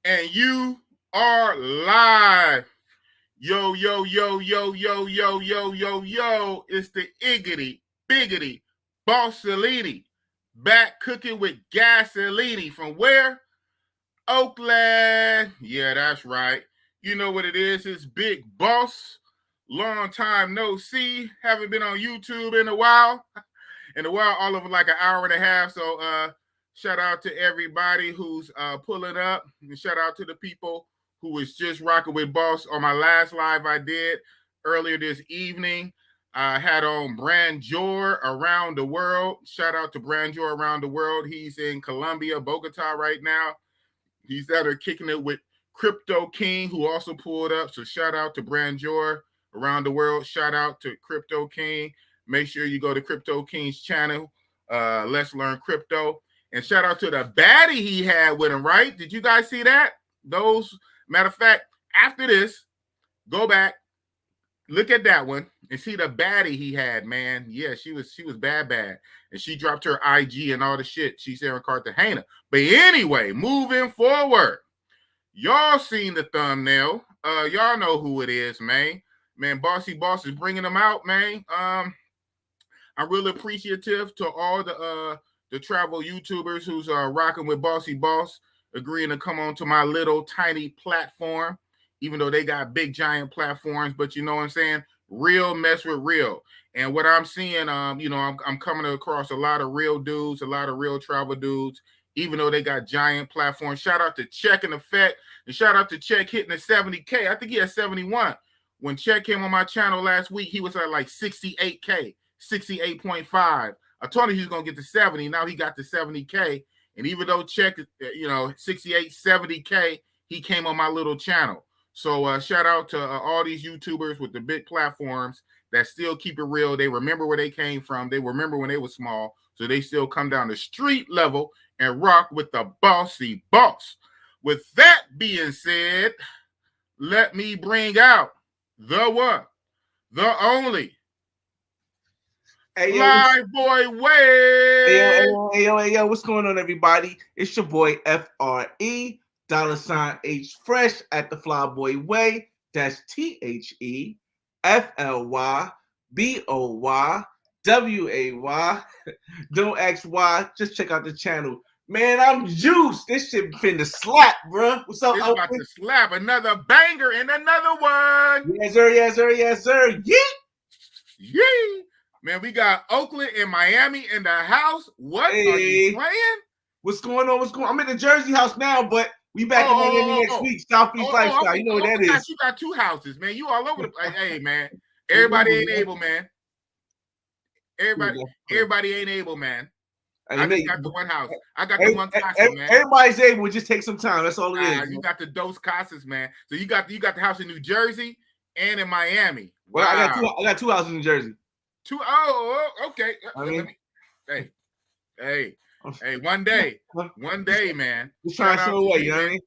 And you are live. Yo, yo, yo, yo, yo, yo, yo, yo, yo. It's the Iggity, Biggity, Bossalini. Back cooking with gasolini. From where? Oakland. Yeah, that's right. You know what it is. It's Big Boss. Long time no see. Haven't been on YouTube in a while. All over like an hour and a half. So shout out to everybody who's pulling up. And shout out to the people who was just rocking with Boss on my last live I did earlier this evening. I had on Branjor Around the World. Shout out to Branjor Around the World. He's in Colombia, Bogota right now. He's out there kicking it with Crypto King, who also pulled up. So shout out to Branjor Around the World. Shout out to Crypto King. Make sure you go to Crypto King's channel. Let's Learn Crypto. And shout out to the baddie he had with him, right? Did you guys see that? Matter of fact, after this, go back, look at that one, and see the baddie he had, man. Yeah, she was bad. And she dropped her IG and all the shit. She's here in Cartagena. But anyway, moving forward, y'all seen the thumbnail. Y'all know who it is, man. Man, Bossy Boss is bringing them out, man. I'm really appreciative to all the travel YouTubers who's rocking with Bossy Boss, agreeing to come on to my little tiny platform, even though they got big giant platforms. But you know what I'm saying? Real mess with real. And what I'm seeing, I'm coming across a lot of real dudes, a lot of real travel dudes, even though they got giant platforms. Shout out to Check in Effect, and shout out to Check hitting the 70K. I think he had 71. When Check came on my channel last week, he was at like 68K, 68.5. I told him he was going to get to 70. Now he got to 70K. And even though Check, 68, 70K, he came on my little channel. So shout out to all these YouTubers with the big platforms that still keep it real. They remember where they came from. They remember when they were small. So they still come down the street level and rock with the Bossy Boss. With that being said, let me bring out the one, the only, Flyboy Way. Hey, yo, what's going on, everybody? It's your boy FRE, $H Fresh at the Flyboy Way. That's THEFLYBOYWAY. Don't ask why, just check out the channel. Man, I'm juiced. This shit finna slap, bro. What's up? It's about to slap another banger and another one. Yes, sir. Yeah. Man, we got Oakland and Miami in the house. What are you playing? What's going on? I'm in the Jersey house now, but we back in Miami next week. Southeast Lifestyle. You know what that is. You got two houses, man. You all over the place. Hey, man. Everybody ain't able, man. Everybody ain't able, man. I just got the one house. I got the one casa, man. Everybody's able. Just take some time. That's all it is. You got the Dos Casas, man. So you got the house in New Jersey and in Miami. Wow. Well, I got two houses in Jersey. Okay. Hey, one day, man. Just trying to show away, you know what I mean?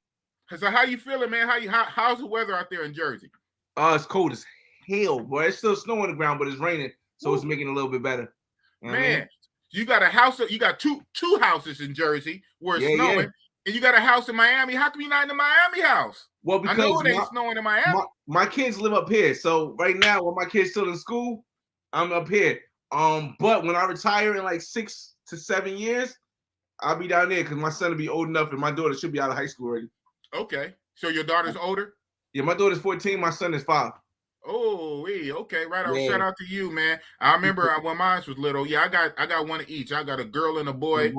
So how you feeling, man? How's the weather out there in Jersey? It's cold as hell, boy. It's still snow on the ground, but it's raining, so it's making it a little bit better. You know man, you got a house. You got two houses in Jersey where it's snowing, and you got a house in Miami. How come you're not in the Miami house? Well, because I know it ain't snowing in Miami. My kids live up here, so right now, when my kids still in school, I'm up here. But when I retire in like 6 to 7 years, I'll be down there because my son will be old enough, and my daughter should be out of high school already. Okay, so your daughter's older? Yeah, my daughter's 14. My son is 5. Oh, okay, right on. Yeah. Shout out to you, man. I remember when mine was little. Yeah, I got one of each. I got a girl and a boy.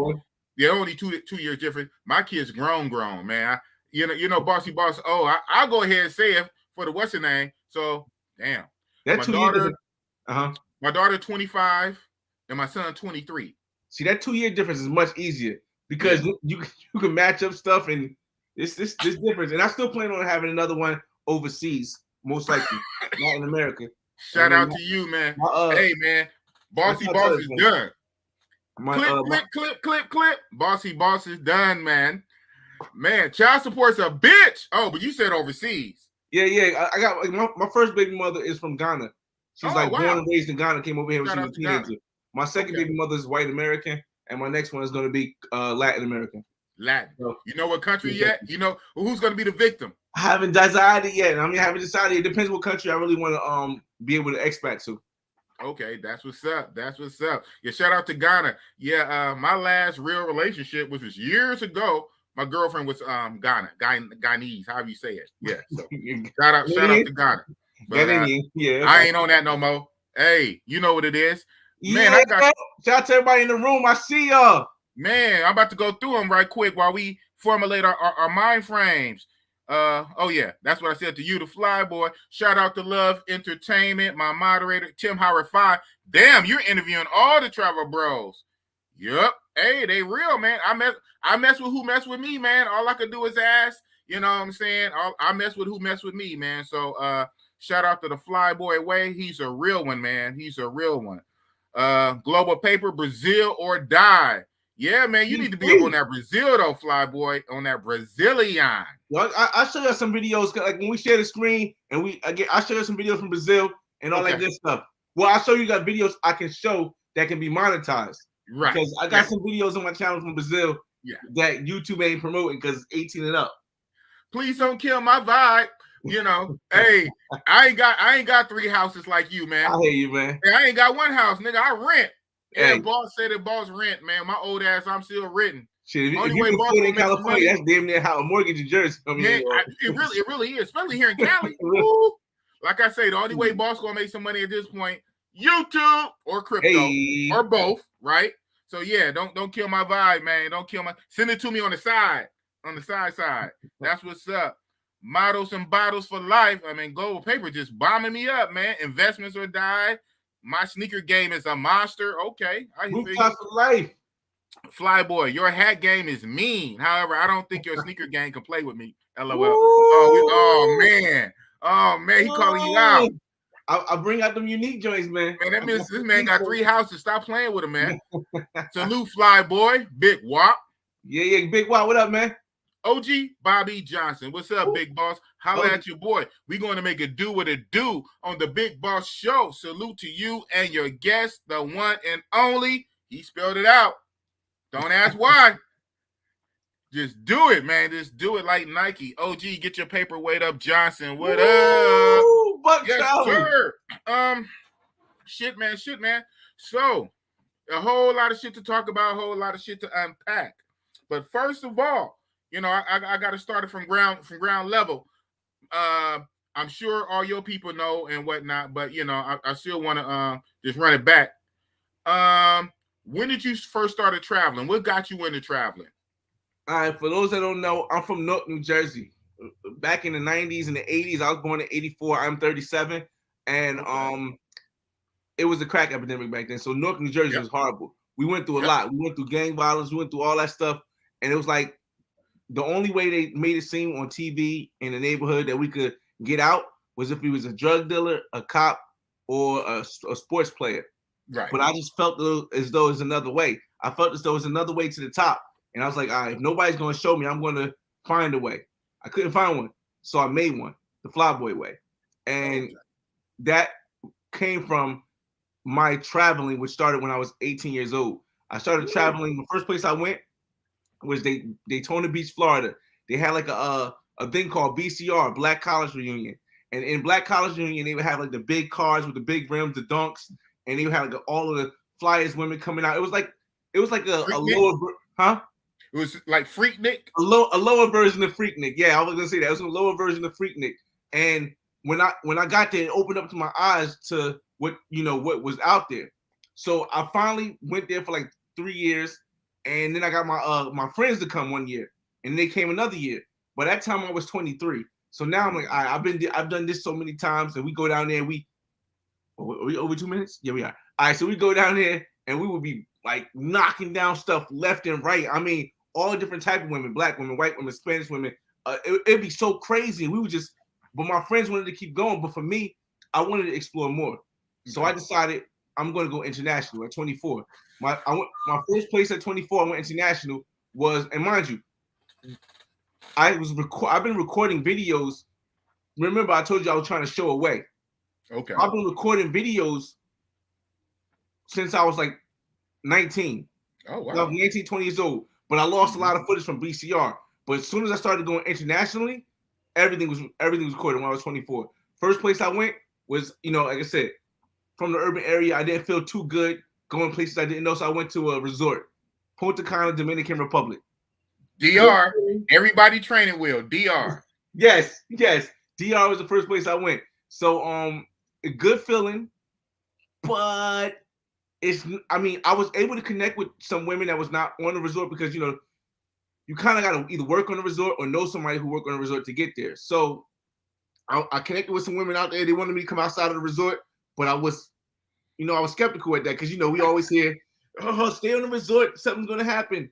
They're only two years different. My kid's grown, man. You know, Bossy Boss. Oh, I'll go ahead and say it for the what's her name. So, damn. That's my daughter. My daughter 25 and my son 23. See, that 2-year difference is much easier because you can match up stuff and this difference. And I still plan on having another one overseas, most likely, not in America. Shout out to you, man. Hey, man, Bossy Boss is done. Clip. Bossy Boss is done, man. Man, child support's a bitch. Oh, but you said overseas. Yeah. I got my first baby mother is from Ghana. She's born and raised in Ghana, came over here when she was a teenager. My second baby mother is white American, and my next one is going to be Latin American. Latin. So, You know what country yet? You know who's going to be the victim? I haven't decided yet. I haven't decided. It depends what country I really want to be able to expat to. Okay, that's what's up. That's what's up. Yeah, shout out to Ghana. Yeah, my last real relationship, which was years ago, my girlfriend was Ghanese, however you say it. Yeah, so shout out to Ghana. But yeah, okay. I ain't on that no more. Hey, you know what it is. Man, yeah, shout out to everybody in the room. I see y'all. Man, I'm about to go through them right quick while we formulate our mind frames. Oh yeah, that's what I said to you, the fly boy. Shout out to Love Entertainment, my moderator, Tim Howard 5. Damn, you're interviewing all the travel bros. Yup. Hey, they real, man. I mess with who mess with me, man. All I can do is ask. You know what I'm saying? I mess with who mess with me, man. So shout out to the Flyboy Way. He's a real one, man. He's a real one. Global Paper, Brazil or die. Yeah, man, you need to be up on that Brazil though, Flyboy, on that Brazilian. Well, I'll show you some videos, like when we share the screen, and I'll show you some videos from Brazil and all that good stuff. Well, I'll show you guys videos I can show that can be monetized. Right. Because I got some videos on my channel from Brazil that YouTube ain't promoting because 18 and up. Please don't kill my vibe. You know, hey, I ain't got 3 houses like you, man. I hear you, man. Hey, I ain't got 1 house, nigga. I rent. Yeah, boss said that boss rent, man. My old ass, I'm still renting. Shit, if you boss in California, that's damn near how a mortgage in Jersey. It really is, especially here in Cali. Like I say, the only way boss gonna make some money at this point, YouTube or crypto or both, right? So yeah, don't kill my vibe, man. Don't kill my. Send it to me on the side, side. That's what's up. Models and bottles for life. I mean, Global Paper just bombing me up, man. Investments or die. My sneaker game is a monster. Okay, Rooftop for life. Flyboy, your hat game is mean. However, I don't think your sneaker game can play with me. LOL. Oh man, he calling you out. I'll bring out them unique joints, man. Man, that means this man got 3 houses. Stop playing with him, man. Salute, Flyboy, Big Wop. Yeah, Big Wop. What up, man? OG Bobby Johnson. What's up, Big Boss? Holla at your boy. We're going to make a do what it do on the Big Boss Show. Salute to you and your guest, the one and only. He spelled it out. Don't ask why. Just do it, man. Just do it like Nike. OG, get your paperweight up, Johnson. What up? Yes, sir. Shit, man. So, a whole lot of shit to talk about, a whole lot of shit to unpack. But first of all, you know, I got to start it from ground level. I'm sure all your people know and whatnot, but you know, I still want to just run it back. When did you first started traveling? What got you into traveling? All right, for those that don't know, I'm from Newark, New Jersey. Back in the 90s and the 80s, I was born in 84. I'm 37, and it was a crack epidemic back then. So Newark, New Jersey was horrible. We went through a lot. We went through gang violence. We went through all that stuff, and it was like the only way they made it seem on TV in the neighborhood that we could get out was if we was a drug dealer, a cop, or a sports player. Right. But I just felt as though there's another way. I felt as though there's another way to the top. And I was like, all right, if nobody's going to show me, I'm going to find a way. I couldn't find one. So I made one, the Flyboy way. And that came from my traveling, which started when I was 18 years old. I started traveling. The first place I went was Daytona Beach, Florida. They had like a thing called BCR, Black College Reunion. And in Black College Reunion, they would have like the big cars with the big rims, the dunks. And they would have like all of the flyest women coming out. It was like a lower, huh? It was like Freaknik? A lower version of Freaknik. Yeah, I was gonna say that. It was a lower version of Freaknik. And when I got there, it opened up to my eyes to what was out there. So I finally went there for like 3 years, and then I got my friends to come one year, and they came another year. By that time I was 23. So now I'm like, all right, I've done this so many times, and we go down there and are we over 2 minutes? Yeah, we are. All right, so we go down there and we would be like knocking down stuff left and right. I mean, all different type of women, black women, white women, Spanish women. It'd be so crazy. We would but my friends wanted to keep going. But for me, I wanted to explore more. So I decided I'm going to go international at 24. My first place at 24, I went international was, and mind you, I've been recording videos. Remember, I told you I was trying to show a way. Okay. I've been recording videos since I was like 19. Oh, wow. I was 19, 20 years old. but I lost a lot of footage from BCR. But as soon as I started going internationally, everything was recorded when I was 24. First place I went was, like I said, from the urban area. I didn't feel too good going places I didn't know, so I went to a resort, Punta Cana, Dominican Republic. DR, everybody training wheel, DR. Yes. DR was the first place I went. So a good feeling, but I was able to connect with some women that was not on the resort because you kind of got to either work on the resort or know somebody who worked on the resort to get there. So I connected with some women out there. They wanted me to come outside of the resort, but I was skeptical at that because we always hear, "Oh, stay on the resort, something's gonna happen."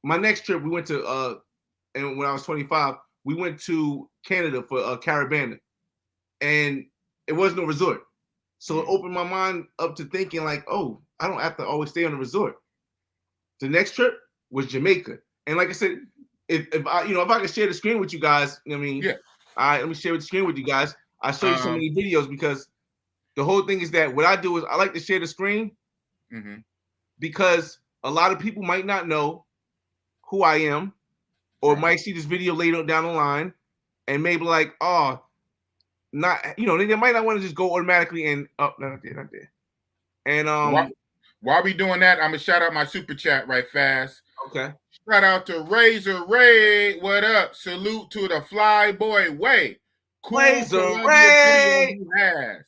My next trip, we went to and when I was 25, we went to Canada for Caribana, and it was no resort. So it opened my mind up to thinking like, oh, I don't have to always stay on the resort. The next trip was Jamaica, and like I said, if I could share the screen with you guys, yeah. All right, let me share the screen with you guys. I'll show you so many videos because the whole thing is that what I do is I like to share the screen because a lot of people might not know who I am or might see this video later down the line and maybe like, oh, not, they might not want to just go automatically and not there. And while we doing that, I'm gonna shout out my super chat right fast. Okay. Shout out to Razor Ray. What up? Salute to the Flyboy Way. Cool Razor Ray video he has.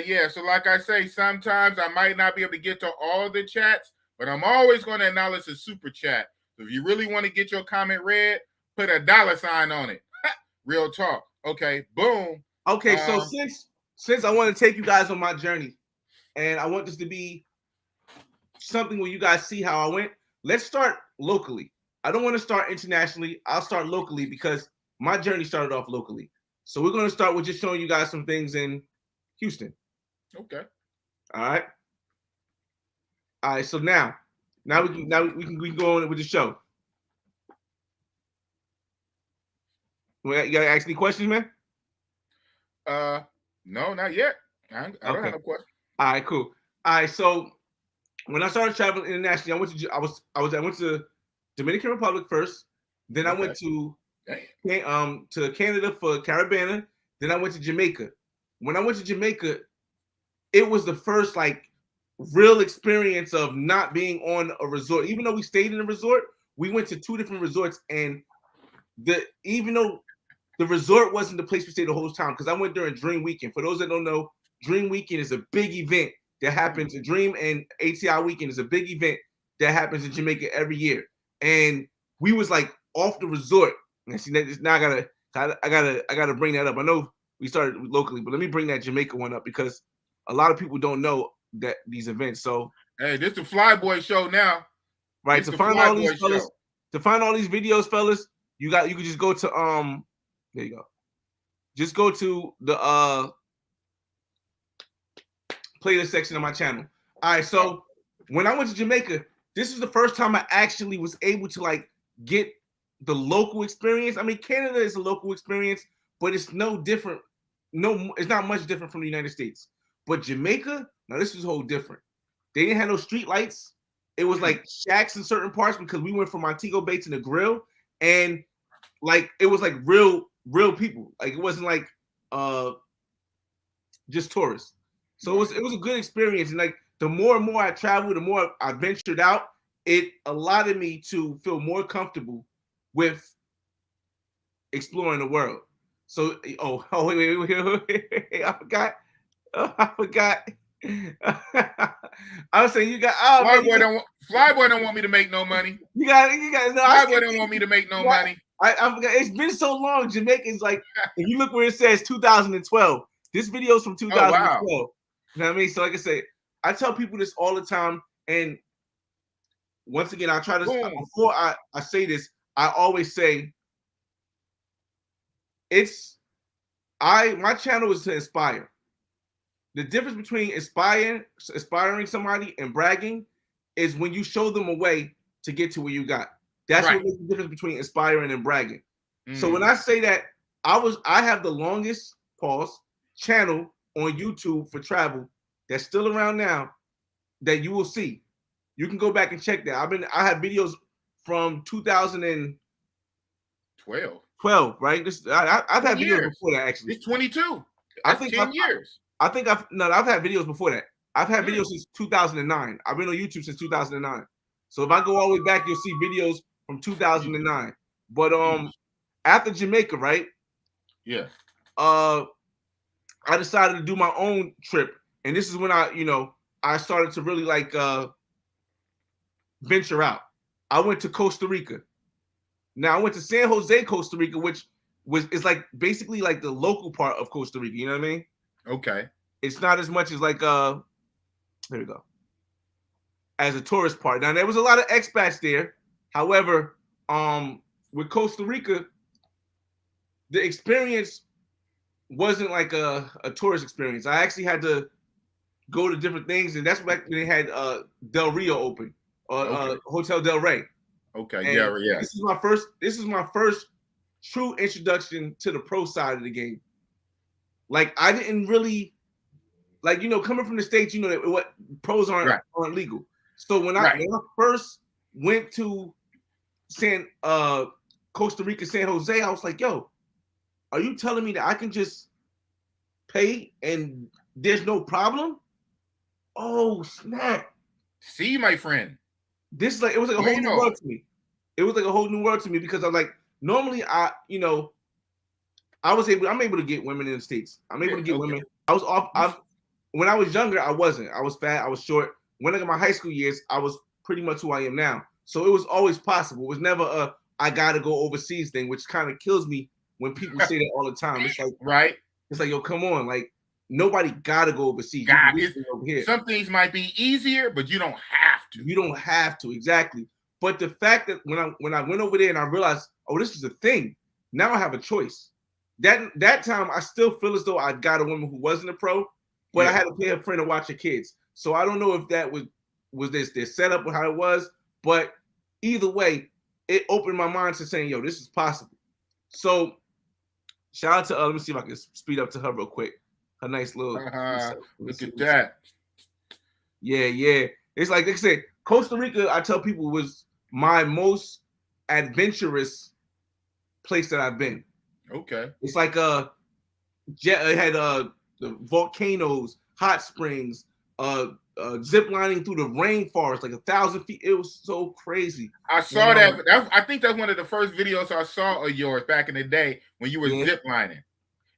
Yeah. So like I say, sometimes I might not be able to get to all the chats, but I'm always going to acknowledge the super chat. So if you really want to get your comment read, put a $sign on it. Real talk. Okay, boom. Okay, so since I want to take you guys on my journey, and I want this to be something where you guys see how I went, let's start locally. I don't want to start internationally. I'll start locally because my journey started off locally. So we're going to start with just showing you guys some things in Houston. Okay. All right. So now we can go on with the show. You gotta ask any questions, man? No, not yet. I don't have no question. All right, cool. All right, so when I started traveling internationally, I went to Dominican Republic first. Then I went to Canada for Caribana. Then I went to Jamaica. When I went to Jamaica, it was the first like real experience of not being on a resort. Even though we stayed in a resort, we went to 2 different resorts, and even though the resort wasn't the place we stayed the whole time, because I went during Dream Weekend. For those that don't know, Dream Weekend is a big event that happens. Dream and ATI Weekend is a big event that happens in Jamaica every year, and we was like off the resort. And see, now I gotta bring that up. I know we started locally, but let me bring that Jamaica one up because a lot of people don't know that these events. So hey, this is the Flyboy show now. Right, to find all these fellas, to find all these videos, fellas, you can just go to there you go. Just go to the playlist section of my channel. All right, so when I went to Jamaica, this was the first time I actually was able to like get the local experience. I mean, Canada is a local experience, but it's no different. No, it's not much different from the United States. But Jamaica, now this was whole different. They didn't have no street lights. It was like shacks in certain parts because we went from Montego Bay to the Grill, and like it was like real people. Like it wasn't like just tourists. So it was a good experience. And like the more and more I traveled, the more I ventured out, it allowed me to feel more comfortable with exploring the world. So wait, I forgot. I was saying you got Flyboy don't want me to make no money. You got no, Flyboy don't want me to make no money. I forgot. It's been so long. Jamaica's like, if you look where it says 2012, this video is from 2012. Oh, wow. You know what I mean? So like I say, I tell people this all the time, and once again, I try to before I say this, I always say my channel is to inspire. The difference between inspiring somebody and bragging is when you show them a way to get to where you got. That's what makes the difference between inspiring and bragging. So when I say that, I have the longest channel on YouTube for travel that's still around now that you will see. You can go back and check that. I have videos from 2012, right? I've had videos before that actually. It's 22. I That's think 10 years. I've had videos before that. I've had videos since 2009. I've been on YouTube since 2009. So if I go all the way back, you'll see videos from 2009. But after Jamaica, right? Yeah. I decided to do my own trip, and this is when I started to really like venture out. I went to Costa Rica. Now I went to San Jose, Costa Rica, which is like basically like the local part of Costa Rica. You know what I mean? Okay. It's not as much as like there we go. As a tourist part. Now there was a lot of expats there. However, with Costa Rica, the experience wasn't like a tourist experience. I actually had to go to different things, and that's back when they had Del Rio open, Hotel Del Rey. Okay, and yeah. This is my first true introduction to the pro side of the game. Like I didn't really coming from the States, what pros aren't legal. So when I first went to Costa Rica, San Jose, I was like, yo, are you telling me that I can just pay and there's no problem? Oh, snap. See, my friend. It was like a whole new world to me. It was like a whole new world to me because I'm like, normally I'm able to get women in the States. I'm able to get women. When I was younger, I wasn't. I was fat, I was short. When I got my high school years, I was pretty much who I am now. So it was always possible. It was never I gotta go overseas thing, which kind of kills me when people say that all the time. It's like It's like, yo, come on, like nobody gotta go overseas. Over here. Some things might be easier, but you don't have to. You don't have to, exactly. But the fact that when I went over there and I realized, oh, this is a thing. Now I have a choice. That time I still feel as though I got a woman who wasn't a pro, but I had to pay a friend to watch her kids. So I don't know if that was their setup or how it was, but either way, it opened my mind to saying, yo, this is possible. So shout out to let me see if I can speed up to her real quick. Her nice little look at that. Yeah. It's like I said, Costa Rica, I tell people, was my most adventurous place that I've been. Okay. It's like it had the volcanoes, hot springs, zip lining through the rainforest, like 1,000 feet. It was so crazy. I saw that. I think that's one of the first videos I saw of yours back in the day when you were zip lining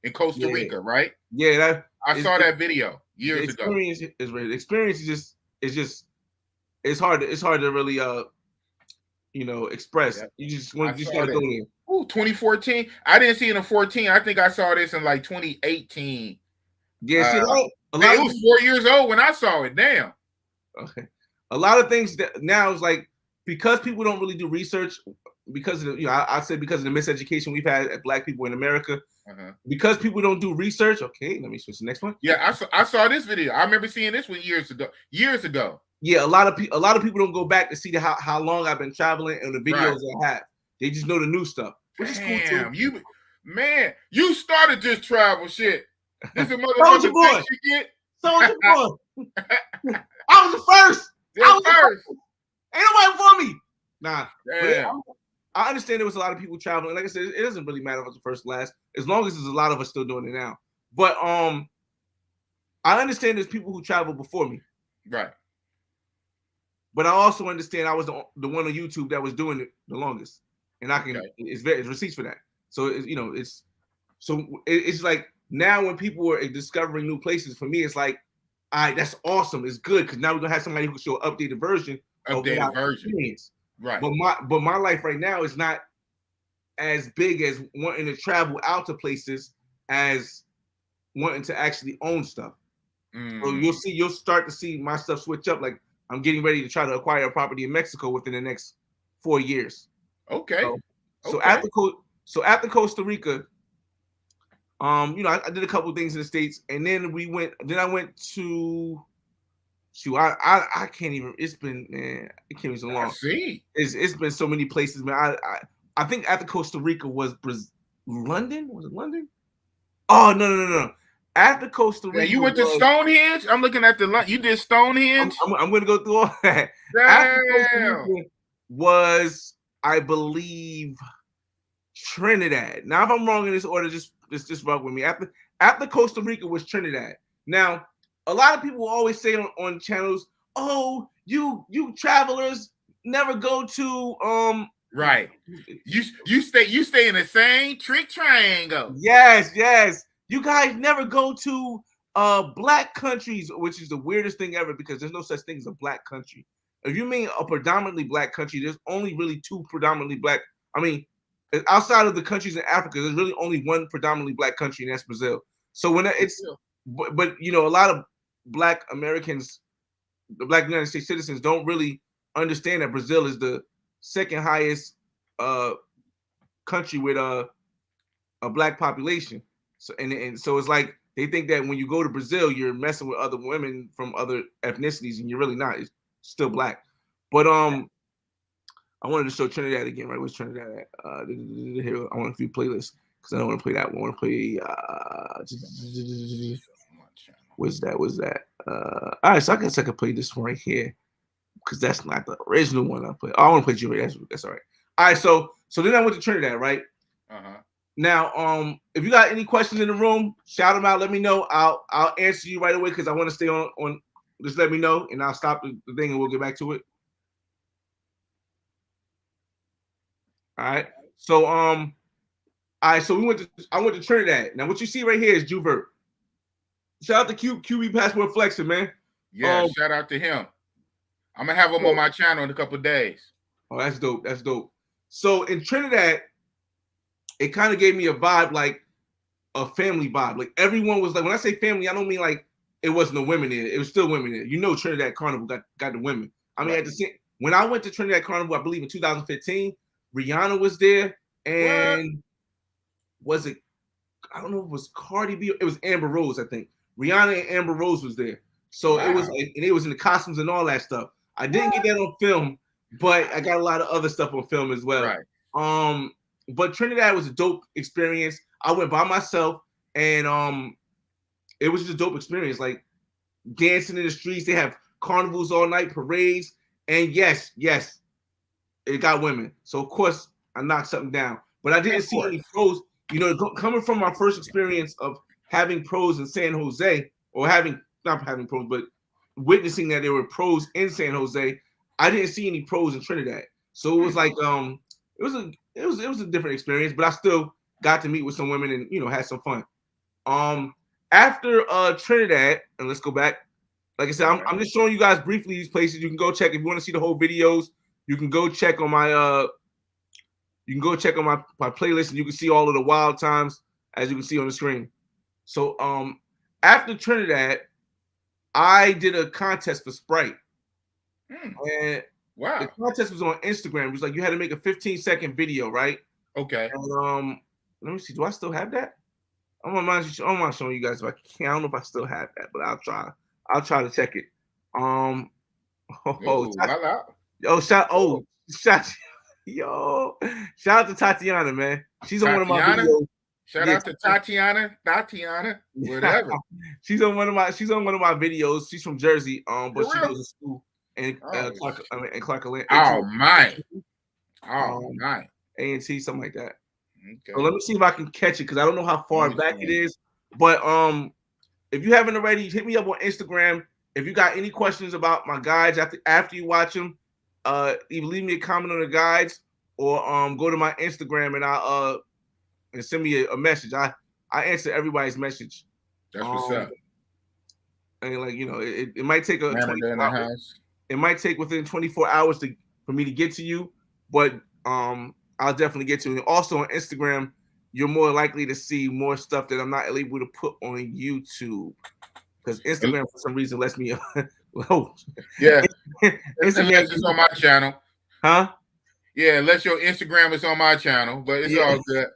in Costa Rica, right? Yeah, I saw that video years ago. The experience is just it's hard to really express. Yeah. You just gotta go in. Ooh, 2014. I didn't see it in 14. I think I saw this in like 2018. Yeah, see, it was 4 years old when I saw it. Damn. Okay. A lot of things that now is like, because people don't really do research, because of I said because of the miseducation we've had at Black people in America, because people don't do research. Okay, let me switch to the next one. Yeah, I saw this video. I remember seeing this one years ago. Yeah, a lot of people don't go back to see how long I've been traveling and the videos I have. They just know the new stuff, which is cool too. You started this travel shit. This is a Soldier boy. Soldier boy. I was the first. Ain't nobody before me. Nah. I understand there was a lot of people traveling. Like I said, it doesn't really matter if it's the first or last, as long as there's a lot of us still doing it now. But I understand there's people who traveled before me. Right. But I also understand I was the one on YouTube that was doing it the longest. And I can it's receipts for that. So it's like now when people are discovering new places, for me it's like, all right, that's awesome. It's good because now we're gonna have somebody who can show an updated version. Experience. Right. But my life right now is not as big as wanting to travel out to places as wanting to actually own stuff. So you'll start to see my stuff switch up. Like I'm getting ready to try to acquire a property in Mexico within the next 4 years. Okay. So after Costa Rica, I did a couple of things in the States, and then I went to I can't even. It can't be so long. It's been so many places, man. I think after Costa Rica was London. Was it London? Oh no. After Costa Rica, you went to Stonehenge. I'm looking at the. You did Stonehenge. I'm going to go through all that. Damn. After Costa Rica was, I believe, Trinidad. Now, if I'm wrong in this order, just rock with me. After Costa Rica was Trinidad. Now, a lot of people always say on channels, "Oh, you travelers never go to Right. You stay in the same trick triangle. Yes. You guys never go to black countries, which is the weirdest thing ever because there's no such thing as a black country. If you mean a predominantly black country, there's only really two predominantly black. I mean, outside of the countries in Africa, there's really only one predominantly black country, and that's Brazil. So when it's, but you know, a lot of black Americans, the black United States citizens, don't really understand that Brazil is the second highest country with a black population. So and so it's like they think that when you go to Brazil, you're messing with other women from other ethnicities, and you're really not. It's still black. But I wanted to show Trinidad again, right? Where's Trinidad at? Here, I want a few playlists because I don't want to play that one. I want to play. What's that? All right, so I guess I could play this one right here because that's not the original one I played. Oh, I want to play Jimmy. That's all right. All right, so then I went to Trinidad, right? Now, if you got any questions in the room, shout them out. Let me know. I'll answer you right away because I want to stay on. Just let me know, and I'll stop the thing, and we'll get back to it. All right. So all right. So I went to Trinidad. Now, what you see right here is Juvert. Shout out to QB Passport Flexing, man. Yeah, shout out to him. I'm gonna have him on my channel in a couple of days. Oh, that's dope. That's dope. So in Trinidad, it kind of gave me a vibe, like a family vibe. Like everyone was like, when I say family, I don't mean like it wasn't the women in it. It was still women in it. You know, Trinidad Carnival got the women. I mean, at the same, when I went to Trinidad Carnival, I believe in 2015, Rihanna was there, and was it? I don't know if it was Cardi B. It was Amber Rose, I think. Rihanna and Amber Rose was there. So it was, and it was in the costumes and all that stuff. I didn't get that on film, but I got a lot of other stuff on film as well. Right. But Trinidad was a dope experience. I went by myself, and it was just a dope experience. Like dancing in the streets, they have carnivals all night, parades, and yes, it got women. So of course I knocked something down, but I didn't see any pros. You know, coming from my first experience of having pros in San Jose, or not having pros, but witnessing that there were pros in San Jose, I didn't see any pros in Trinidad. So it was like it was a different experience, but I still got to meet with some women and, you know, had some fun. After Trinidad, and let's go back. Like I said, I'm just showing you guys briefly these places. You can go check if you want to see the whole videos. You can go check on my my playlist, and you can see all of the wild times as you can see on the screen. So after Trinidad, I did a contest for Sprite. And the contest was on Instagram. It was like you had to make a 15-second video, right? Okay. And, let me see. Do I still have that? I'm not showing you guys if I can. I don't know if I still have that, but I'll try. I'll try to check it. Shout out to Tatiana, man. She's on one of my videos. Shout out to Tatiana, whatever. She's on one of my videos. She's from Jersey, but she goes to school in Clark Atlanta. Oh my. A&T, something like that. Okay. So let me see if I can catch it because I don't know how far back it is. But if you haven't already, hit me up on Instagram. If you got any questions about my guides after you watch them, either leave me a comment on the guides or go to my Instagram and I'll and send me a message. I answer everybody's message. That's what's up. And like, you know, it might take it might take within 24 hours for me to get to you, but I'll definitely get to you. And also on Instagram, you're more likely to see more stuff that I'm not able to put on YouTube because Instagram for some reason lets me. Instagram is on my channel. Huh? Yeah, unless your Instagram is on my channel, but it's all good.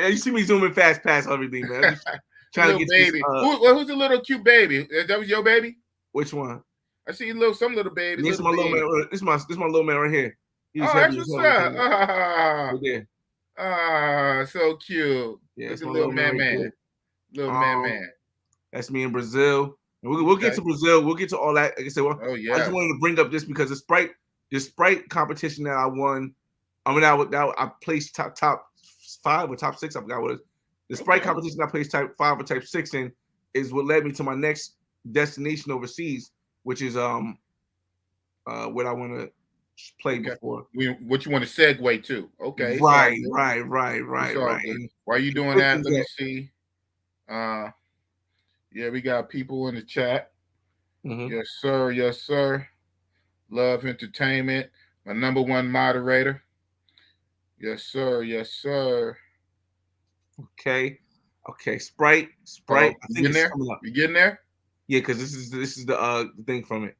You see me zooming fast past everything, man. Trying to get baby. Who's the little cute baby? That was your baby? Which one? I see some little baby. This is my little man. This is my little man right here. That's what's up. So cute. Yeah, it's a my little man. Little man. That's me in Brazil. And we'll get to Brazil. We'll get to all that. Like I said, Oh yeah. I just wanted to bring up this because the Sprite competition that I won. I mean, I placed top 5 or top 6. I forgot what it is. The Sprite competition I placed type 5 or type 6 in is what led me to my next destination overseas, which is what I want to play before. What you want to segue to? Okay. Right. While you doing that, let me see. Yeah, we got people in the chat. Mm-hmm. Yes, sir. Love Entertainment, my number 1 moderator. Yes, sir. Okay. Sprite. I think it's there? Coming up. You getting there? Yeah, because this is the thing from it.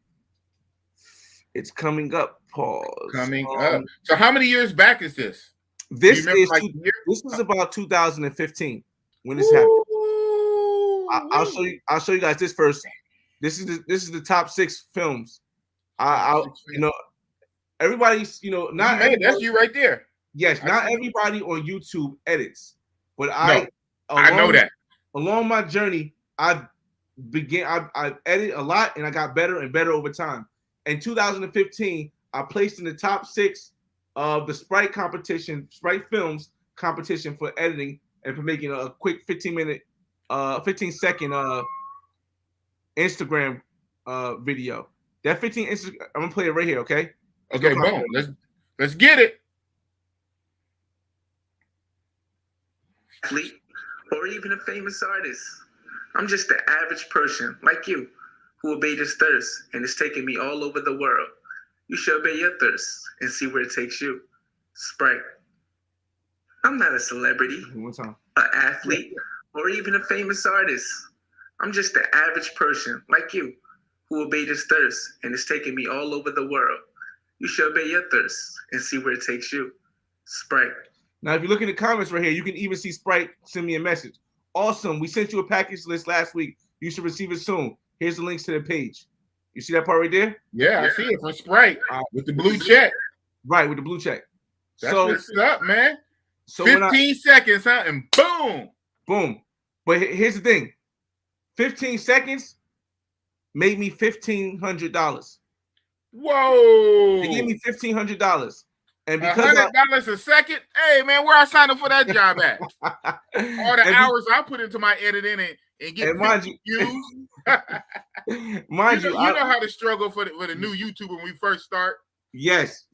It's coming up. Pause. Coming up. So how many years back is this? This is about 2015 when this happened. I'll show you guys this first. This is the top 6 films. Everybody's not that's you right there. Yes, not everybody on YouTube edits, but I know that. Along my journey, I've edited a lot and I got better and better over time. In 2015, I placed in the top 6 of the Sprite Films competition for editing and for making a quick 15-second Instagram video. That I'm gonna play it right here, okay? Okay, boom. Let's get it. Athlete, or even a famous artist. I'm just an average person like you who obeyed his thirst and is taking me all over the world. You should obey your thirst and see where it takes you. Sprite. I'm not a celebrity, an athlete, or even a famous artist. I'm just an average person like you who obeyed his thirst and is taking me all over the world. You should obey your thirst and see where it takes you. Sprite. Now, if you look in the comments right here, you can even see Sprite send me a message. Awesome. We sent you a package list last week. You should receive it soon. Here's the links to the page. You see that part right there? Yeah, I see it from Sprite with the blue check. Right, with the blue check. That's what's up, man. So 15 seconds, huh? And boom. Boom. But here's the thing. 15 seconds made me $1,500. Whoa. They gave me $1,500. And because $100 a second, hey man, where I signed up for that job at? All the hours I put into my editing and get views. Mind you, you know how to struggle for the new YouTuber when we first start. Yes.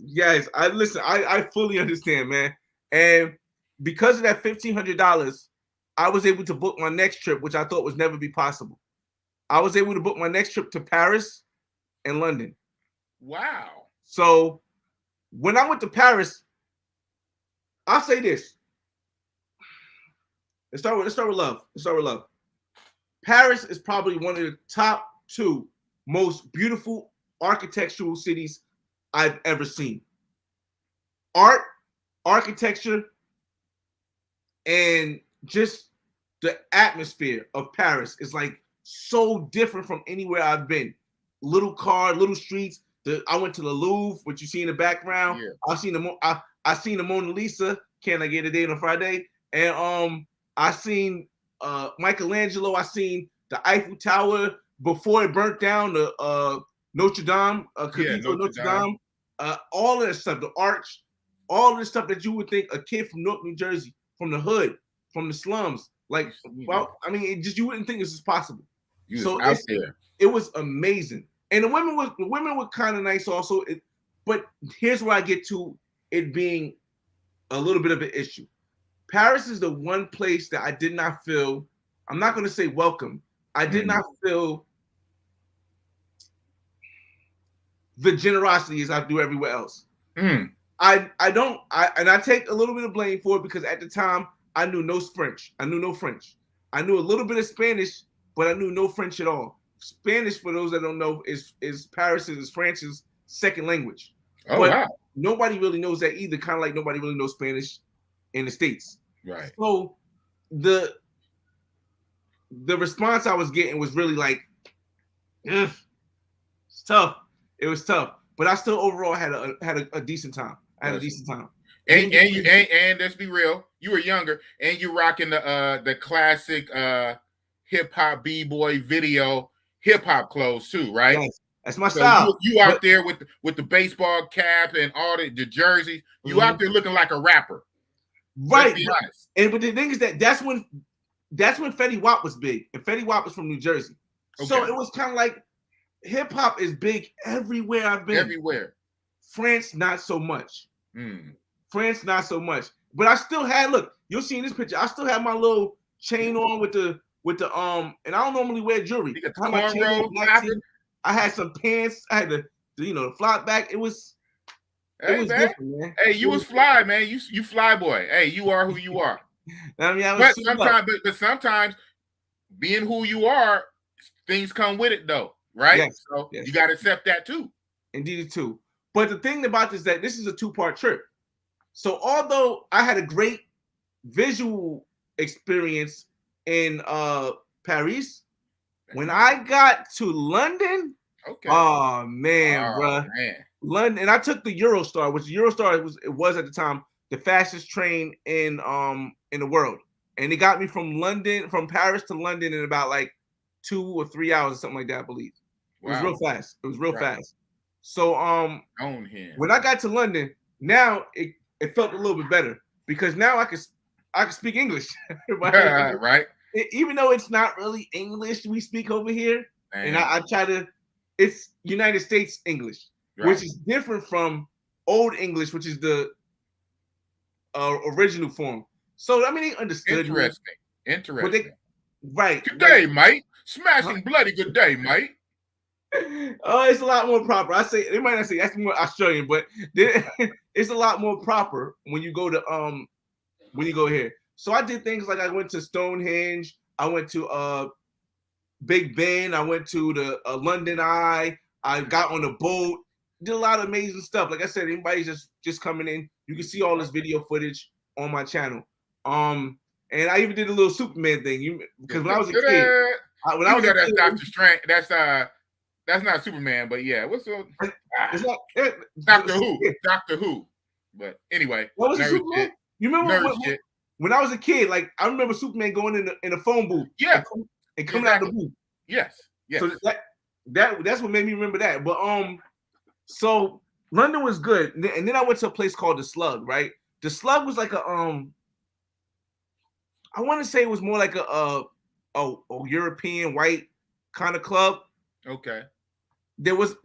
I fully understand, man. And because of that $1,500, I was able to book my next trip, which I thought was never be possible. I was able to book my next trip to Paris and London. Wow. So when I went to Paris, I'll say this. Let's start with love. Paris is probably one of the top 2 most beautiful architectural cities I've ever seen. Art, architecture, and just the atmosphere of Paris is like so different from anywhere I've been. Little streets. I went to the Louvre, which you see in the background. Yeah. I seen the Mona Lisa. Can I get a date on Friday? And I seen Michelangelo. I seen the Eiffel Tower before it burnt down. The Notre Dame, Notre Dame. All of that stuff, the arch, all of the stuff that you would think a kid from Newark, New Jersey, from the hood, from the slums, like, well, I mean, you wouldn't think this is possible. So out there, it was amazing. And the women were kind of nice also. But here's where I get to it being a little bit of an issue. Paris is the one place that I did not feel, I'm not going to say welcome. I did not feel the generosity as I do everywhere else. I take a little bit of blame for it because at the time I knew no French. I knew a little bit of Spanish, but I knew no French at all. Spanish, for those that don't know, is France's second language. Oh, but wow. Nobody really knows that either, kind of like nobody really knows Spanish in the States. Right. So the response I was getting was really like, it's tough. It was tough. But I still overall had a decent time. And let's be real, you were younger and you rocking the classic hip hop b-boy video hip hop clothes too, right? Yes, that's my So style. you out there with the baseball cap and all the jerseys, you out there looking like a rapper. Right. Let's be honest. But the thing is that's when Fetty Wap was big, and Fetty Wap was from New Jersey. Okay. So it was kind of like hip hop is big everywhere I've been. Everywhere. France, not so much. France, not so much. But I still had, look, you'll see in this picture, I still have my little chain on with the and I don't normally wear jewelry. I had some pants. I had the flop back. It was different, man. Hey, you was fly, man. You fly boy. Hey, you are who you are. I mean, but sometimes being who you are, things come with it though, right? Yes, so you got to accept that too. Indeed, too. But the thing about this is that this is a 2-part trip. So although I had a great visual experience in Paris, when I got to London, oh man, bro, London, and I took the Eurostar, which Eurostar was at the time the fastest train in the world, and it got me from Paris to London in about like 2 or 3 hours or something like that, I believe. It was real fast. It was real fast. So when I got to London, now it felt a little bit better because now I can speak English. Right. Even though it's not really English we speak over here, and I try to, it's United States English, which is different from Old English, which is the original form. So I mean, they understood. Interesting. Right. Good day, mate. Smashing bloody good day, mate. Oh, it's a lot more proper. I say they might not say that's more Australian, but it's a lot more proper when you go to here. So I did things like I went to Stonehenge, I went to Big Ben, I went to the London Eye, I got on the boat, did a lot of amazing stuff. Like I said, anybody's just coming in, you can see all this video footage on my channel. And I even did a little Superman thing. Because when I was a kid, that's Dr. Strange. That's not Superman, but yeah, what's the Doctor Who? Doctor Who. But anyway, what was Superman? You remember when I was a kid? Like I remember Superman going in a phone booth, and coming out of the booth. Yes. So that's what made me remember that. But so London was good, and then I went to a place called the Slug. Right, the Slug was like I want to say it was more like a European white kind of club. Okay. There was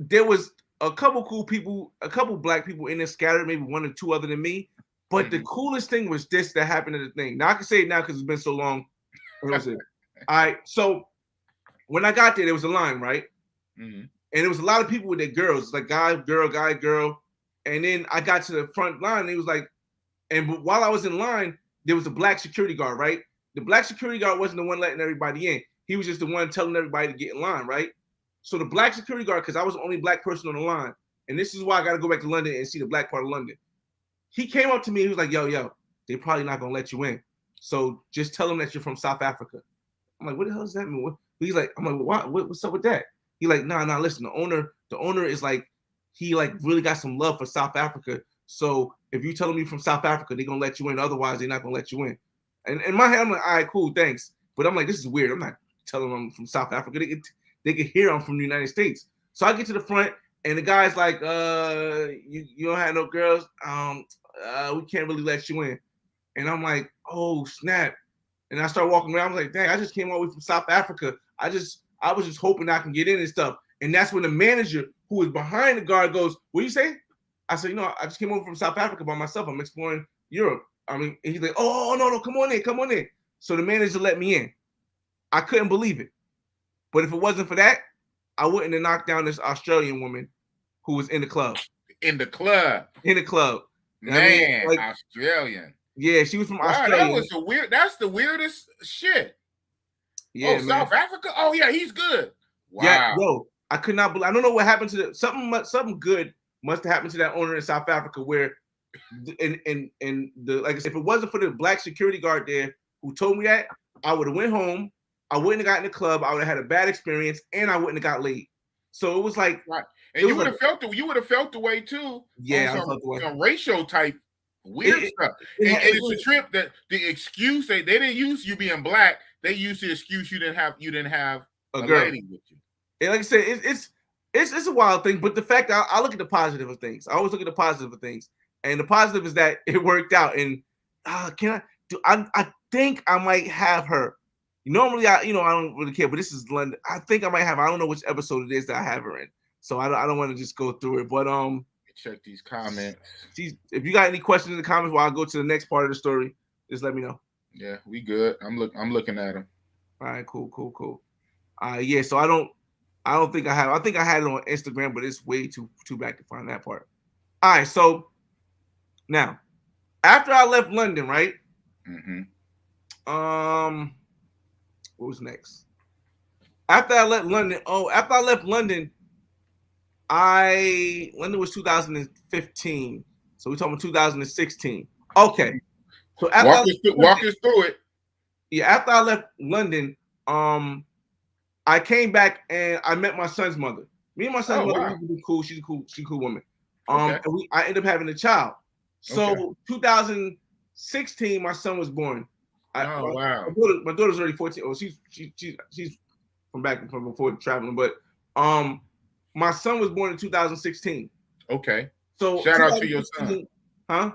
a couple cool people, a couple black people in there scattered, maybe 1 or 2 other than me. But the coolest thing was this that happened at the thing. Now I can say it now because it's been so long. What was it? All right. So when I got there was a line, right? And there was a lot of people with their girls, like guy, girl. And then I got to the front line, and it was like, but while I was in line, there was a black security guard, right? The black security guard wasn't the one letting everybody in. He was just the one telling everybody to get in line, right? So the black security guard, because I was the only black person on the line, and this is why I got to go back to London and see the black part of London. He came up to me, he was like, yo, they probably not going to let you in. So just tell them that you're from South Africa. I'm like, what the hell does that mean? He's like, I'm like, what's up with that? He's like, nah, listen, the owner is like, he like really got some love for South Africa. So if you tell them you're from South Africa, they're going to let you in. Otherwise, they're not going to let you in. And in my head, I'm like, all right, cool, thanks. But I'm like, this is weird. I'm not telling them I'm from South Africa. They could hear I'm from the United States. So I get to the front, and the guy's like, you don't have no girls? We can't really let you in. And I'm like, oh, snap. And I start walking around. I was like, dang, I just came all the way from South Africa. I was just hoping I can get in and stuff. And that's when the manager who was behind the guard goes, what you say? I said, I just came over from South Africa by myself. I'm exploring Europe. I mean, and he's like, oh, no, come on in. So the manager let me in. I couldn't believe it. But if it wasn't for that, I wouldn't have knocked down this Australian woman who was in the club. In the club. Man, I mean, like, Australian. Yeah, she was from Australia. That's the weirdest shit. Yeah, South Africa? Oh, yeah, he's good. Wow. Yeah, yo, I could not believe. I don't know what happened to something good must have happened to that owner in South Africa where like I said, if it wasn't for the black security guard there who told me that, I would have went home. I wouldn't have gotten in the club. I would have had a bad experience, and I wouldn't have got laid. So it was like, right. And you would have felt the way too. Yeah, I felt the way. Some racial type weird stuff. And it's a trip that the excuse they didn't use you being black. they used the excuse you didn't have a a girl. lady with you. And like I said, it's a wild thing. But the fact I look at the positive of things. I always look at the positive of things. And the positive is that it worked out. And I think I might have her. Normally, I don't really care, but this is London. I think I might have. I don't know which episode it is that I have her in, so I don't want to just go through it. But check these comments. If you got any questions in the comments while I go to the next part of the story, just let me know. Yeah, we good. I'm looking at them. All right, cool. Yeah. So I don't think I have. I think I had it on Instagram, but it's way too back to find that part. All right, so now after I left London, right? Mm-hmm. What was next? After I left London, London was 2015. So we're talking 2016. Okay. So walk us through it. Yeah, after I left London, I came back and I met my son's mother. Me and my son's mother, we were cool. She's a cool woman. Okay. And I ended up having a child. So Okay. 2016, my son was born. Wow. My daughter's already 14. Oh, she's from before traveling, but my son was born in 2016. Okay. So shout out to your son. Huh?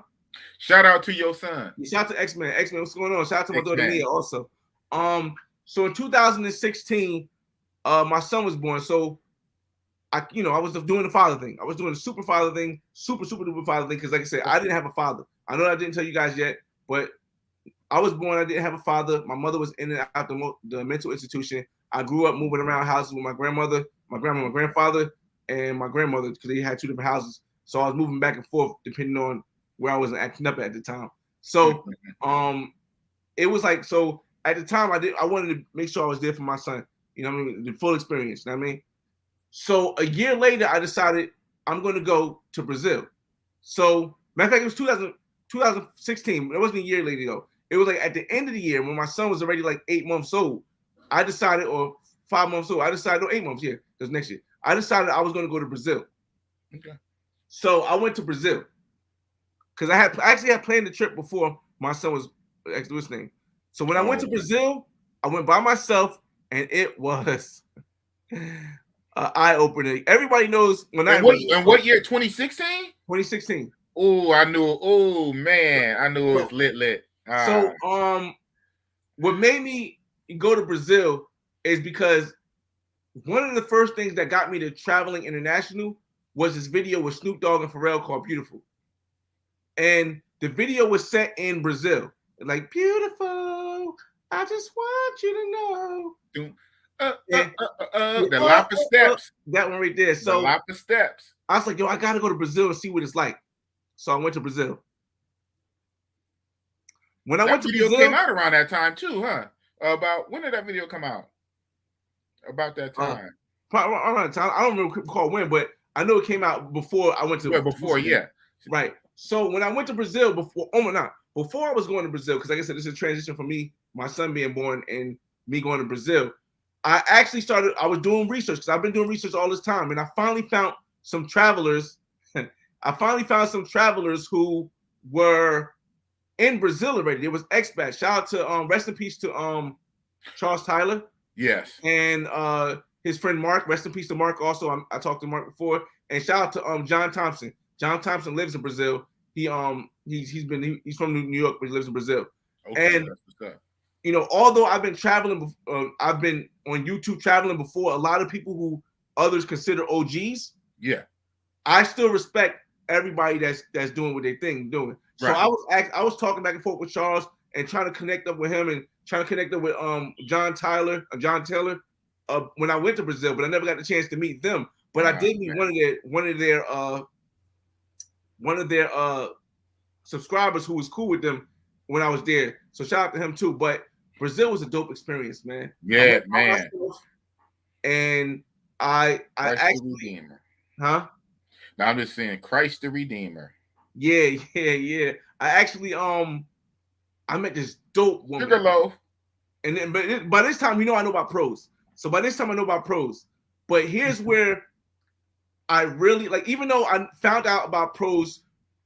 Shout out to your son. Shout out to X-Men. X-Men, what's going on? Shout out to my daughter Mia also. So in 2016, my son was born. So I was doing the father thing. I was doing the super father thing, super duper father thing, because like I said, I didn't have a father. I know I didn't tell you guys yet, but I was born. I didn't have a father. My mother was in and out the mental institution. I grew up moving around houses with my grandmother, my grandma, my grandfather, and my grandmother, because they had two different houses. So I was moving back and forth depending on where I was acting up at the time. So it was like, so at the time I wanted to make sure I was there for my son. You know what I mean? The full experience. You know what I mean? So a year later, I decided I'm going to go to Brazil. So matter of fact, it was 2016. It wasn't a year later though. It was like at the end of the year when my son was already like 8 months old. I decided, or 5 months old. I decided, 8 months. Yeah, because next year I decided I was going to go to Brazil. Okay. So I went to Brazil because I actually had planned the trip before my son was listening. So when I went to Brazil, I went by myself, and it was eye opener. Everybody knows when what year? 2016. 2016. Oh, I knew. Oh man, I knew it was lit. So what made me go to Brazil is because one of the first things that got me to traveling international was this video with Snoop Dogg and Pharrell called Beautiful. And the video was set in Brazil. Like, beautiful, I just want you to know. The Lapa Steps. That one right there. So the Lapa Steps. I was like, yo, I got to go to Brazil and see what it's like. So I went to Brazil. When I went to Brazil, came out around that time too, huh? About when did that video come out? About that time. Around the time. I don't recall when, but I know it came out before I went to. Well, before, yeah. Right. So when I went to Brazil before I was going to Brazil, because like I said, this is a transition for me, my son being born and me going to Brazil. I was doing research because I've been doing research all this time, and I finally found some travelers. Who were in Brazil already. It was expats. Shout out to rest in peace to Charles Tyler. Yes. And his friend Mark. Rest in peace to Mark. Also, I talked to Mark before. And shout out to John Thompson. John Thompson lives in Brazil. He's from New York, but he lives in Brazil. Okay, and although I've been traveling, I've been on YouTube traveling before. A lot of people who others consider OGs. Yeah. I still respect everybody that's doing what they think doing. So right. I was talking back and forth with Charles and trying to connect up with him and trying to connect up with John Taylor when I went to Brazil, but I never got the chance to meet them. But I did meet one of their subscribers who was cool with them when I was there. So shout out to him too. But Brazil was a dope experience, man. Yeah, man. And I actually Redeemer. Huh? Now I'm just saying Christ the Redeemer. Yeah. I actually I met this dope woman. Sugar loaf. And then but by this time, I know about pros. So by this time I know about pros. But here's where I really even though I found out about pros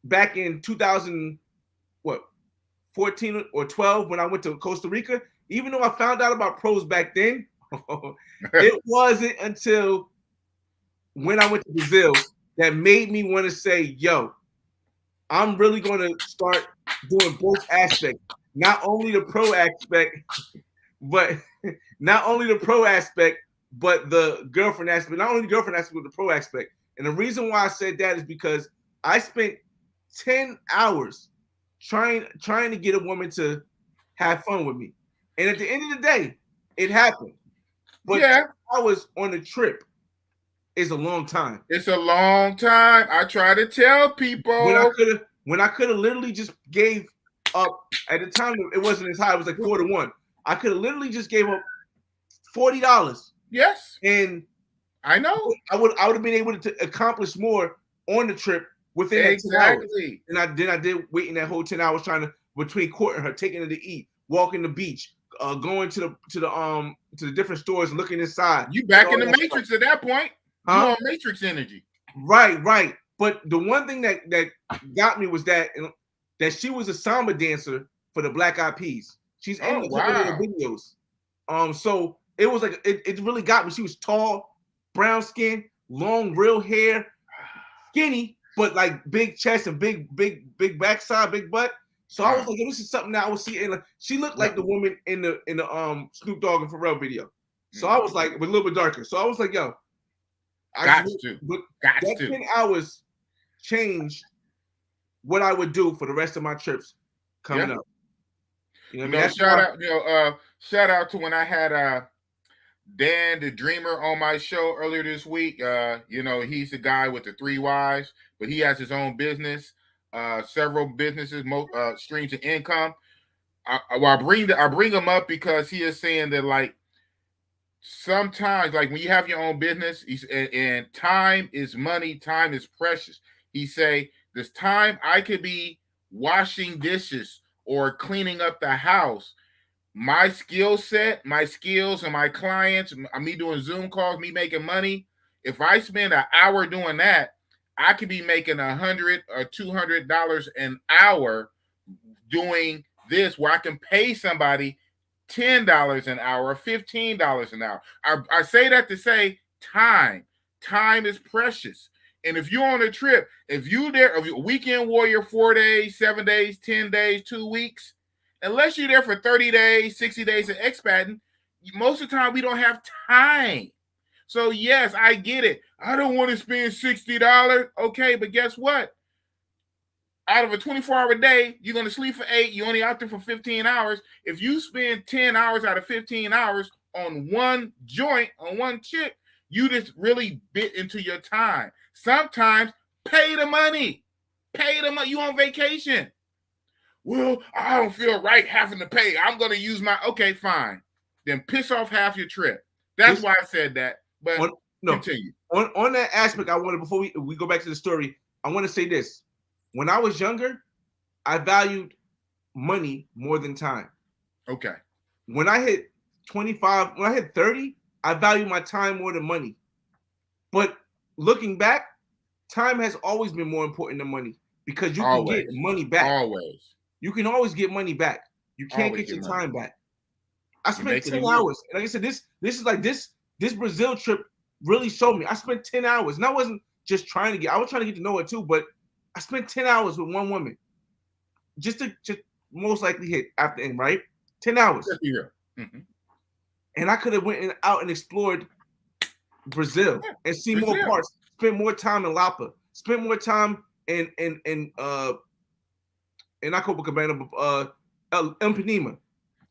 back in 2014 or 12 when I went to Costa Rica, even though I found out about pros back then, it wasn't until when I went to Brazil that made me want to say, yo, I'm really going to start doing both aspects. Not only the pro aspect, but the girlfriend aspect. Not only the girlfriend aspect, but the pro aspect. And the reason why I said that is because I spent 10 hours trying to get a woman to have fun with me. And at the end of the day, it happened. But 10 hours on the trip is a long time. It's a long time. I try to tell people when I could have literally just gave up. At the time, it wasn't as high. It was like 4-1. I could have literally just gave up $40. Yes, and I know I would have been able to accomplish more on the trip within that 10 hours. And I did wait in that whole 10 hours trying to between courting her, taking her to eat, walking the beach, going to the different stores, looking inside. You back in the Matrix at that point. Huh? You on Matrix energy. Right. But the one thing that got me was that she was a samba dancer for the Black Eyed Peas. She's in the videos. So it was like it really got me. She was tall, brown skin, long, real hair, skinny, but like big chest and big backside, big butt. So I was like, this is something that I would see. And she looked like the woman in the Snoop Dogg and Pharrell video. So I was like, but a little bit darker. So I was like, yo, that 10 hours changed what I would do for the rest of my trips coming up. You know what I mean? Shout out to when I had Dan the Dreamer on my show earlier this week. He's the guy with the 3 wives, but he has his own business, several businesses, streams of income. I bring him up because he is saying that like sometimes, like when you have your own business, and time is money, time is precious. He say this time I could be washing dishes or cleaning up the house. My skill set, my skills, and my clients, me doing Zoom calls, me making money. If I spend an hour doing that, I could be making $100 or $200 an hour doing this, where I can pay somebody $10 an hour, $15 an hour. I say that to say time is precious. And if you're on a trip, if you're there, a weekend warrior, 4 days, 7 days, 10 days, 2 weeks, unless you're there for 30 days, 60 days of expatting, most of the time we don't have time. So yes, I get it. I don't want to spend $60. Okay, but guess what? Out of a 24-hour day, you're going to sleep for 8. You're only out there for 15 hours. If you spend 10 hours out of 15 hours on one joint, on one chick, you just really bit into your time. Sometimes pay the money. Pay the money. You on vacation. Well, I don't feel right having to pay. I'm going to use my, okay, fine. Then piss off half your trip. That's why I said that. But continue. On that aspect, I wanted, before we go back to the story, I want to say this. When I was younger, I valued money more than time. Okay. When I hit 25, when I hit 30, I value my time more than money. But looking back, time has always been more important than money, because you can get money back. Always. You can always get money back. You can't get your time back. I spent 10 hours. And like I said, this is like this Brazil trip really showed me. I spent 10 hours. And I wasn't just trying to get, I was trying to get to know her too, but I spent 10 hours with one woman. Just to most likely hit after end, right? 10 hours. Yeah. Mm-hmm. And I could have went out and explored Brazil and see more parts, spend more time in Lapa, spend more time in not Copacabana, Ipanema.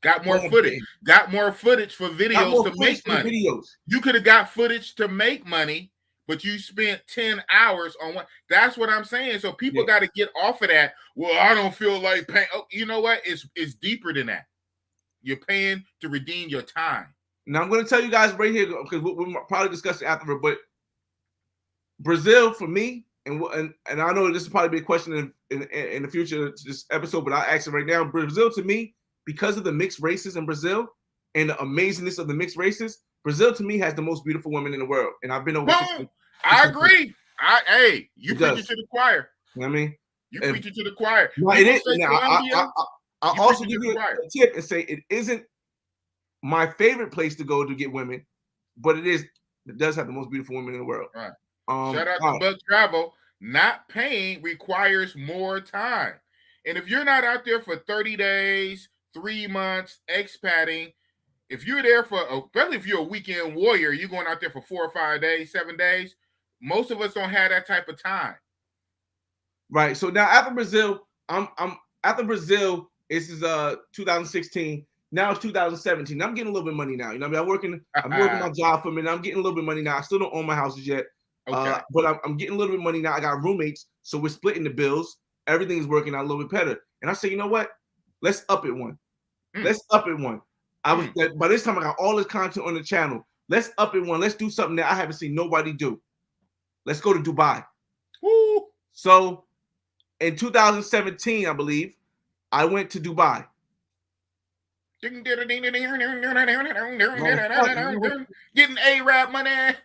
Got more footage. Got more footage for videos to make money. You could have got footage to make money, but you spent 10 hours on one. That's what I'm saying. So people got to get off of that. Well, I don't feel like paying. Oh, you know what? It's deeper than that. You're paying to redeem your time. Now I'm going to tell you guys right here, because we'll probably discuss it after, but Brazil for me, and I know this will probably be a question in the future to this episode, but I'll ask it right now. Brazil to me, because of the mixed races in Brazil and the amazingness of the mixed races, Brazil to me has the most beautiful women in the world. And I've been over. I agree. You preach it to the choir. You know what I mean? You preach it to the choir. No, it is. I'll also give you a tip and say it isn't my favorite place to go to get women, but it does have the most beautiful women in the world. Right. Um, Shout out to Buck Travel. Not paying requires more time. And if you're not out there for 30 days, 3 months, expatting, if you're there for, especially if you're a weekend warrior, you're going out there for 4 or 5 days, 7 days. Most of us don't have that type of time. Right. So now after Brazil, I'm after Brazil. This is 2016. Now it's 2017. I'm getting a little bit of money now. You know, I mean, I'm working my job for a minute. I'm getting a little bit of money now. I still don't own my houses yet. Okay. But I'm getting a little bit of money now. I got roommates, so we're splitting the bills. Everything's working out a little bit better. And I say, you know what? Let's up it one. Let's up it one. By this time I got all this content on the channel. Let's up it one. Let's do something that I haven't seen nobody do. Let's go to Dubai. Woo. So in 2017, I believe, I went to Dubai. Getting A-Rap money.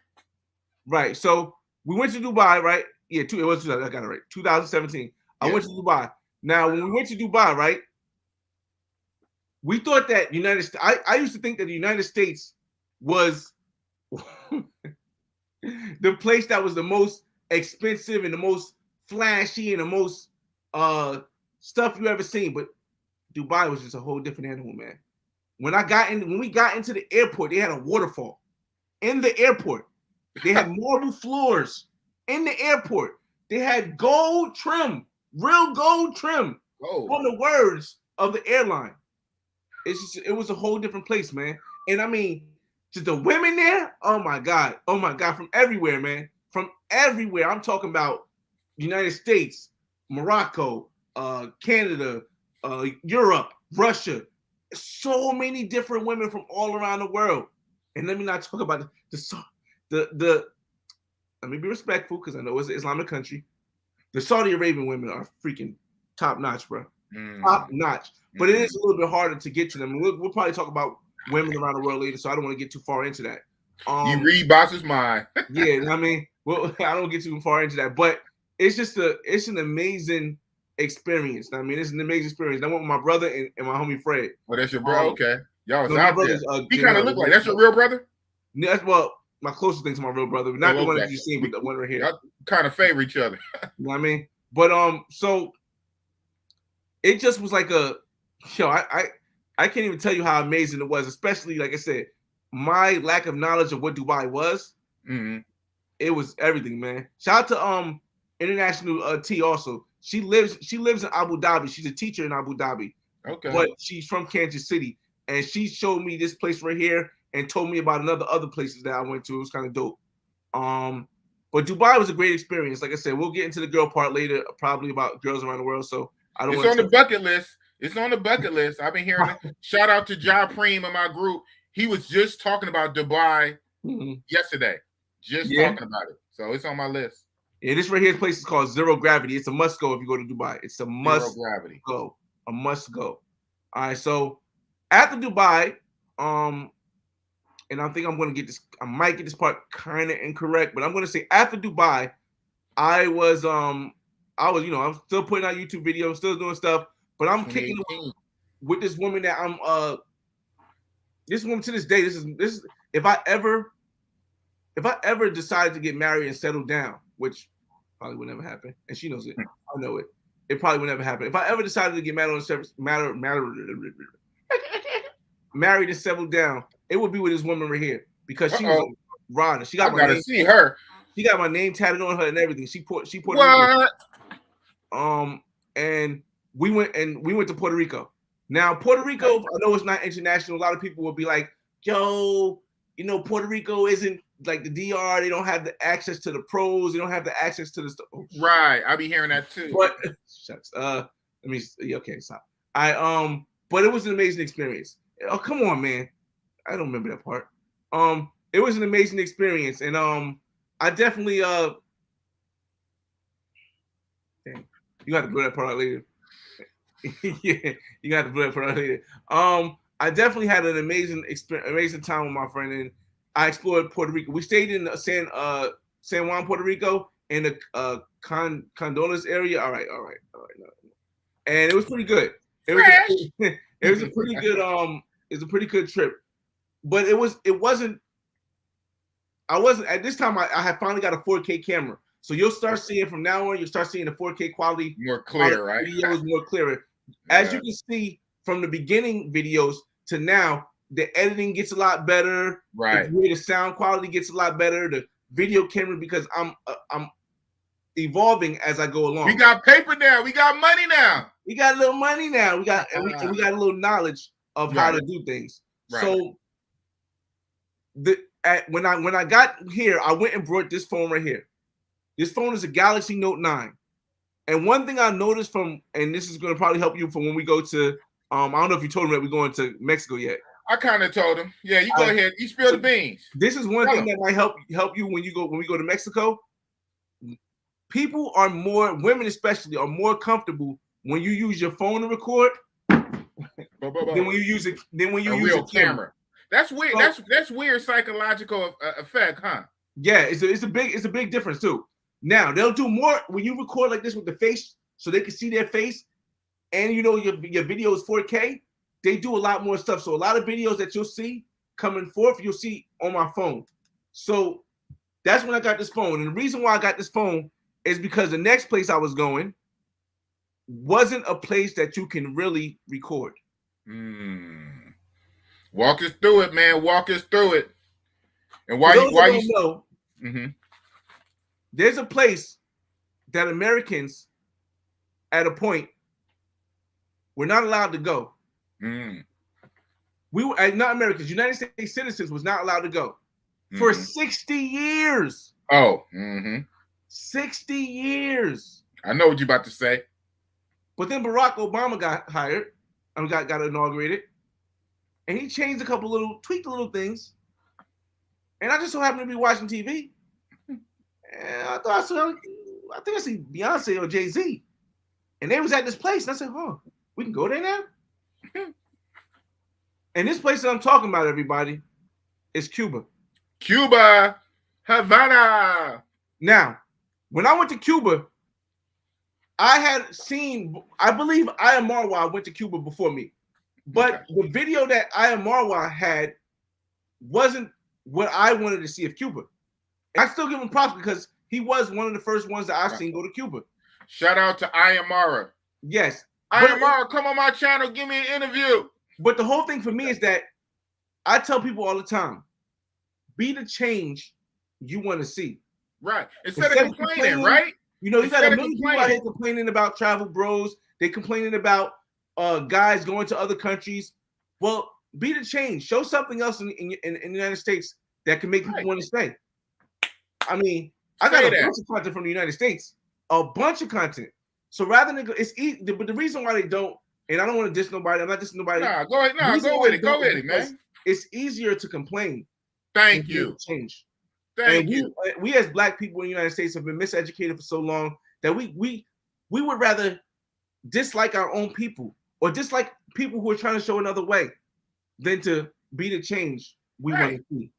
Right. So we went to Dubai, right? Yeah, it was 2000, I got it right. 2017. I went to Dubai. Now, when we went to Dubai, right? We thought that I used to think that the United States was the place that was the most expensive and the most flashy and the most stuff you ever seen. But Dubai was just a whole different animal, man. When we got into the airport, they had a waterfall in the airport. They had marble floors in the airport. They had gold trim, real gold trim on the words of the airline. It was a whole different place, man. And I mean, just the women there, oh my God, from everywhere, man. From everywhere. I'm talking about United States, Morocco, Canada, Europe, Russia. So many different women from all around the world. And let me not talk about the let me be respectful because I know it's an Islamic country. The Saudi Arabian women are freaking top notch, bro. Top notch. But it is a little bit harder to get to them. We'll probably talk about women around the world later, so I don't want to get too far into that. You read Boss's mind. Yeah, I mean, well, I don't get too far into that, but it's an amazing experience. I mean, it's an amazing experience. I went with my brother and my homie Fred. Oh, that's your brother? Okay. Y'all was no, out there. He kind of looked like, that's your real brother? That's my closest thing to my real brother. Not the one that you've seen, but the one right here. Y'all kind of favor each other. You know what I mean? But so it just was like I can't even tell you how amazing it was, especially like I said, my lack of knowledge of what Dubai was. It was everything, man. Shout out to International T also. She lives in Abu Dhabi. She's a teacher in Abu Dhabi. Okay. But she's from Kansas City. And she showed me this place right here and told me about other places that I went to. It was kind of dope. But Dubai was a great experience. Like I said, we'll get into the girl part later, probably about girls around the world. So I don't. It's on the bucket list. It's on the bucket list. I've been hearing it. Shout out to Ja Preem in my group. He was just talking about Dubai yesterday. Just talking about it. So it's on my list. Yeah, this right here place is called Zero Gravity. It's a must go if you go to Dubai. It's a must go. A must go. All right, so after Dubai, and I think I'm gonna get this. I might get this part kind of incorrect, but I'm gonna say after Dubai, I was I'm still putting out YouTube videos, still doing stuff, but I'm kicking with this woman that this woman to this day. This is if I ever decided to get married and settle down, which probably would never happen, and she knows it. I know it. It probably would never happen. If I ever decided to get married and settle down, it would be with this woman right here because she was Rhonda. She got to see her. She got my name tatted on her and everything. She put what? And we went to Puerto Rico. Now Puerto Rico, I know it's not international. A lot of people will be like, "Yo, Puerto Rico isn't like the DR. They don't have the access to the pros. They don't have the access to the stuff." Right, I be hearing that too. But shucks. Let me. Okay, stop. But it was an amazing experience. Oh, come on, man. I don't remember that part. It was an amazing experience, and I definitely dang, you got to blow that part out later. Yeah, you got to blow that part out later. I definitely had an amazing time with my friend, and I explored Puerto Rico. We stayed in San Juan, Puerto Rico, in the Condolas area. All right. No. And it was pretty good. It was a pretty good. It was a pretty good trip. but it wasn't. I wasn't at this time. I had finally got a 4K camera, so you'll start seeing from now on. You'll start seeing the 4K quality more clear, right? Videos more clearer. As you can see from the beginning videos to now, the editing gets a lot better. Right. The sound quality gets a lot better. The video camera, because I'm evolving as I go along. We got paper now. We got money now. We got a little money now. We got and we got a little knowledge of how to do things. Right. So when I got here, I went and brought this phone right here. This phone is a Galaxy Note 9. And one thing I noticed from, and this is going to probably help you for when we go to, I don't know if you told him that we're going to Mexico yet. I kind of told him. Yeah, you go ahead. You spill the beans. This is one thing that might help you when we go to Mexico. People are women especially, are more comfortable when you use your phone to record than when you use it. Than when you use a camera. That's weird. So, that's weird psychological effect, huh? Yeah, it's a big difference too. Now they'll do more when you record like this with the face, so they can see their face, and you know your video is 4K. They do a lot more stuff. So a lot of videos that you'll see coming forth, you'll see on my phone. So that's when I got this phone. And the reason why I got this phone is because the next place I was going wasn't a place that you can really record. Walk us through it, man. Walk us through it. And why you know? There's a place that Americans, at a point, were not allowed to go. We were not Americans. United States citizens was not allowed to go for 60 years. 60 years. I know what you're about to say. But then Barack Obama got hired and got inaugurated, and he changed tweaked a little things. And I just so happened to be watching TV, and I think I see Beyonce or Jay-Z, and they was at this place, and I said, "Huh, we can go there now." And this place that I'm talking about, everybody, is Cuba. Cuba, Havana. Now, when I went to Cuba, I believe Aya Marwa went to Cuba before me. But the video that Aya Marwa had wasn't what I wanted to see of Cuba. And I still give him props because he was one of the first ones that I've seen go to Cuba. Shout out to Aya Marwa. Yes. Aya Marwa, come on my channel, give me an interview. But the whole thing for me is that I tell people all the time, be the change you want to see. Right. Instead of complaining, right? You know, you got a million people out here complaining about travel bros. They complaining about guys going to other countries. Well, be the change. Show something else in the United States that can make people want to stay. I mean, I got a bunch of content from the United States. A bunch of content. So rather than it's easy, but the reason why they don't, and I don't want to diss nobody. I'm not dissing nobody. Nah, go ahead. Nah, go with it. Go with it, man. It's easier to complain. Thank you. Change. Thank you. We as Black people in the United States have been miseducated for so long that we would rather dislike our own people or dislike people who are trying to show another way than to be the change we want to see.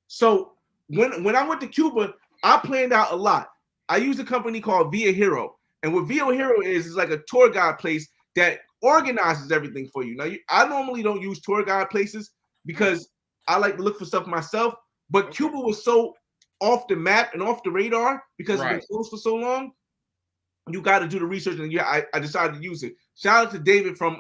So when I went to Cuba, I planned out a lot. I used a company called Via Hero. And what Via Hero is like a tour guide place that organizes everything for you. Now, I normally don't use tour guide places because I like to look for stuff myself. But Cuba was so off the map and off the radar because it's been closed for so long. You got to do the research, and I decided to use it. Shout out to David from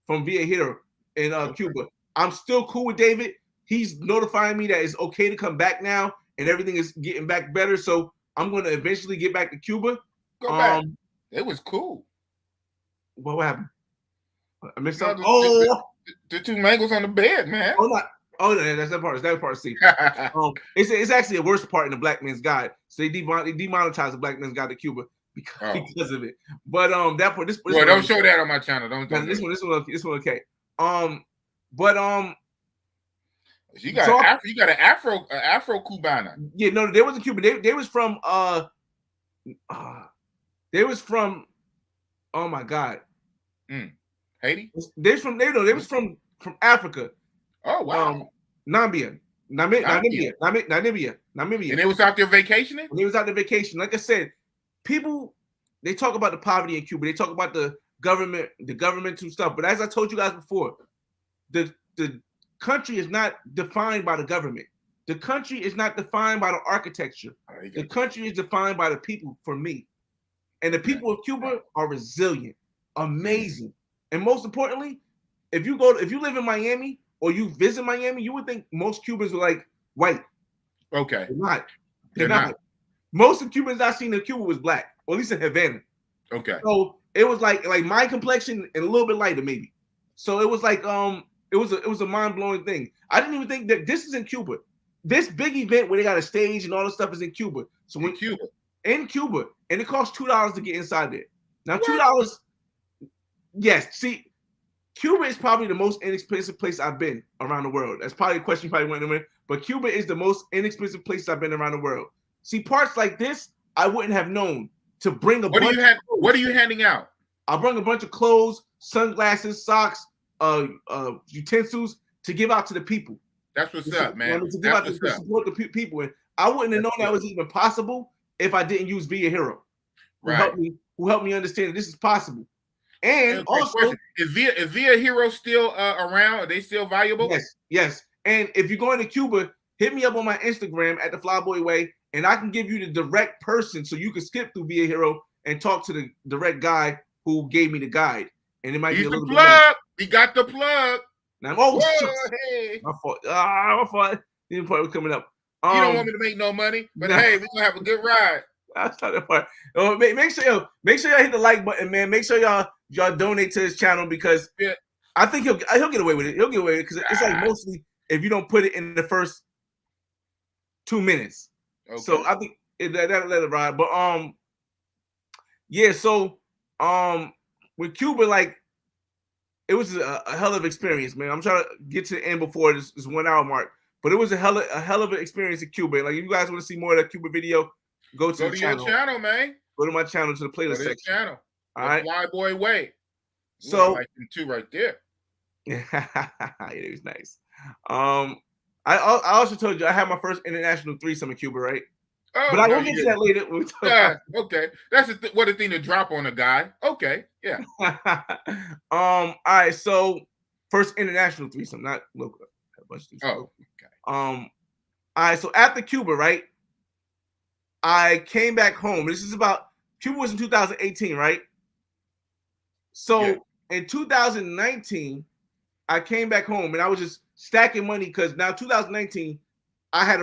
Via Hero in Cuba. I'm still cool with David. He's notifying me that it's okay to come back now, and everything is getting back better. So I'm going to eventually get back to Cuba. Go back. It was cool. What happened? I missed something. The two mangoes on the bed, man. Oh, no, that's that part. That's that part. See, it's actually a worse part in the Black Man's Guide. So they demonetized the Black Man's Guide to Cuba because of it. But that part. This well, don't show that on my channel. Don't. This one okay. You got an Afro Cubana. Yeah, no, they wasn't Cuban. They was from oh my God. Haiti? They was from Africa. Oh wow. Namibia. And they was out there vacationing? When they was out there vacationing. Like I said, people, they talk about the poverty in Cuba. They talk about the governmental stuff. But as I told you guys before, the country is not defined by the government. The country is not defined by the architecture. The country is defined by the people. For me, and the people of Cuba are resilient, amazing, and most importantly, if you live in Miami or you visit Miami, you would think most Cubans are like white. Okay, they're not. They're not. Most of the Cubans I seen in Cuba was black, or at least in Havana. Okay. So it was like my complexion and a little bit lighter, maybe. So it was like it was a mind-blowing thing. I didn't even think that this is in Cuba. This big event where they got a stage and all this stuff is in Cuba. So in Cuba, and it costs $2 to get inside there. Now $2, yes. See, Cuba is probably the most inexpensive place I've been around the world. That's probably a question you probably want to win, but Cuba is the most inexpensive place I've been around the world. See, parts like this I wouldn't have known to bring a. What are you handing out? I bring a bunch of clothes, sunglasses, socks, utensils to give out to the people. That's what's up, man. To give out to support the people, and I wouldn't have known that was even possible if I didn't use Via Hero, who helped me understand that this is possible. And also, is Via Hero still around? Are they still valuable? Yes. And if you're going to Cuba, hit me up on my Instagram at TheFlyBoyWay, and I can give you the direct person so you can skip through Via Hero and talk to the direct guy who gave me the guide. And it might be a little plug. We got the plug. Now, hey. My fault. My fault. The part was coming up. You don't want me to make no money, but hey, we're gonna have a good ride. That's not that part. Make sure y'all hit the like button, man. Make sure y'all donate to his channel because I think he'll get away with it. He'll get away with it because it's like mostly if you don't put it in the first 2 minutes. Okay. So I think that'll let it ride. But so with Cuba, like it was a hell of an experience, man. I'm trying to get to the end before this 1 hour mark, but it was a hell of an experience in Cuba. And like if you guys want to see more of that Cuba video, go to your channel, man. Go to my channel to the playlist section. Channel. All right. Flyboy Way. So I like them too right there. It was nice. I also told you I had my first international threesome in Cuba, right? Oh, but I will get to that later. Okay. That's what a thing to drop on a guy. Okay, yeah. All right. So first international threesome, not local. Oh, okay. All right. So after Cuba, right? I came back home. This is Cuba was in 2018, right? So in 2019, I came back home and I was just stacking money because now 2019, I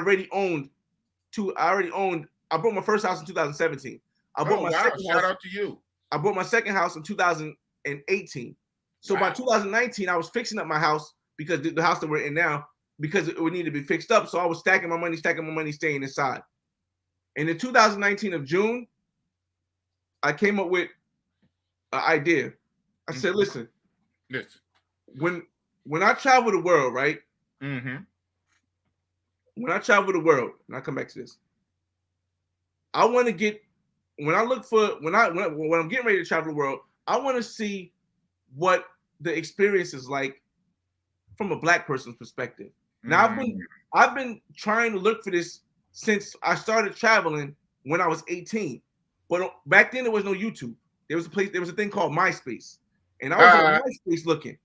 bought my first house in 2017. Shout out to you. I bought my second house in 2018. So by 2019, I was fixing up my house because the house that we're in now, because it would need to be fixed up. So I was stacking my money, staying inside. And in 2019 of June, I came up with an idea. I said, listen, when I travel the world, right? Mm-hmm. When I travel the world, and I come back to this, I want to get when I'm getting ready to travel the world, I want to see what the experience is like from a Black person's perspective. Now I've been trying to look for this since I started traveling when I was 18. But back then there was no YouTube. There was a thing called MySpace. And I was on MySpace looking,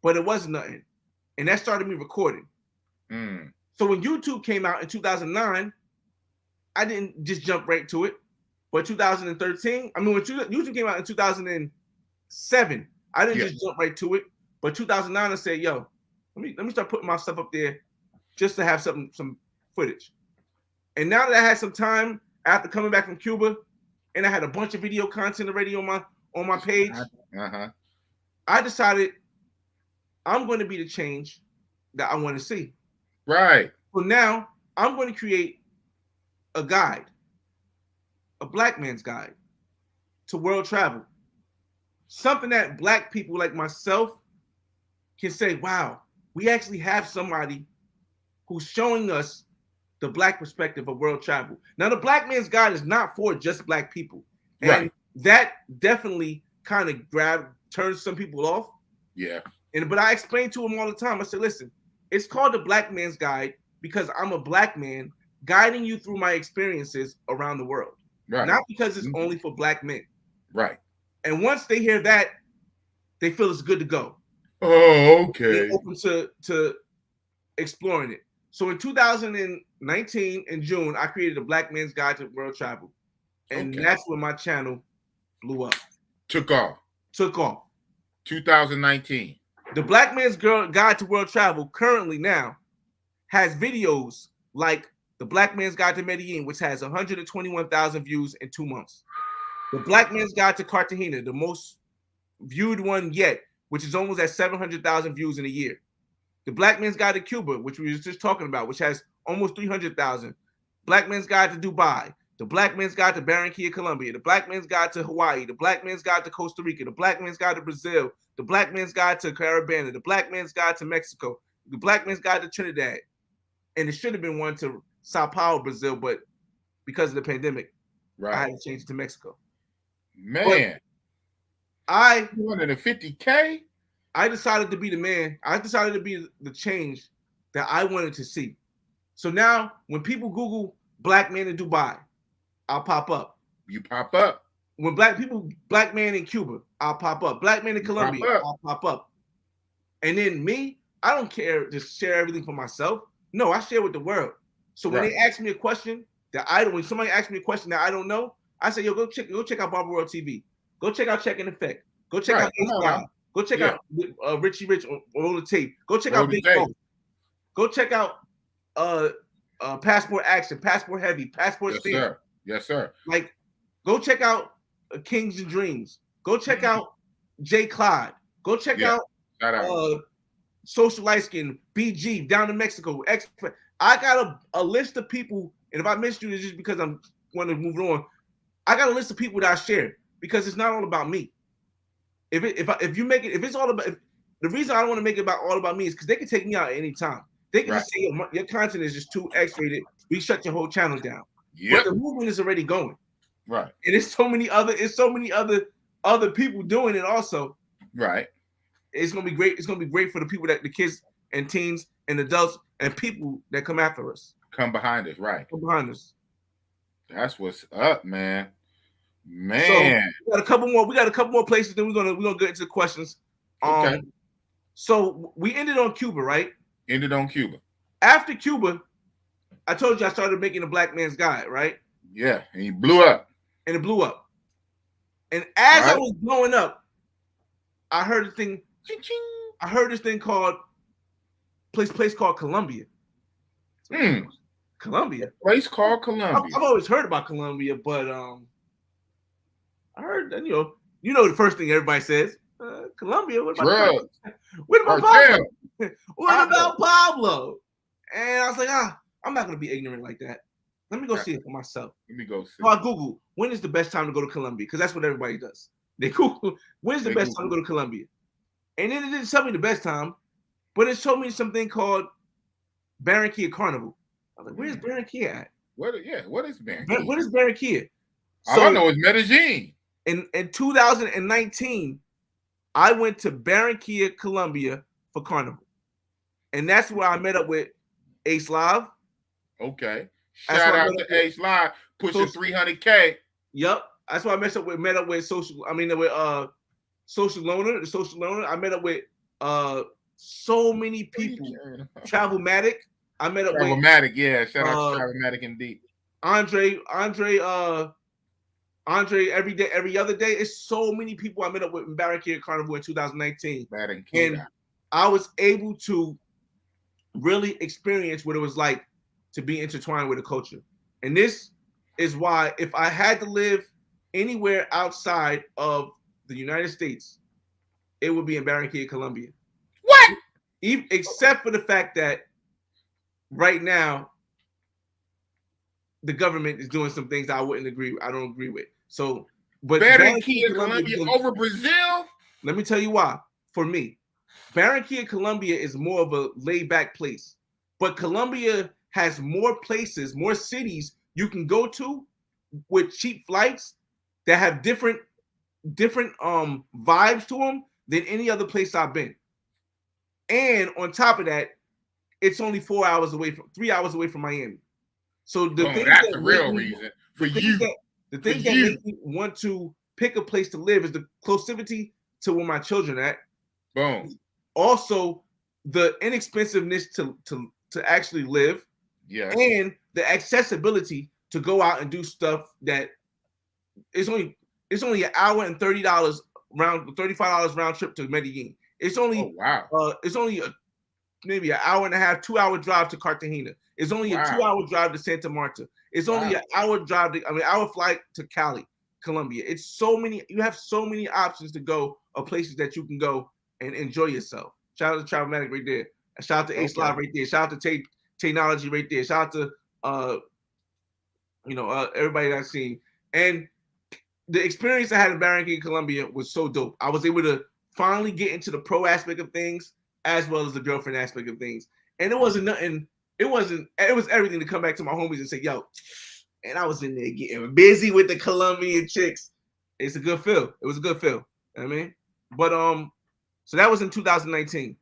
but it wasn't nothing. And that started me recording. So when YouTube came out in 2009, I didn't just jump right to it. But 2013, when YouTube came out in 2007, I didn't just jump right to it. But 2009, I said, yo, let me start putting my stuff up there just to have some footage. And now that I had some time after coming back from Cuba, and I had a bunch of video content already on my page, I decided I'm going to be the change that I want to see. Right. So now I'm going to create a guide, a Black man's guide to world travel. Something that Black people like myself can say, wow, we actually have somebody who's showing us the Black perspective of world travel. Now, the Black man's guide is not for just Black people. And that definitely kind of turns some people off. Yeah. But I explain to them all the time. I said, listen, it's called the Black man's guide because I'm a Black man guiding you through my experiences around the world. Right. Not because it's only for Black men. Right. And once they hear that, they feel it's good to go. Oh, okay. They're open to exploring it. So in 2019, in June, I created a Black Man's Guide to World Travel. And that's when my channel blew up. Took off. 2019. The Black Man's Guide to World Travel currently now has videos like the Black Man's Guide to Medellin, which has 121,000 views in 2 months. The Black Man's Guide to Cartagena, the most viewed one yet, which is almost at 700,000 views in a year. The Black Man's Guide to Cuba, which we were just talking about, which has almost 300,000. Black Man's Guide to Dubai. The Black Man's Guide to Barranquilla, Colombia. The Black Man's Guide to Hawaii. The Black Man's Guide to Costa Rica. The Black Man's Guide to Brazil. The Black Man's Guide to Caribbean. The Black Man's Guide to Mexico. The Black Man's Guide to Trinidad. And it should have been one to Sao Paulo, Brazil, but because of the pandemic, I had to change it to Mexico. Man, I 250K. I decided to be the man. I decided to be the change that I wanted to see. So now, when people Google Black Man in Dubai, I'll pop up. You pop up. When Black Man in Cuba, I'll pop up. Black Man in Colombia, I'll pop up. And then me, I don't care to share everything for myself. No, I share with the world. So when they ask me a question when somebody asks me a question that I don't know, I say, yo, go check out Barber World TV. Go check out Check in Effect. Go check out Ace. Go check out Richie Rich or Roll the Tape. Go check out Big Boss. Go check out Passport Action, Passport Heavy, Passport Stand. Yes, sir. Like, go check out Kings and Dreams. Go check out Jay Clyde. Go check out Social Light Skin, BG, down in Mexico. I got a list of people, and if I missed you, it's just because I'm want to move on. I got a list of people that I share because it's not all about me. If it's all about, the reason I don't want to make it all about me is because they can take me out at any time. They can just say your content is just too X-rated. We shut your whole channel down. But the movement is already going. Right. And it's so many other people doing it also. Right. It's gonna be great. It's gonna be great for the people the kids and teens and adults and people that come after us. Come behind us, right. Come behind us. That's what's up, man. Man. So we got a couple more places, then we're gonna get into the questions. Okay. So we ended on Cuba, right? Ended on Cuba. After Cuba, I told you I started making a Black Man's Guide, right? Yeah, and he blew up. And it blew up. And as I was blowing up, I heard a thing. I heard this thing called place called Colombia. Colombia. Place called Colombia. I've always heard about Colombia, but I heard that you know the first thing everybody says, Colombia. What about Pablo? What about Pablo? And I was like, I'm not gonna be ignorant like that. Let me go see it for myself. Let me go see. So I Google when is the best time to go to Colombia, because that's what everybody does. They Google when's the best time to go to Colombia, and then it didn't tell me the best time, but it showed me something called Barranquilla Carnival. I was like, where's Barranquilla at? What is Barranquilla? What is Barranquilla? All I know is Medellin. In 2019, I went to Barranquilla, Colombia for Carnival, and that's where I met up with Ace Live. Okay. Shout out to Ace Live pushing 300K. Yep. That's why I met up with Social Loner, the Social Loner. I met up with so many people. Travelmatic. I met up with Travelmatic, yeah. Shout out to Travelmatic indeed. Andre, every other day. It's so many people I met up with in Barranquilla Carnival in 2019. And I was able to really experience what it was like to be intertwined with the culture. And this is why, if I had to live anywhere outside of the United States, it would be in Barranquilla, Colombia. What? Except for the fact that right now, the government is doing some things I don't agree with. So, but Barranquilla, Colombia over Brazil? Let me tell you why. For me, Barranquilla, Colombia is more of a laid-back place. But Colombia has more places, more cities you can go to with cheap flights that have different vibes to them than any other place I've been. And on top of that, it's only 3 hours away from Miami. So that's the real reason for you. The thing that makes me want to pick a place to live is the closivity to where my children are at. Boom. Also, the inexpensiveness to actually live, Yes. and the accessibility to go out and do stuff that it's only an hour and $35 round trip to Medellin. It's only maybe an hour and a half, 2 hour drive to Cartagena. It's only a 2 hour drive to Santa Marta. It's only an hour drive hour flight to Cali, Colombia. It's so many. You have so many options to go of places that you can go and enjoy yourself. Shout out to Travelmatic right there. Shout out to Ace Live right there. Shout out to Technology right there. Shout out to everybody that I've seen. And the experience I had in Barranquilla, Colombia was so dope. I was able to finally get into the pro aspect of things as well as the girlfriend aspect of things. And it wasn't nothing. It was everything to come back to my homies and say, yo, and I was in there getting busy with the Colombian chicks. It's a good feel. It was a good feel. You know what I mean? But so that was in 2019.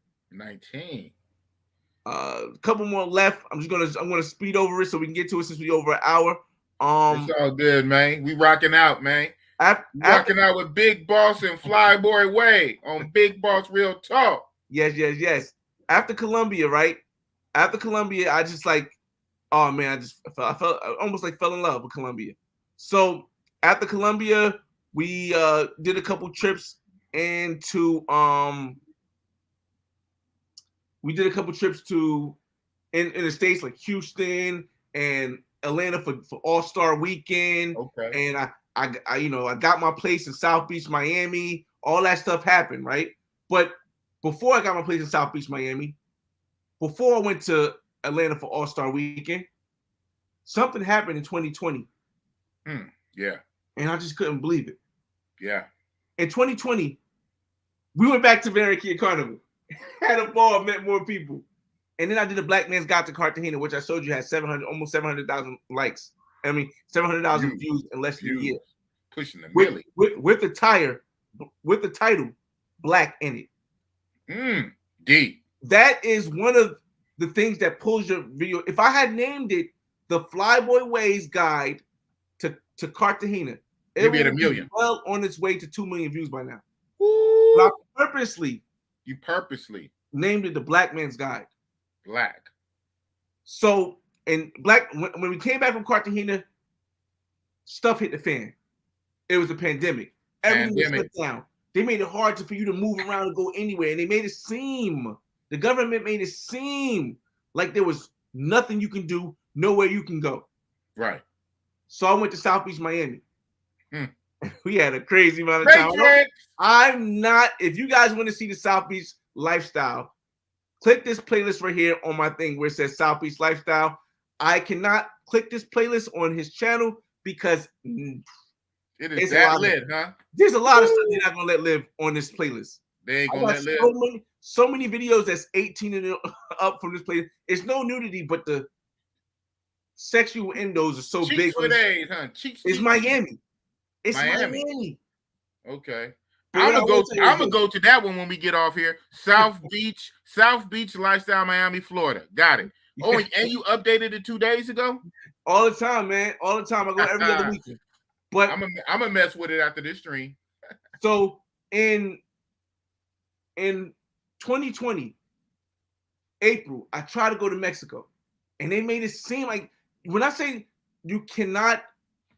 A couple more left. I'm gonna speed over it so we can get to it since we over an hour. It's all good, man. We rocking out, man. Rocking out with Big Boss and Flyboy Way on Big Boss Real Talk. Yes. After Colombia, right? After Colombia, I just like, oh man, I almost like fell in love with Colombia. So after Colombia, we did a couple trips into in the States like Houston and Atlanta for All-Star Weekend. Okay. And I got my place in South Beach, Miami. All that stuff happened, right? But before I got my place in South Beach, Miami, before I went to Atlanta for All-Star Weekend, something happened in 2020. Yeah. And I just couldn't believe it. Yeah. In 2020, we went back to Barranquilla Carnival, had a ball, met more people. And then I did a Black Man's Guide to Cartagena, which I showed you had almost 700,000 likes. 700,000 views in less than a year. Pushing the milli. With the title, Black in it. Deep. That is one of the things that pulls your video. If I had named it the Flyboy Way's Guide to Cartagena, it would be 1 million. Well on its way to 2 million views by now. But You purposely named it the Black Man's Guide. Black. So, and when we came back from Cartagena, stuff hit the fan. It was a pandemic. Everything was shut down. They made it hard for you to move around and go anywhere. And the government made it seem like there was nothing you can do, nowhere you can go. Right. So I went to South Beach, Miami. We had a crazy amount of time. If you guys want to see the South Beach lifestyle, click this playlist right here on my thing where it says South Beach Lifestyle. I cannot click this playlist on his channel because it is that lit, huh? There's a lot of stuff they're not gonna let live on this playlist. They ain't gonna let live. So many videos that's 18 and up from this playlist. It's no nudity, but the sexual endos are so big. It's Miami. It's Miami. Okay. I'm gonna go to that one when we get off here. South Beach Lifestyle, Miami, Florida. Got it. Oh, and you updated it 2 days ago? All the time, man. All the time. I go every other weekend. But I'm gonna mess with it after this stream. So in 2020, April, I tried to go to Mexico, and they made it seem like when I say you cannot,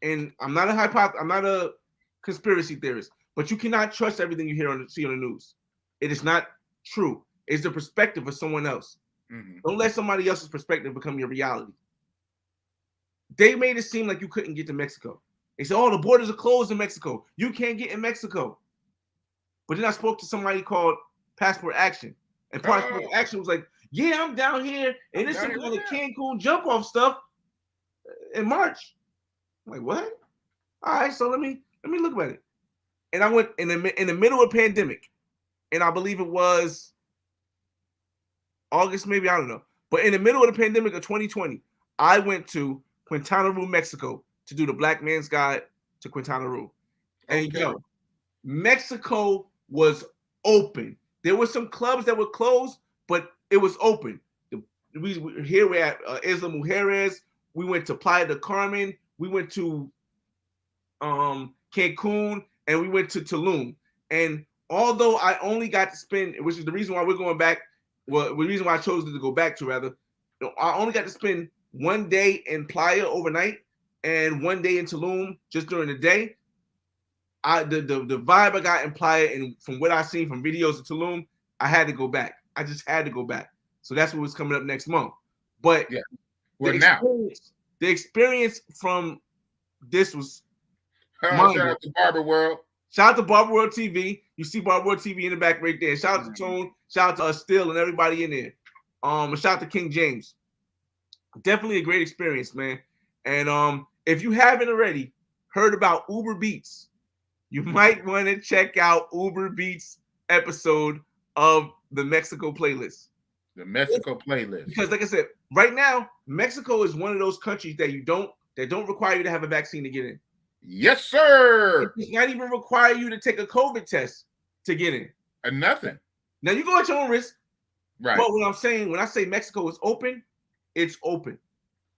and I'm not a conspiracy theorist, but you cannot trust everything you see on the news. It is not true. It's the perspective of someone else. Don't let somebody else's perspective become your reality. They made it seem like you couldn't get to Mexico. They said, oh, the borders are closed in Mexico. You can't get in Mexico. But then I spoke to somebody called Passport Action. And Passport Action was like, yeah, I'm down here. And this is kind of Cancun jump off stuff in March. I'm like, what? All right, so let me look at it. And I went in the middle of pandemic. And I believe it was August, maybe, I don't know. But in the middle of the pandemic of 2020, I went to Quintana Roo, Mexico to do the Black Man's Guide to Quintana Roo. And Mexico was open. There were some clubs that were closed, but it was open. We're at Isla Mujeres. We went to Playa del Carmen. We went to Cancun, and we went to Tulum. And although I only got to spend, which is the reason why we're going back, well, the reason why I chose to go back to rather, I only got to spend 1 day in Playa overnight and 1 day in Tulum just during the day. The vibe I got in Playa and from what I seen from videos of Tulum, I had to go back. I just had to go back. So that's what was coming up next month. But Yeah. Well, the experience from this was shout out to Barber World. Shout out to Barber World TV. You see Barber World TV in the back right there. Shout out to Tone. Shout out to us Still and everybody in there. And shout out to King James. Definitely a great experience, man. And if you haven't already heard about Uber Beats, you might want to check out Uber Beats episode of the Mexico playlist. The Mexico playlist. Because like I said, right now, Mexico is one of those countries that don't require you to have a vaccine to get in. Yes, sir. It does not even require you to take a COVID test to get in. Nothing. Now you go at your own risk. Right. But what I'm saying, when I say Mexico is open, it's open.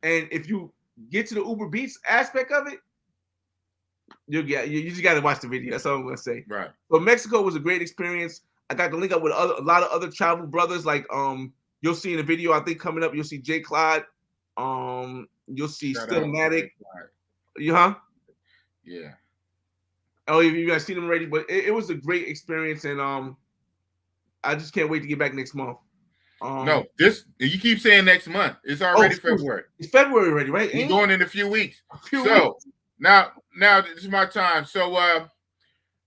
And if you get to the Uber Beats aspect of it, you just got to watch the video. That's all I'm gonna say. Right. But Mexico was a great experience. I got to link up with a lot of other travel brothers. Like you'll see in the video, I think coming up, you'll see J Clyde. You'll see Stillmatic. Yeah. Oh, you guys seen them already? But it was a great experience, and I just can't wait to get back next month. No, you keep saying next month. It's already February. It's February already, right? You're going in a few weeks. Now this is my time. So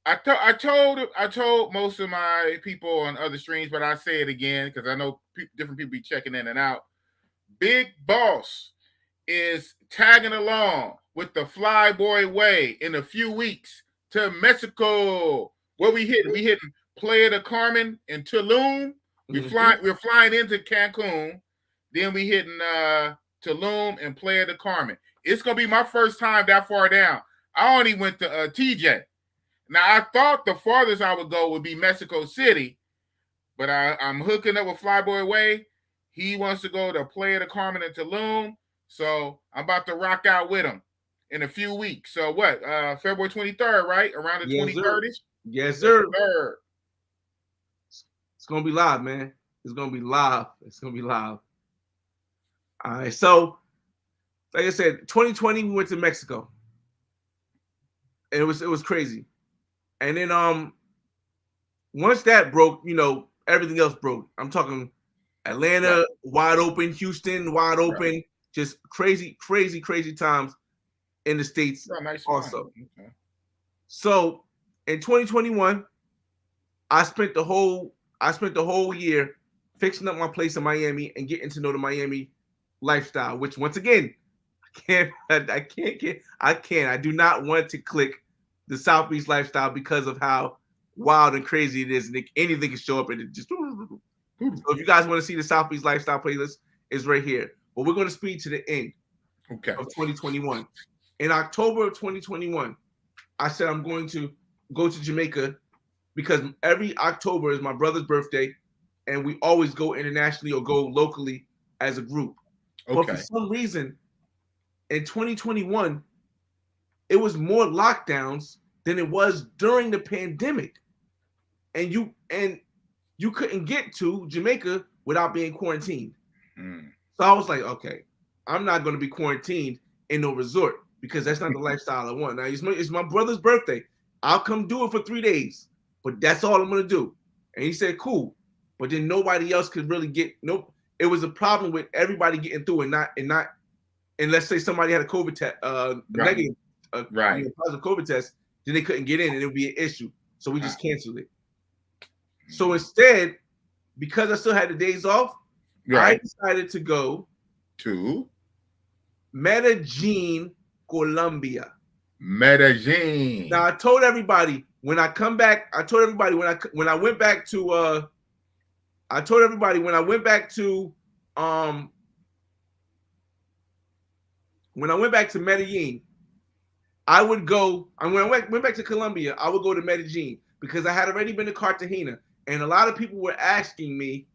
I told most of my people on other streams, but I say it again because I know different people be checking in and out. Big Boss is tagging along with the Flyboy Way in a few weeks to Mexico. Where we hitting? We hitting Playa del Carmen in Tulum. We're flying into Cancun. Then we hitting Tulum and Playa del Carmen. It's gonna be my first time that far down. I only went to TJ. Now I thought the farthest I would go would be Mexico City, but I'm hooking up with Flyboy Way. He wants to go to Playa del Carmen and Tulum, so I'm about to rock out with him in a few weeks. So what? February 23rd, right? Around the 23rd-ish? Yes, sir. Yes, it's gonna be live, man. It's gonna be live. All right, so like I said, 2020 we went to Mexico. And it was crazy. And then once that broke, everything else broke. I'm talking Atlanta wide open, Houston wide open, just crazy times in the States also. Okay. So in 2021, I spent the whole year fixing up my place in Miami and getting to know the Miami lifestyle, which once again, I do not want to click the South Beach lifestyle because of how wild and crazy it is, and anything can show up and it just. So if you guys want to see the South Beach lifestyle playlist, it's right here. But we're going to speed to the end of 2021. In October of 2021, I said I'm going to go to Jamaica because every October is my brother's birthday, and we always go internationally or go locally as a group. But for some reason, in 2021, it was more lockdowns than it was during the pandemic. And you couldn't get to Jamaica without being quarantined. So I was like, okay, I'm not going to be quarantined in no resort because that's not the lifestyle I want. Now, it's my brother's birthday. I'll come do it for 3 days, but that's all I'm going to do. And he said, cool. But then nobody else could really it was a problem with everybody getting through and let's say somebody had a COVID test, negative, positive COVID test, then they couldn't get in and it would be an issue. So we just canceled it. So instead, because I still had the days off, I decided to go to Medellin, Colombia. Medellin. Now I told everybody when I come back. I told everybody when I went back to. I told everybody when I went back to. When I went back to Medellin, I would go. And when I went back to Colombia, I would go to Medellin because I had already been to Cartagena, and a lot of people were asking me,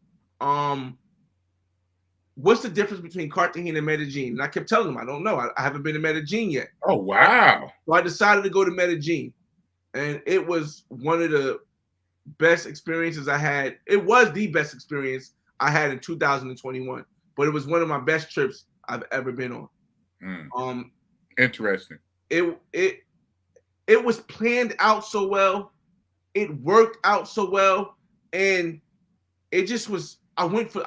what's the difference between Cartagena and Medellin? And I kept telling them, I don't know. I haven't been to Medellin yet. Oh, wow. So I decided to go to Medellin. And it was one of the best experiences I had. It was the best experience I had in 2021. But it was one of my best trips I've ever been on. Interesting. It was planned out so well. It worked out so well, and it just was. I went for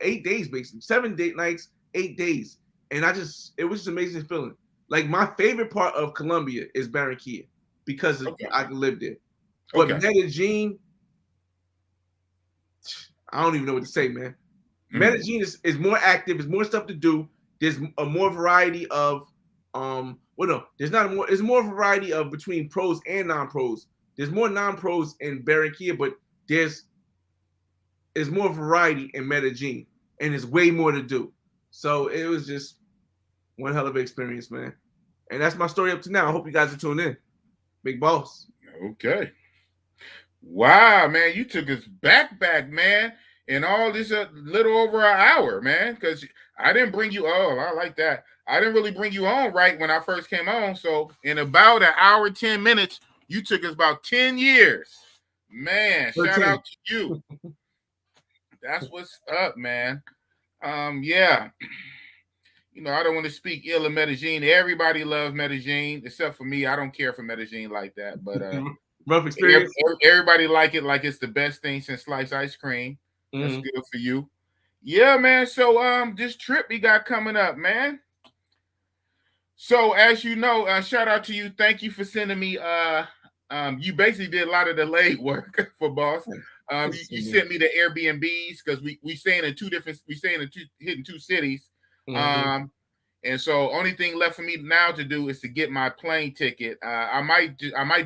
8 days basically, 7 nights, 8 days, and it was just an amazing feeling. Like my favorite part of Colombia is Barranquilla because I lived there. But Medellin, I don't even know what to say, man. Medellin is more active. There's more stuff to do. There's a more variety of there's more variety of between pros and non-pros. There's more non-pros in Barranquilla, but there's more variety in Medellin, and there's way more to do. So it was just one hell of an experience, man. And that's my story up to now. I hope you guys are tuned in. Big Boss. Okay. Wow, man, you took us back, man, in all this little over an hour, man, because I didn't bring you. Oh, I like that. I didn't really bring you on right when I first came on. So in about an hour, 10 minutes, you took us about 10 years. Man, 13. Shout out to you. That's what's up, man. Yeah. You know, I don't want to speak ill of Medellin. Everybody loves Medellin, except for me. I don't care for Medellin like that. But rough experience. Everybody like it's the best thing since sliced ice cream. That's good for you. Yeah, man. So this trip we got coming up, man. So as you know, shout out to you. Thank you for sending me. You basically did a lot of the leg work for Boss. You sent me the Airbnbs because we staying in hitting two cities. And so only thing left for me now to do is to get my plane ticket. I might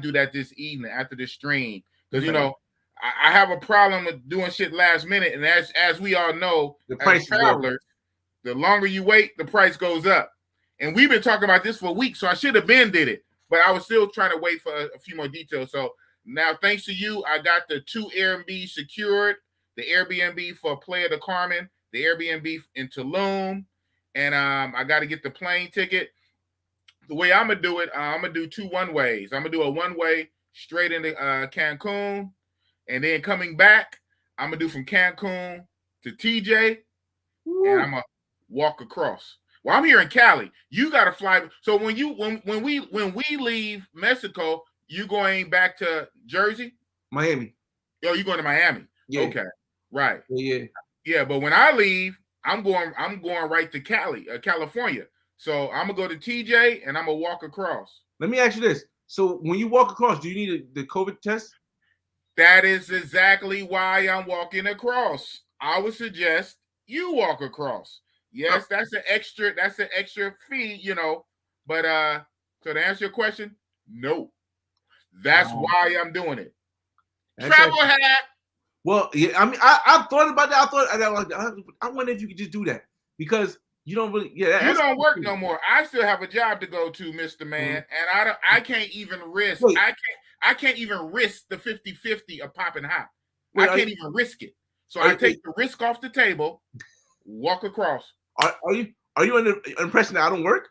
do that this evening after the stream because you know I have a problem with doing shit last minute, and as we all know, as travelers, the longer you wait, the price goes up. And we've been talking about this for weeks, so I should have did it, but I was still trying to wait for a few more details. So now, thanks to you, I got the 2 Airbnb secured: the Airbnb for Playa del Carmen, the Airbnb in Tulum. And I got to get the plane ticket. The way I'm going to do it, I'm going to do 2 one-ways. I'm going to do a one-way straight into Cancun. And then coming back, I'm going to do from Cancun to TJ. And I'm going to walk across. Well, I'm here in Cali. You got to fly. So when we leave Mexico, you going back to Jersey? Miami. Yo, you going to Miami? Yeah. Okay. Right. Yeah. But when I leave, I'm going right to California. So I'm gonna go to TJ and I'm gonna walk across. Let me ask you this: so when you walk across, do you need the COVID test? That is exactly why I'm walking across. I would suggest you walk across. Yes, that's an extra fee, you know. But so to answer your question, no. That's why I'm doing it. Travel hack. Well, yeah, I mean, I thought about that. I wonder if you could just do that because you don't really. Yeah, you don't work no more. I still have a job to go to, Mr. Man, and I can't even risk. Wait. I can't even risk the 50-50 of popping hot. I can't even risk it. So I take the risk off the table, walk across. Are you under the impression that I don't work?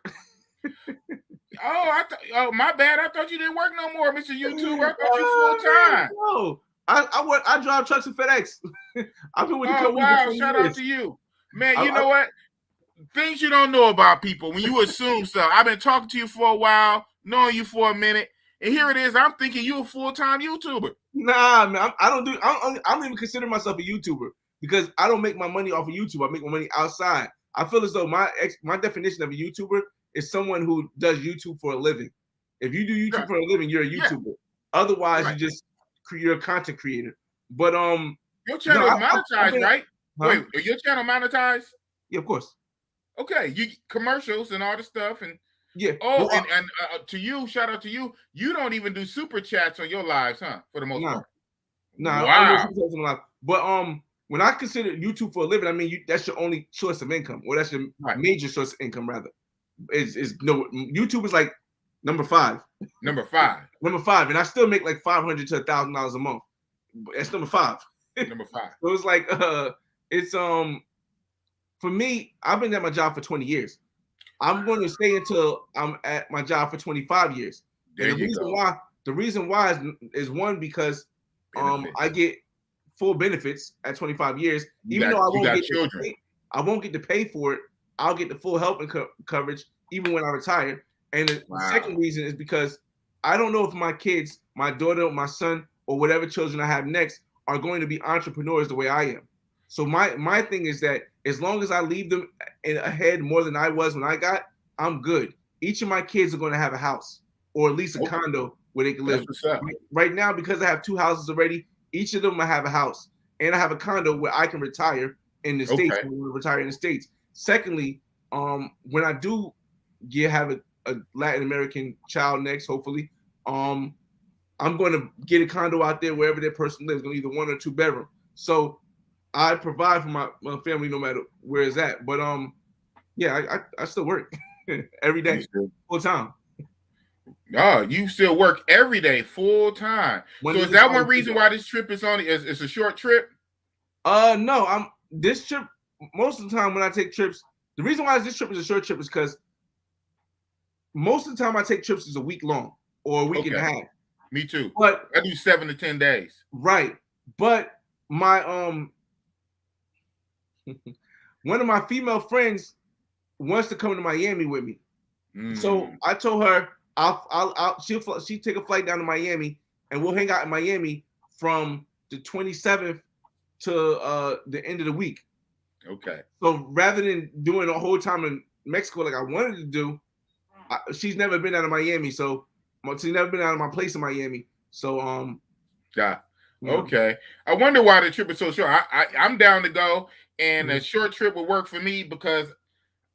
Oh, my bad. I thought you didn't work no more, Mr. YouTuber. I thought you full time. No. I work. I drive trucks and FedEx. I've been with the company. Wow! Shout out to you, man. You know what? Things you don't know about people when you assume stuff. I've been talking to you for a while, knowing you for a minute, and here it is. I'm thinking you a full-time YouTuber. Nah, man. I don't even consider myself a YouTuber because I don't make my money off of YouTube. I make my money outside. I feel as though my definition of a YouTuber is someone who does YouTube for a living. If you do YouTube for a living, you're a YouTuber. Yeah. Otherwise, you're a content creator. But your channel is monetized, right? Huh? Wait, your channel monetized? Yeah, of course. Okay, you commercials and all the stuff, and yeah. Oh, well, and to you, shout out to you. You don't even do super chats on your lives, huh? For the most part. Nah. Wow. But when I consider YouTube for a living, I mean that's your only source of income, or that's your major source of income, rather. YouTube is like number 5. Number 5. Number 5, and I still make like $500 to $1,000 a month. That's number 5. Number 5. So it's like it's for me. I've been at my job for 20 years. I'm going to stay until I'm at my job for 25 years. And the reason why is one because I get full benefits at 25 years. You Even got, though I you won't got get children. I won't get to pay for it. I'll get the full health coverage even when I retire. And the Wow. second reason is because I don't know if my kids, my daughter, my son, or whatever children I have next are going to be entrepreneurs the way I am. So my thing is that as long as I leave them ahead more than I was when I got, I'm good. Each of my kids are going to have a house or at least a condo where they can live. Right now, because I have 2 houses already, each of them I have a house and I have a condo where I can retire in the States. When we retire in the States. Secondly, when I do have a Latin American child next, hopefully, I'm going to get a condo out there wherever that person lives, going to either 1 or 2 bedroom. So I provide for my family no matter where it's at. But yeah, I still work every day, full time. Oh, you still work every day, full time. So is that one reason why this trip is only it's a short trip? No, this trip, most of the time when I take trips, the reason why this trip is a short trip is because most of the time I take trips is a week long or a week and a half. Me too. But I do 7 to 10 days. Right. But my one of my female friends wants to come to Miami with me. So I told her she'll take a flight down to Miami and we'll hang out in Miami from the 27th to the end of the week. Okay. So rather than doing a whole time in Mexico like I wanted to do, she's never been out of Miami. So she's never been out of my place in Miami. So yeah. Okay. I wonder why the trip is so short. I'm down to go, and a short trip would work for me because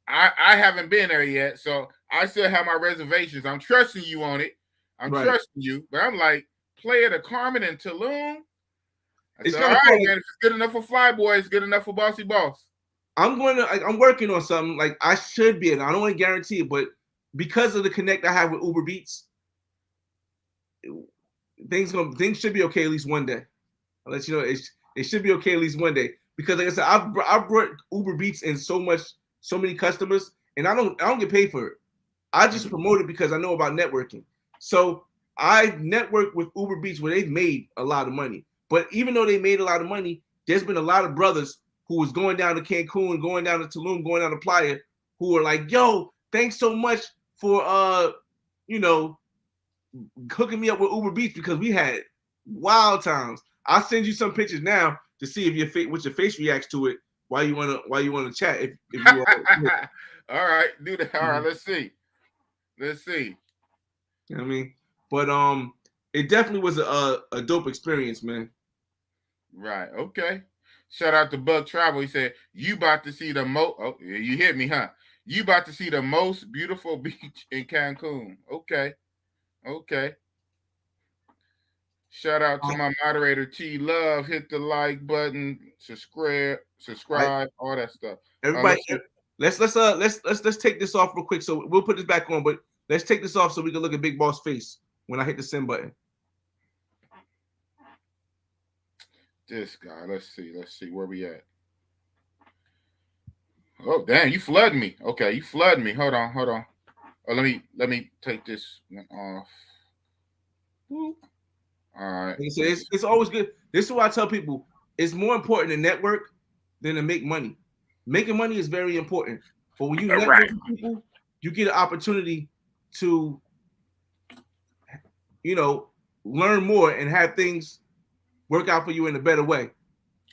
I haven't been there yet. So I still have my reservations. I'm trusting you on it. I'm trusting you, but I'm like, Playa del Carmen and Tulum. I said, all right, man, if it's good enough for Flyboy, it's good enough for Bossy Boss. I'm working on something. Like I should be, and I don't want to guarantee it, but because of the connect I have with Uber Beats, things should be okay at least one day. I'll let you know it should be okay at least one day, because like I said, I've brought Uber Beats in so many customers, and I don't get paid for it. I just promote it because I know about networking. So I networked with Uber Beats where they've made a lot of money. But even though they made a lot of money, there's been a lot of brothers who was going down to Cancun, going down to Tulum, going down to Playa, who are like, yo, thanks so much for hooking me up with Uber Beats, because we had wild times. I'll send you some pictures now to see if what your face reacts to it while you wanna chat. If you all right, do that. All right, let's see. You know what I mean? But it definitely was a dope experience, man. Right. Okay. Shout out to Bug Travel. He said, you about to see the most. Oh, you hit me, huh? You about to see the most beautiful beach in Cancun. Okay. Shout out to my moderator T Love. Hit the like button, subscribe, all that stuff. Everybody, let's take this off real quick. So we'll put this back on, but let's take this off so we can look at Big Boss face when I hit the send button. This guy, let's see where we at. Oh damn, you flooding me. Okay, you flooding me. Hold on. Oh, let me take this one off. All right. So it's always good. This is why I tell people it's more important to network than to make money. Making money is very important, but when you network with people, you get an opportunity to, learn more and have things work out for you in a better way.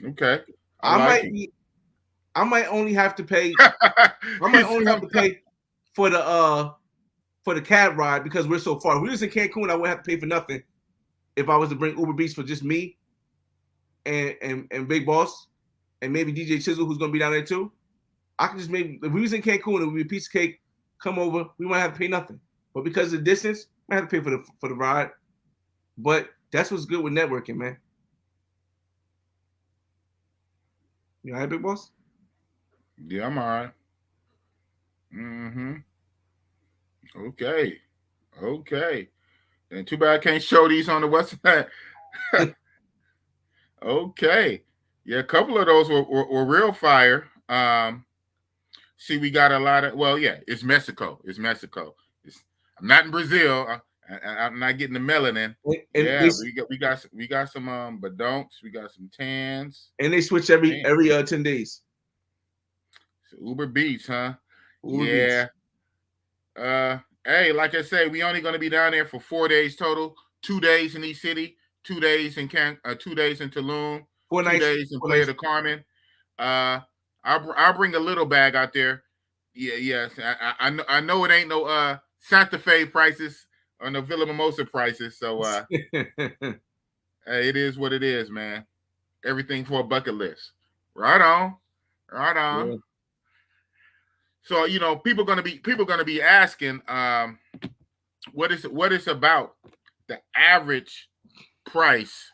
Okay. I might only have to pay. For the cab ride because we're so far. If we was in Cancun, I wouldn't have to pay for nothing if I was to bring Uber Beats for just me and Big Boss and maybe DJ Chisel, who's gonna be down there too. I could just if we was in Cancun, it would be a piece of cake. Come over, we might have to pay nothing. But because of the distance, I have to pay for the ride. But that's what's good with networking, man. You all right, Big Boss? Yeah, I'm all right. Mm-hmm. Okay. And too bad I can't show these on the website. Okay. Yeah, a couple of those were real fire. See, we got a lot of, it's Mexico. I'm not in Brazil. I'm not getting the melanin. And Yeah, we got some badonks, we got some tans. And they switch every 10 days. So Uber Beats, huh? Uber yeah. Beats. Hey, like I said, we only going to be down there for 4 days total. 2 days in each city, 2 days in 2 days in Tulum, 2 days in Playa del Carmen. I'll bring a little bag out there. Yeah, yes. I know it ain't no Santa Fe prices or no Villa Mimosa prices. So it is what it is, man. Everything for a bucket list. Right on. Right on. Yeah. So people gonna be asking, what is about the average price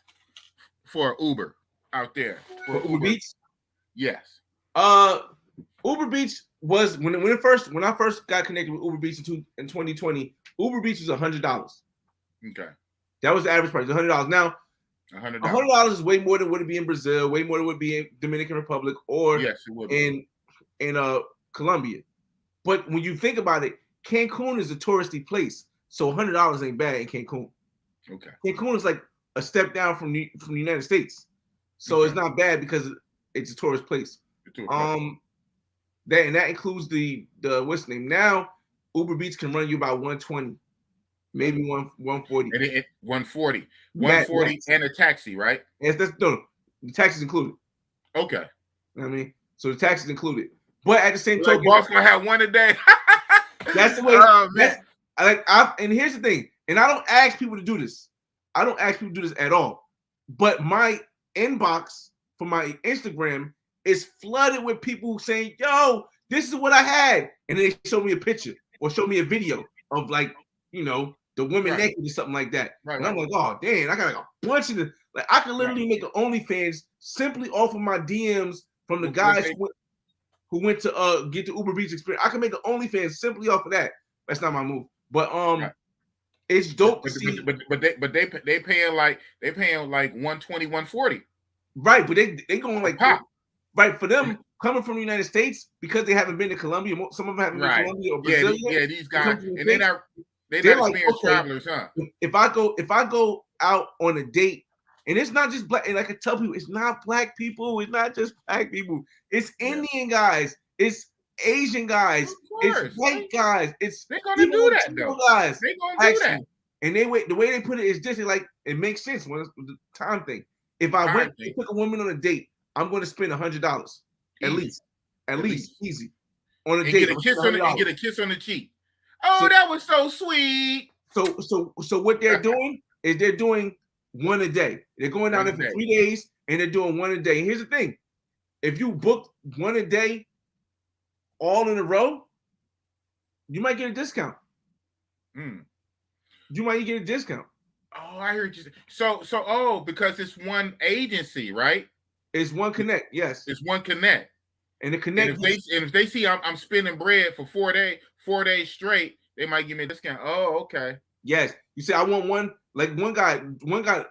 for Uber out there for Uber Beats? Yes. Uber Beats was when I first got connected with Uber Beats in 2020. Uber Beats was $100. Okay. That was the average price, $100. Now, $100 is way more than would it be in Brazil, way more than would be in Dominican Republic or yes, it would in Colombia. But when you think about it, Cancun is a touristy place, so $100 ain't bad in Cancun. Okay. Cancun is like a step down from the United States, so it's not bad because it's a tourist place. That includes the what's the name now. Uber Beats can run you about 120, maybe 140. 140, 140, and a taxi, right? Yes, the taxi's included. Okay. You know what I mean, so the tax is included, but at the same token, boss gonna have one a day. That's the way. And here's the thing, and I don't ask people to do this. I don't ask people to do this at all. But my inbox for my Instagram is flooded with people saying, "Yo, this is what I had," and they show me a picture or show me a video of the woman naked or something like that. Right, and I'm like, "Oh, damn, I got like a bunch of this." Like, I could literally make an OnlyFans simply off of my DMs from the guys who went to get the Uber Beats experience. I can make an OnlyFans simply off of that. That's not my move, but it's dope to see. But they paying like 120, 140. Right, but they going like pop. Right, for them coming from the United States because they haven't been to Colombia. Some of them haven't been to Colombia or Brazil. Yeah, these guys, and they're not experienced travelers, huh? If I go out on a date. And it's not just black, and I can tell people it's not black people, it's not just black people, it's Indian guys, it's Asian guys, it's white guys, they're gonna do that though. Guys, they're gonna do that. And the way they put it is just like it makes sense when it's the time thing. If I went and took a woman on a date, I'm going to spend $100 at least easy on a date. Get a kiss on the cheek. Oh, that was so sweet. So what they're doing is they're doing one a day. They're going down there for 3 days and they're doing one a day. And here's the thing: if you book one a day all in a row, you might get a discount. You might get a discount. Oh, I heard you. So because it's one agency, right? It's one connect. Yes, it's one connect. And the connect. And if they see I'm spending bread for 4 days straight, they might give me a discount. Oh, okay. Yes, you see, I want one. Like one guy.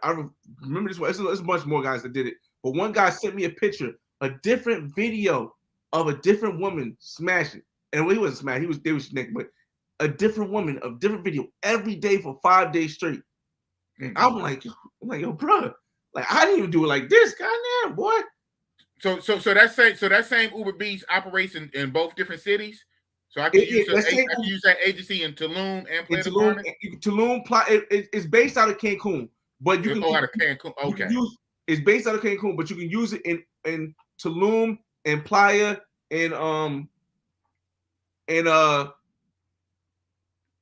I remember this. There's a bunch more guys that did it, but one guy sent me a picture, a different video of a different woman smashing, and he wasn't smashing. They was naked, but a different woman of different video every day for 5 days straight. And I'm like, yo, bro, like I didn't even do it like this, goddamn boy. So that same Uber Beats operates in both different cities. So I can use that agency in Tulum and Playa del Carmen. Tulum, it's based out of Cancun, but you can out of Cancun. Okay, it's based out of Cancun, but you can use it in Tulum and Playa and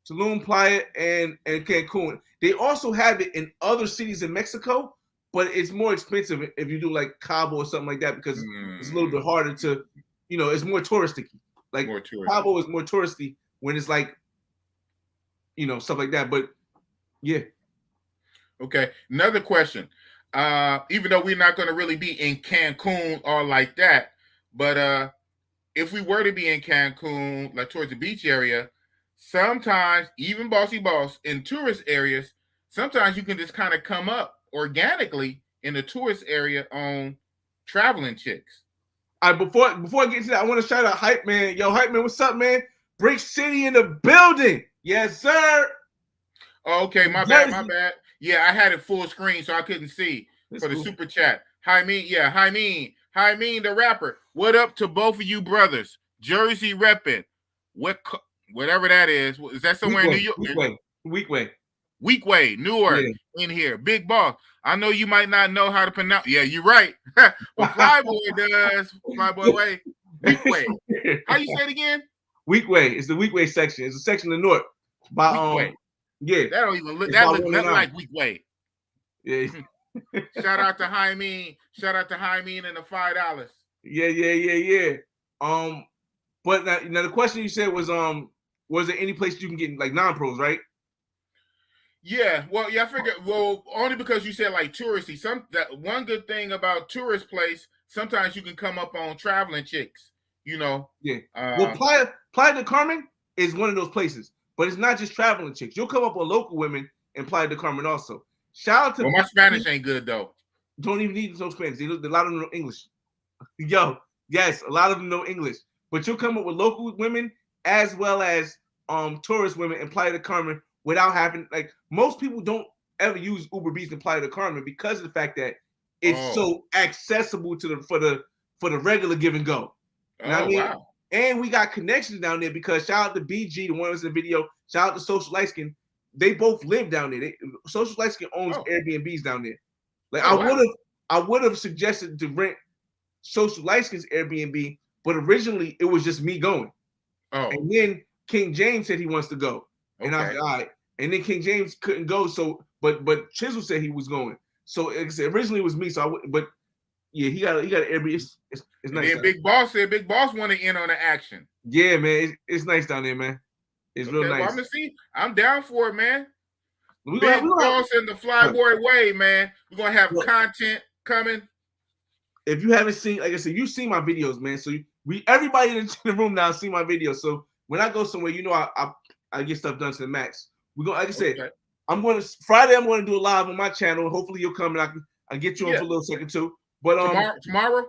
Tulum, Playa, and Cancun. They also have it in other cities in Mexico, but it's more expensive if you do like Cabo or something like that because it's a little bit harder to, it's more touristic. Like Cabo is more touristy when it's like, stuff like that. But yeah. Okay. Another question. Even though we're not going to really be in Cancun or like that, but if we were to be in Cancun, like towards the beach area, sometimes even Bossy Boss in tourist areas, sometimes you can just kind of come up organically in the tourist area on traveling chicks. All right, before I get to that, I want to shout out Hype Man. Yo, Hype Man, what's up, man? Brick City in the building. Yes, sir. Oh, okay, my bad, my bad. Yeah, I had it full screen, so I couldn't see for the super chat. Jaime, the rapper. What up to both of you brothers? Jersey repping. Whatever that is. Is that somewhere in New York? Weekway, Newark, in here. Big Boss. I know you might not know how to pronounce. Yeah, you're right. But Flyboy does. Flyboy Way. Weekway. How you say it again? Weekway. It's the Weekway section. It's a section in the north. By Weekway. Yeah. That don't even look. That looks nothing like Weekway. Yeah. Shout out to Jaime. Shout out to Jaime and the $5. Yeah. But now the question you said was there any place you can get like non-pros, right? Yeah, well, yeah, I figured. Well, only because you said like touristy. One good thing about tourist place, sometimes you can come up on traveling chicks. You know. Yeah. Well, Playa del Carmen is one of those places, but it's not just traveling chicks. You'll come up on local women in Playa del Carmen also. Shout out to. Well, my Spanish ain't good though. Don't even need no Spanish. A lot of them know English. Yo, yes, a lot of them know English. But you'll come up with local women as well as tourist women in Playa del Carmen without having, like, most people don't ever use Uber Beats in Playa del Carmen because of the fact that it's so accessible to for the regular give and go. You know what I mean? Wow. And we got connections down there because shout out to BG, the one that's in the video. Shout out to Social Light Skin. They both live down there. Social Light Skin owns Airbnbs down there. Like I would have suggested to rent Social Light Skin's Airbnb, but originally it was just me going. Oh. And then King James said he wants to go. And I was like, all right. And then King James couldn't go. So but Chisel said he was going. So originally it was me. So but yeah, he got an Airbnb. It's nice. And Big Boss said Big Boss want to in on the action. Yeah, man. It's nice down there, man. It's real nice. Well, I'm down for it, man. Big Boss and the Flyboy Way, man. We're gonna have content coming. If you haven't seen, like I said, you've seen my videos, man. So everybody in the room now see my videos. So when I go somewhere, you know, I get stuff done to the max. We're gonna, like I said, Friday. I'm going to do a live on my channel. Hopefully you'll come and I get you on for a little second too. But tomorrow.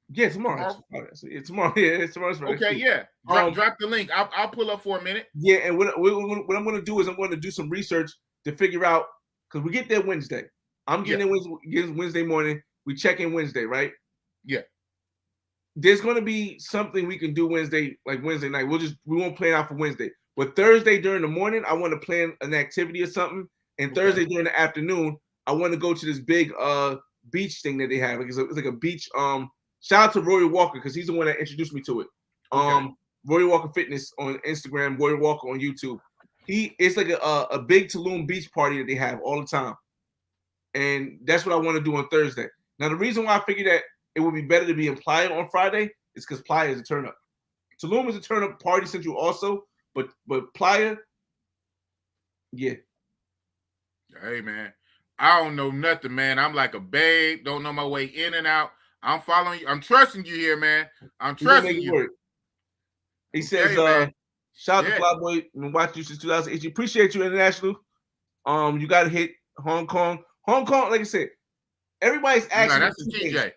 Yeah, tomorrow. Yeah, tomorrow. Yeah, tomorrow's right. Okay, yeah. Drop the link. I'll pull up for a minute. Yeah, and what I'm going to do is I'm going to do some research to figure out, because we get there Wednesday. I'm getting there Wednesday morning. We check in Wednesday, right? Yeah. There's going to be something we can do Wednesday, like Wednesday night. We won't plan out for Wednesday. But Thursday during the morning, I want to plan an activity or something. And Thursday during the afternoon, I want to go to this big beach thing that they have. It's like a beach. Shout out to Rory Walker because he's the one that introduced me to it. Rory Walker Fitness on Instagram, Rory Walker on YouTube. It's like a big Tulum beach party that they have all the time. And that's what I want to do on Thursday. Now, the reason why I figured that it would be better to be in Playa on Friday is because Playa is a turn up. Tulum is a turn up, Party Central also, but Playa, yeah. Hey, man, I don't know nothing, man. I'm like a babe, don't know my way in and out. I'm following you. I'm trusting you here, man. I'm trusting you. He says, shout out to Flyboy, been watching you since 2018. Appreciate you, International. You got to hit Hong Kong. Hong Kong, like I said, everybody's asking. No, that's the TJ. Things.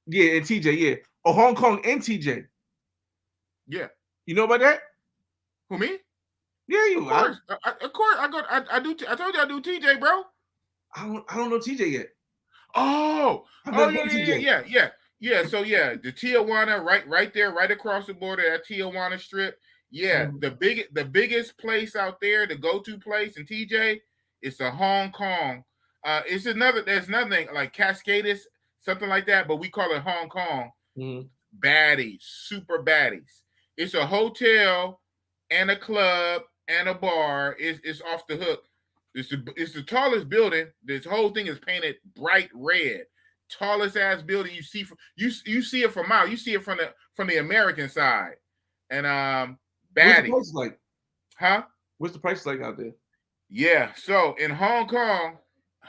Yeah, and TJ, yeah. Or Hong Kong and TJ. Yeah. You know about that? Who, me? Yeah, you. Of course. I do. I told you I do TJ, bro. I don't know TJ yet. Oh, yeah. So yeah, the Tijuana, right there, right across the border, that Tijuana strip. Yeah, the biggest place out there, the go-to place in TJ, it's a Hong Kong. There's nothing like Cascades, something like that, but we call it Hong Kong. Baddies, super baddies. It's a hotel and a club and a bar. It's off the hook. It's the tallest building. This whole thing is painted bright red. Tallest ass building you see. You see it from out. You see it from the American side. And baddies. What's the price like? Huh? What's the price like out there? Yeah. So in Hong Kong,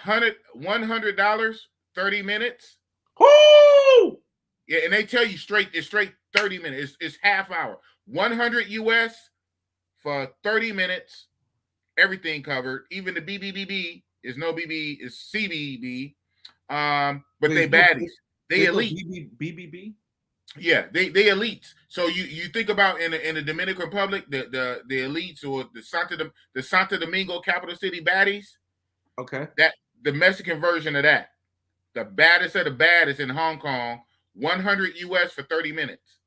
$100, 30 minutes. Woo! Yeah, and they tell you it's straight 30 minutes. It's half hour. 100 US for 30 minutes. Everything covered. Even the BBBB is no BB, is CBB. But they baddies. They elite. BBB? Yeah, they elites. So you think about in the Dominican Republic, the elites or the Santo Domingo capital city baddies. Okay. That the Mexican version of that. The baddest of the baddest in Hong Kong, 100 US for 30 minutes.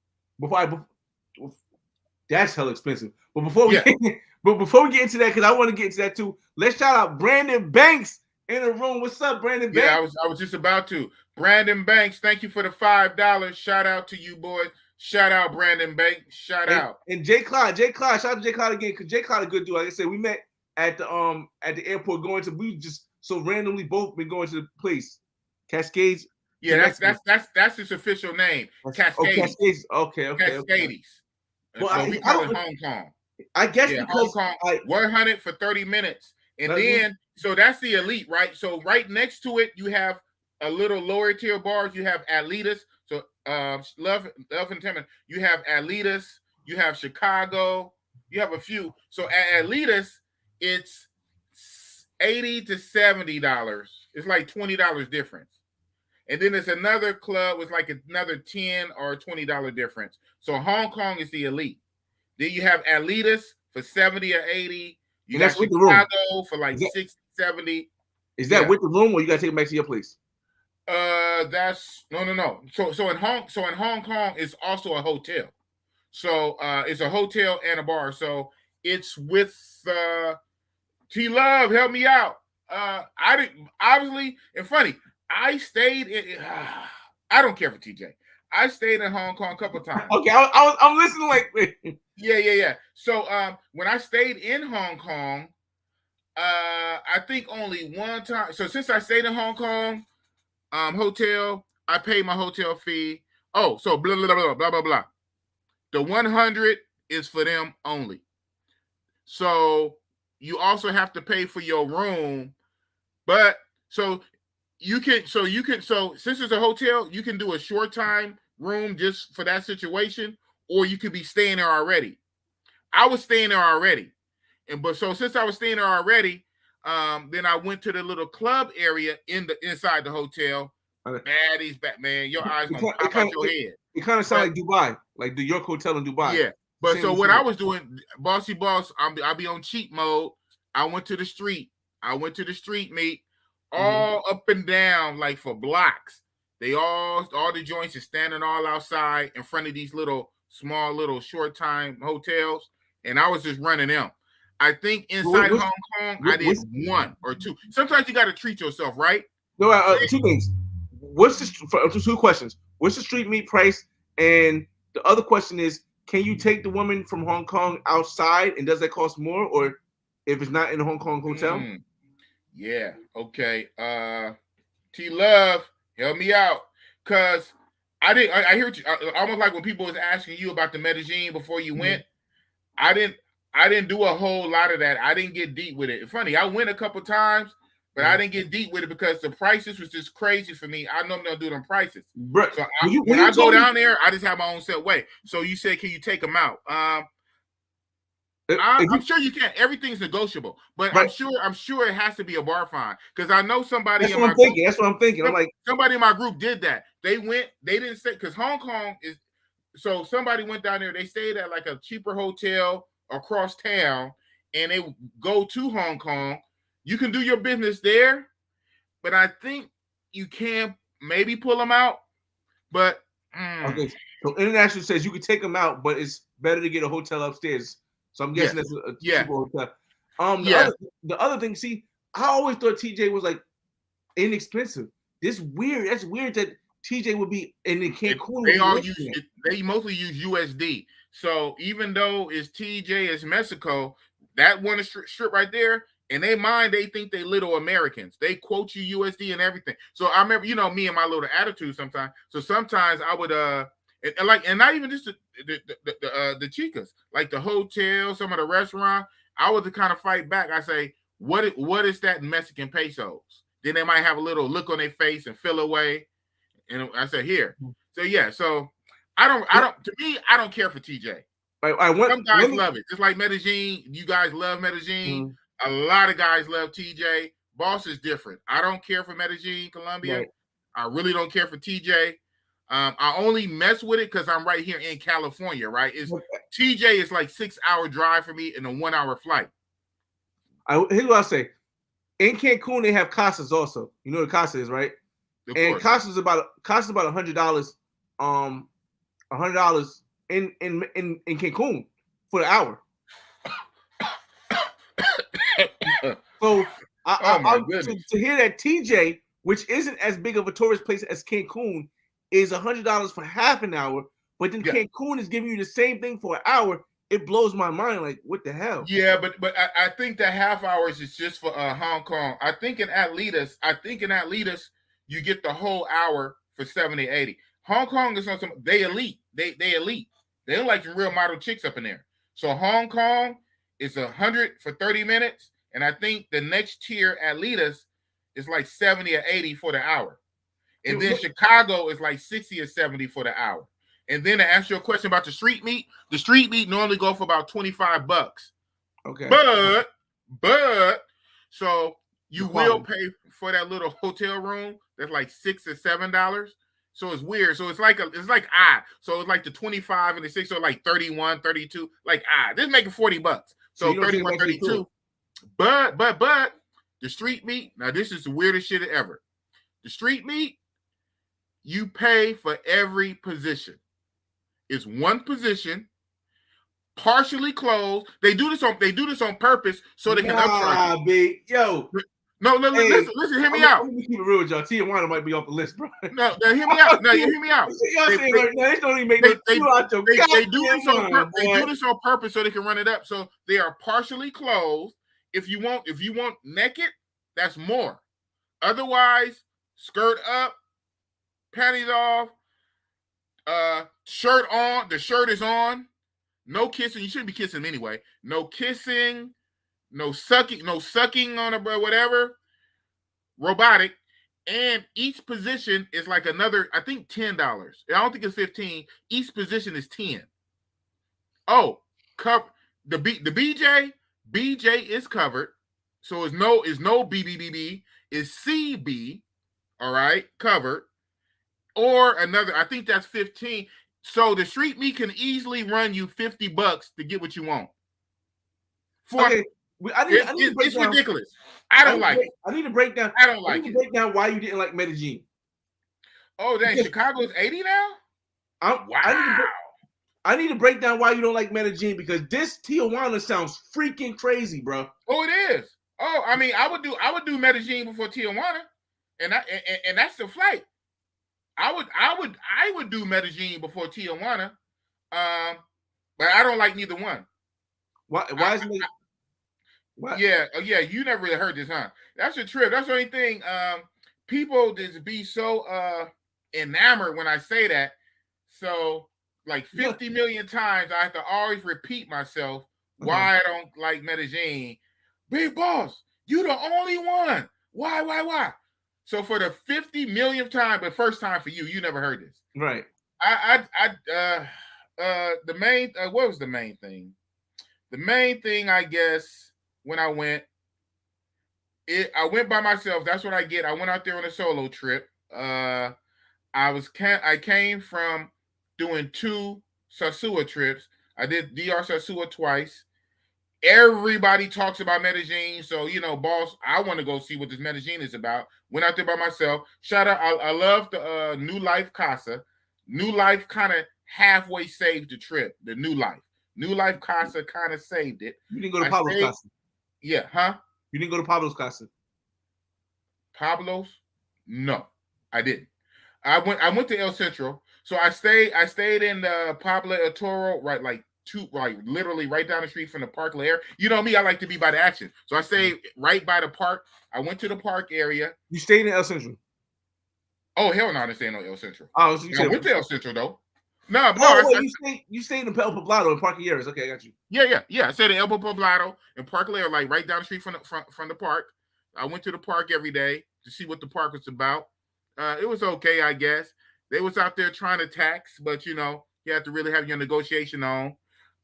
That's hell expensive. But before we Yeah. get into that, because I want to get into that too, let's shout out Brandon Banks in the room. What's up, Brandon Banks? Yeah, I was just about to. Brandon Banks, thank you for the $5. Shout out to you, boys. Shout out Brandon Banks. Shout out. And Jay Clyde, shout out to Jay Clyde again, because Jay Clyde a good dude. Like I said, we met at the airport we just so randomly both been going to the place. Cascades. Yeah, that's his official name. Cascades. Oh, Cascades. Okay. Cascades. Well, we call it Hong Kong. I guess because Hong Kong, 100 for 30 minutes. And then, so that's the elite, right? So right next to it, you have a little lower tier bars. You have Atletas. So Love and Timon. You have Atletas. You have Chicago. You have a few. So at Atletas, it's $80 to $70. It's like $20 difference. And then there's another club with like another $10 or $20 difference. So Hong Kong is the elite. Then you have Atletas for 70 or 80. You got Chicago for like 60, 70. Is that with the room, or you gotta take it back to your place? That's no. So in Hong Kong, it's also a hotel. So it's a hotel and a bar. So it's with T Love. Help me out. I didn't obviously and funny. I stayed in. I don't care for TJ. I stayed in Hong Kong a couple of times. Okay, I'm listening. Like, yeah. So when I stayed in Hong Kong, I think only one time. So since I stayed in Hong Kong, hotel, I paid my hotel fee. Oh, so blah blah blah blah blah blah. The 100 is for them only. So you also have to pay for your room, but so since it's a hotel, you can do a short time room just for that situation, or you could be staying there already. I was staying there already. So since I was staying there already, then I went to the little club area inside the hotel. Okay. Baddies, man, your eyes gonna pop out your head. It kind of sounds like Dubai, like the York Hotel in Dubai. Yeah, but so what I was doing, bossy boss, I'll be on cheat mode. I went to the street, mate. All up and down, like for blocks. They all the joints are standing all outside in front of these small little short time hotels, and I was just running them. I think inside Hong Kong, I did one or two. Sometimes you got to treat yourself, right? No, two things. Two questions. What's the street meat price? And the other question is, can you take the woman from Hong Kong outside, and does that cost more, or if it's not in a Hong Kong hotel? Yeah. Okay. T Love, help me out, cause I hear what you, almost like when people was asking you about the Medellin before you went. I didn't do a whole lot of that. I didn't get deep with it. It's funny. I went a couple times, but I didn't get deep with it because the prices was just crazy for me. I normally don't do them prices. Right. So when I go down there, I just have my own set way. So you said, can you take them out? I'm sure you can. Everything's negotiable, but right. I'm sure it has to be a bar fine, because I know somebody. That's what I'm thinking. I'm like, somebody in my group did that. They didn't say, because Hong Kong is. So somebody went down there. They stayed at like a cheaper hotel across town, and they go to Hong Kong. You can do your business there, but I think you can maybe pull them out. But okay, so international says you can take them out, but it's better to get a hotel upstairs. So I'm guessing that's a cheaper hotel. The other thing, see, I always thought TJ was like inexpensive. That's weird that TJ would be in Cancun. They mostly use USD. So even though it's TJ, it's Mexico, that one strip right there, in their mind, they think they little Americans. They quote you USD and everything. So I remember, me and my little attitude sometimes. So sometimes I would and not even just the chicas, like the hotel, some of the restaurant, I would kind of fight back. I say, what is that in Mexican pesos? Then they might have a little look on their face and feel away. And I said, here. So yeah, so I don't care for TJ. Some guys love it. Just like Medellin, you guys love Medellin. A lot of guys love TJ. Boss is different. I don't care for Medellin, Colombia. Right. I really don't care for TJ. I only mess with it because I'm right here in California, right? TJ is like 6-hour drive for me and a 1-hour flight. Here's what I'll say. In Cancun, they have casas also. You know what a casa is, right? Of and course. Casa's about $100. $100 in Cancun for the hour. So to hear that TJ, which isn't as big of a tourist place as Cancun, is $100 for half an hour, but then Cancun is giving you the same thing for an hour. It blows my mind. Like, what the hell? Yeah, but I think that half hours is just for Hong Kong. I think in Atletas, you get the whole hour for 70, 80. Hong Kong is on some. They elite. They elite. They don't like some real model chicks up in there. So Hong Kong is 100 for 30 minutes, and I think the next tier Atletas is like 70 or 80 for the hour, and then Chicago is like 60 or 70 for the hour. And then to answer your question about the street meat normally go for about $25. Okay. But so you will pay for that little hotel room that's like $6 or $7. So it's weird. So it's like so it's like the 25 and the 6, so like 31, 32. Like this is making $40. So 31, 32. But the street meat, now this is the weirdest shit ever. The street meat, you pay for every position. It's one position, partially closed. They do this on purpose so they can upcharge you. Yo. No, listen, hear me out. Let me keep it real with y'all. Tijuana might be off the list, bro. No, hear me out. No, you hear me out. Y'all saying right now, they don't even make no out your they do this on purpose so they can run it up. So they are partially closed. If you want naked, that's more. Otherwise, skirt up, panties off, shirt on. The shirt is on. No kissing. You shouldn't be kissing anyway. No kissing. No sucking on a whatever. Robotic. And each position is like another, I think $10. I don't think it's 15. Each position is 10. Oh, cover the BJ is covered. So it's no BBBB. It's CB. All right, covered. Or another, I think that's 15. So the street meat can easily run you $50 to get what you want. It's ridiculous. I don't like it. I need to break down. I don't like it. Break down why you didn't like Medellin. Oh, dang! Chicago's 80 now. Wow. I need to break down why you don't like Medellin because this Tijuana sounds freaking crazy, bro. Oh, it is. Oh, I mean, I would do Medellin before Tijuana, and that's the flight. I would do Medellin before Tijuana, but I don't like neither one. Why is it? What? Yeah, you never really heard this, huh? That's a trip. That's the only thing. People just be so enamored when I say that. So like 50 million times, I have to always repeat myself why I don't like Medellin. Big Boss, you the only one. Why? So for the 50 millionth time, but first time for you, you never heard this, right? The main what was the main thing? The main thing, I guess. When I went by myself. That's what I get. I went out there on a solo trip. I came from doing 2 Sosua trips. I did DR Sosua twice. Everybody talks about Medellin, so boss, I want to go see what this Medellin is about. Went out there by myself. Shout out! I love the New Life Casa. New Life kind of halfway saved the trip. The New Life Casa kind of saved it. You didn't go to Pablo's Casa. Yeah, huh? You didn't go to Pablo's Casa. Pablo's? No, I didn't. I went to El Centro. So I stayed in the Pablo El Toro, literally right down the street from the Park Lair. You know me, I like to be by the action. So I stayed right by the park. I went to the park area. You stayed in El Centro? Oh, hell no, I didn't stay in El Centro. Oh, so I went to El Centro though. You stayed in El Poblado in Park Areas. Okay, I got you. Yeah. I stayed in El Poblado and Park Lair, like right down the street from the park. I went to the park every day to see what the park was about. It was okay, I guess. They was out there trying to tax, but you have to really have your negotiation on.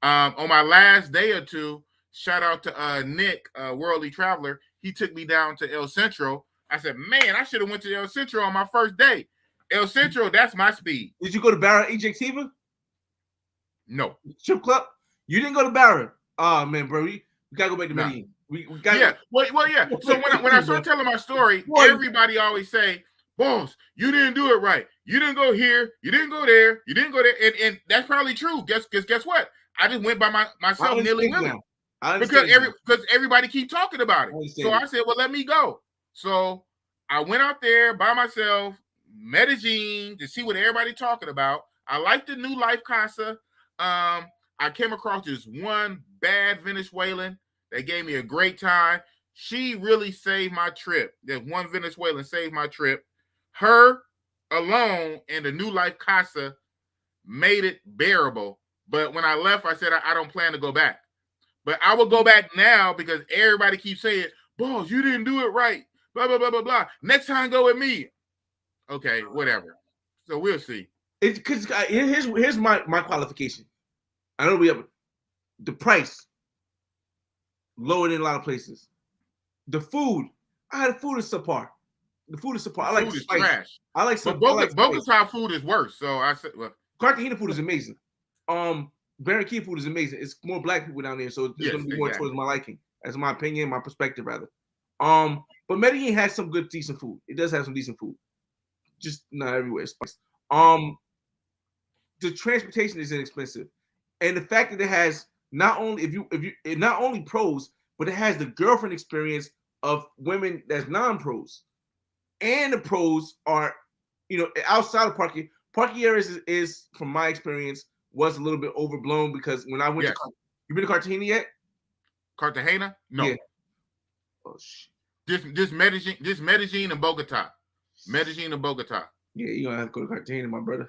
On my last day or two, shout out to Nick, Worldly Traveler. He took me down to El Centro. I said, man, I should have went to El Centro on my first day. El Centro, that's my speed. Did you go to Barra Ejectiva? No. Strip club? You didn't go to Barra. Oh man, bro, we gotta go back to Medellin. We gotta yeah. Well, yeah. So when I start telling my story, everybody always say, "Boss, you didn't do it right. You didn't go here. You didn't go there. You didn't go there." And that's probably true. Guess what? I just went by myself nilly-willy because everybody keep talking about it. So I said, "Well, let me go." So I went out there by myself, Medellin, to see what everybody talking about. I like the new Life Casa. I came across this one bad Venezuelan that gave me a great time. She really saved my trip. That one Venezuelan saved my trip. Her alone and the new Life Casa made it bearable. But when I left, I said I don't plan to go back. But I will go back now because everybody keeps saying, "Boss, you didn't do it right. Blah, blah, blah, blah, blah. Next time, go with me." Okay, whatever. So we'll see. It's because here's my qualification. I know we have the price lower than a lot of places. The food, the food is subpar. The food is subpar. I like spice. Trash. I like some. But Bogota food is worse. So I said, well, Cartagena food is amazing. Barranquilla food is amazing. It's more black people down there, so it's going to be more towards my liking. That's my opinion, my perspective, rather. But Medellin has some good, decent food. It does have some decent food, just not everywhere. Spice. The transportation is inexpensive, and the fact that it has not only it not only pros, but it has the girlfriend experience of women that's non-pros, and the pros are, outside of parking areas is from my experience was a little bit overblown because when I went to you been to Cartagena yet? Cartagena? No. Yeah. Oh shit. This Medellin and Bogota. Medellin and Bogota. Yeah, you gonna have to go to Cartagena, my brother.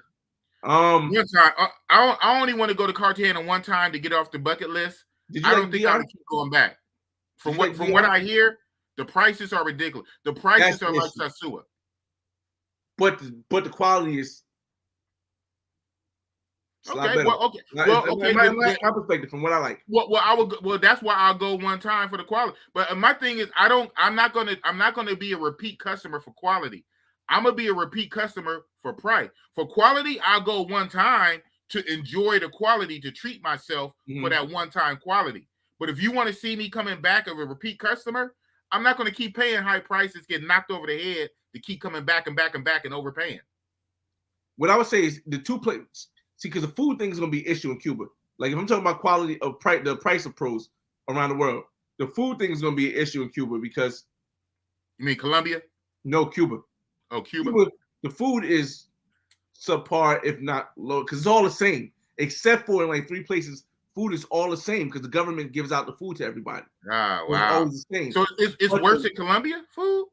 One time, I only want to go to Cartagena one time to get off the bucket list. I don't think I can keep going back. From what I hear, the prices are ridiculous. The prices are like Sasua. But the quality is okay. Okay. My perspective from what I like. Well, that's why I'll go one time for the quality. But my thing is, I'm not gonna be a repeat customer for quality. I'm gonna be a repeat customer for price. For quality, I'll go one time to enjoy the quality, to treat myself for that one-time quality. But if you want to see me coming back as a repeat customer, I'm not going to keep paying high prices, get knocked over the head to keep coming back and back and back and overpaying. What I would say is the two places. See, because the food thing is going to be an issue in Cuba. Like if I'm talking about quality of price, the price of pros around the world, the food thing is going to be an issue in Cuba because. You mean Colombia? No, Cuba. Oh, Cuba. The food is subpar, if not low, because it's all the same, except for in like 3 places. Food is all the same because the government gives out the food to everybody. Ah, wow. It's always the same. So it's worse than Colombia food?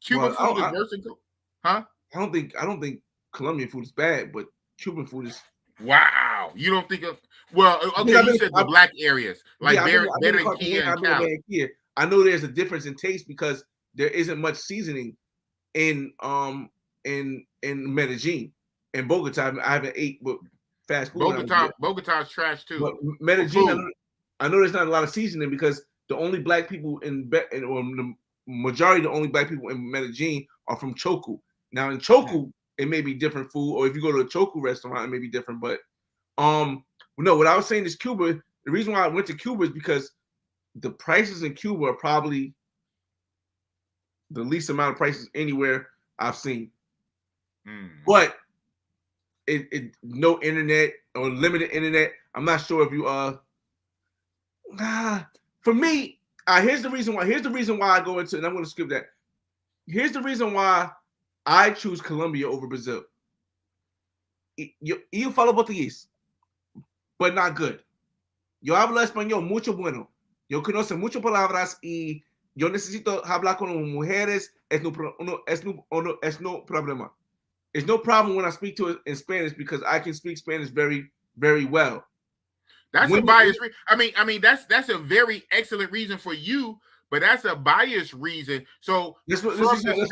Cuban food is worse than huh? I don't think Colombian food is bad, but Cuban food is. Wow. You don't think of okay, you said the black areas like Barranquilla and Cali. I know there's a difference in taste because there isn't much seasoning in Medellin. In Bogota, I haven't ate fast food. Bogota's trash too. But Medellin, I know there's not a lot of seasoning because the only black people or the majority of the only black people in Medellin are from Choco. Now in Choco, it may be different food, or if you go to a Choco restaurant, it may be different. But no, what I was saying is Cuba. The reason why I went to Cuba is because the prices in Cuba are probably the least amount of prices anywhere I've seen. But it no internet or limited internet. I'm not sure if you for me, here's the reason why I go into, and I'm going to skip that. Here's the reason why I choose Colombia over Brazil. You falo portugués, but not good. Yo hablo español mucho bueno. Yo conozco muchas palabras y yo necesito hablar con mujeres. Es no problema. It's no problem when I speak to it in Spanish because I can speak Spanish very, very well. That's a biased. I mean, that's a very excellent reason for you, but that's a biased reason. So that's what I say.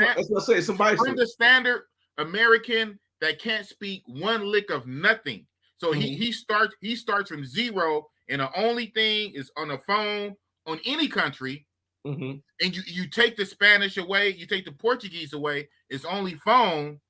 It's some bias. From the standard American that can't speak one lick of nothing, so he starts from zero, and the only thing is on the phone on any country, and you take the Spanish away, you take the Portuguese away, it's only phone.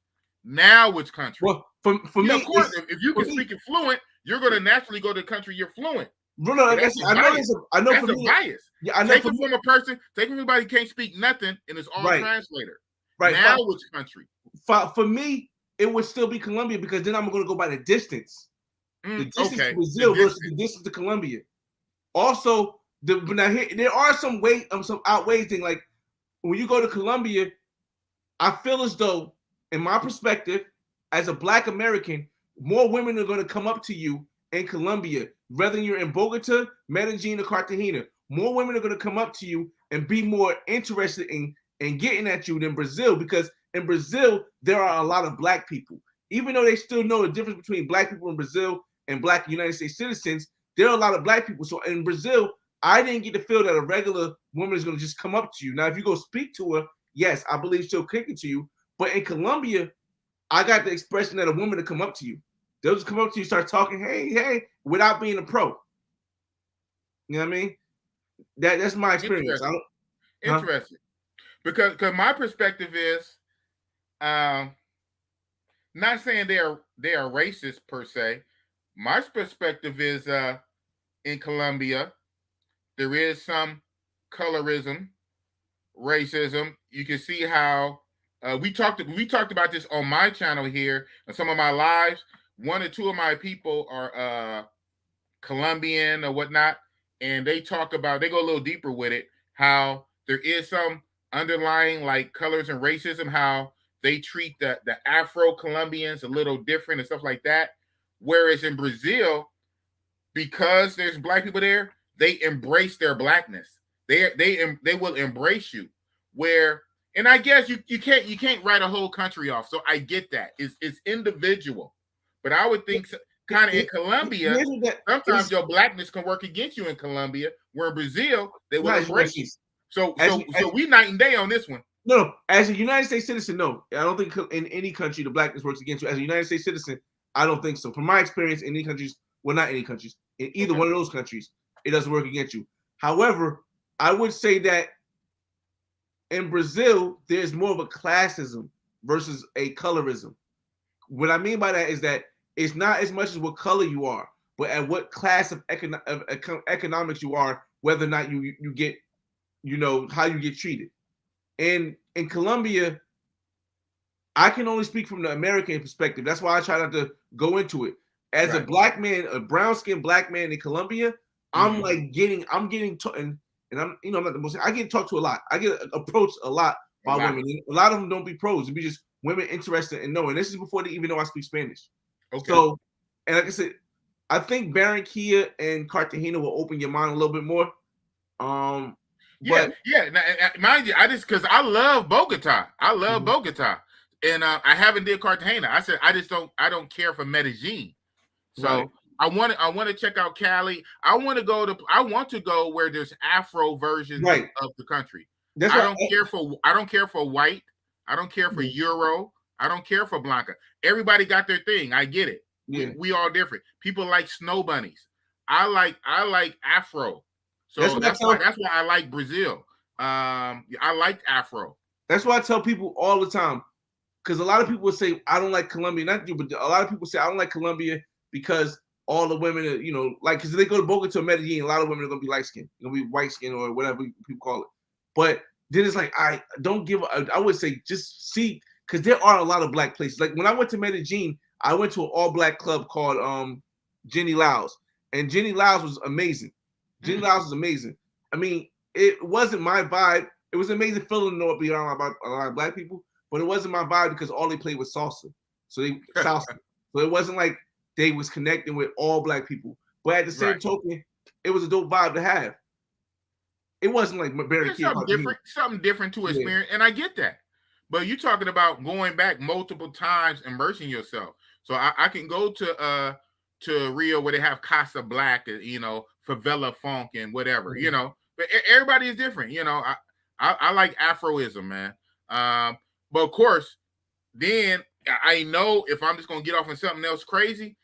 Now which country? Well, for Yeah, me, of course. If you can me, speak it fluent, you're going to naturally go to the country you're fluent. no, like I That's said, a bias. I know That's for a me, bias. yeah, I know Take for it me, from a person. Take everybody who can't speak nothing, and it's all right, translator. right. Now which country? For me, it would still be Colombia because then I'm going to go by the distance. The distance Okay. to Brazil versus the distance to Colombia. Also, now here, there are some outweighs thing. Like when you go to Colombia, I feel as though, in my perspective, as a Black American, more women are going to come up to you in Colombia, whether you're in Bogota, Medellin, or Cartagena. More women are going to come up to you and be more interested in getting at you than Brazil, because in Brazil there are a lot of Black people. Even though they still know the difference between Black people in Brazil and Black United States citizens, there are a lot of Black people. So in Brazil, I didn't get to feel that a regular woman is going to just come up to you. Now, if you go speak to her, yes, I believe she'll kick it to you. But in Colombia, I got the expression that a woman to come up to you. They'll just come up to you, start talking, hey, without being a pro. You know what I mean? That's my experience. Interesting. Because my perspective is, not saying they are racist per se. My perspective is, in Colombia, there is some colorism, racism. You can see how we talked about this on my channel here and some of my lives. One or two of my people are Colombian or whatnot, and they go a little deeper with it, how there is some underlying like colors and racism, how they treat the Afro Colombians a little different and stuff like that. Whereas in Brazil, because there's Black people there, they embrace their Blackness. They will embrace you. And I guess you can't write a whole country off. So I get that. It's individual. But I would think kind of in Colombia, sometimes your Blackness can work against you in Colombia, where in Brazil, they will embrace you. So we night and day on this one. No, as a United States citizen, no. I don't think in any country the Blackness works against you. As a United States citizen, I don't think so. From my experience in any countries, well, not any countries, in either one of those countries, it doesn't work against you. However, I would say that in Brazil, there's more of a classism versus a colorism. What I mean by that is that it's not as much as what color you are, but at what class of economics you are, whether or not you get, how you get treated. And in Colombia, I can only speak from the American perspective. That's why I try not to go into it. As a Black man, a brown-skinned Black man in Colombia, I'm getting and I'm not the most. I get talked to a lot. I get approached a lot by women. A lot of them don't be pros. It be just women interested in knowing. This is before they even know I speak Spanish. Okay. So, and like I said, I think Barranquilla and Cartagena will open your mind a little bit more. Yeah. Now, mind you, because I love Bogota. I love Bogota, and I haven't did Cartagena. I said I don't care for Medellin. So I want to check out Cali. I want to go where there's Afro versions of the country. I don't care for white. I don't care for Euro. I don't care for Blanca. Everybody got their thing. I get it. Yeah. We all different. People like snow bunnies. I like Afro. So that's why I like Brazil. I like Afro. That's why I tell people all the time, because a lot of people will say I don't like Colombia. Not you, but a lot of people say I don't like Colombia because all the women are, because they go to Bogota or Medellin, a lot of women are gonna be light skinned, gonna be white skin or whatever people call it. But then it's like I would say just see, because there are a lot of Black places. Like when I went to Medellin, I went to an all Black club called Jenny Laos, and Jenny Laos was amazing. Jenny Laos was amazing. I mean, it wasn't my vibe. It was amazing feeling to know be around about a lot of Black people, but it wasn't my vibe because all they played was salsa. So it wasn't like they was connecting with all Black people. But at the same token, it was a dope vibe to have. It wasn't like something different to experience, and I get that. But you're talking about going back multiple times, immersing yourself. So I can go to Rio where they have Casa Black, favela funk and whatever, But everybody is different, I like Afroism, man. But of course, then I know if I'm just gonna get off on something else crazy,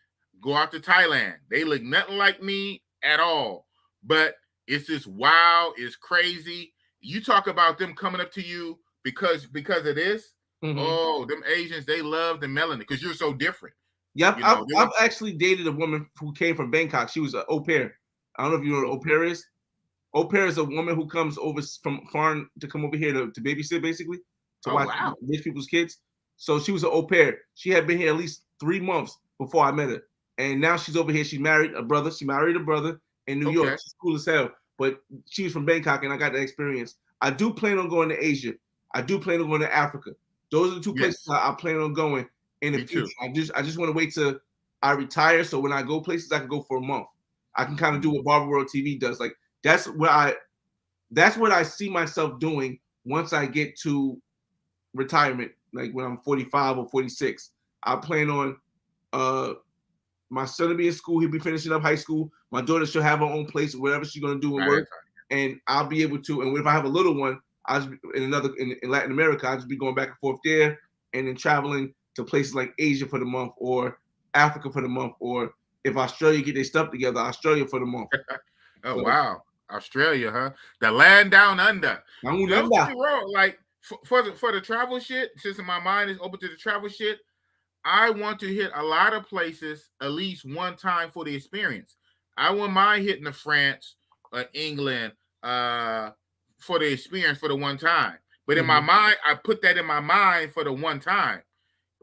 go out to Thailand. They look nothing like me at all, but it's just wild, it's crazy. You talk about them coming up to you because of this. Oh, them Asians, they love the melanin because you're so different. Yep, You know, I've actually dated a woman who came from Bangkok. She was an au pair. I don't know if you know what au pair is. Au pair is a woman who comes over from foreign to come over here to babysit, basically, to watch rich people's kids. So she was an au pair. She had been here at least 3 months before I met her. And now she's over here. She married a brother. She married a brother in New York. She's cool as hell. But she was from Bangkok, and I got that experience. I do plan on going to Asia. I do plan on going to Africa. Those are the two places I plan on going in the future. I just want to wait till I retire, so when I go places, I can go for a month. I can kind of do what Barber World TV does. Like that's what I see myself doing once I get to retirement, like when I'm 45 or 46. I plan on my son will be in school. He'll be finishing up high school. My daughter should have her own place, whatever she's gonna do and work. And I'll be able to. And if I have a little one, I'll be in Latin America. I'll just be going back and forth there, and then traveling to places like Asia for the month, or Africa for the month, or if Australia get their stuff together, Australia for the month. Wow, Australia, huh? The land down under. Like for the travel shit. Since my mind is open to the travel shit, I want to hit a lot of places at least one time for the experience. I wouldn't mind hitting the France, England, for the experience for the one time. But in my mind, I put that in my mind for the one time.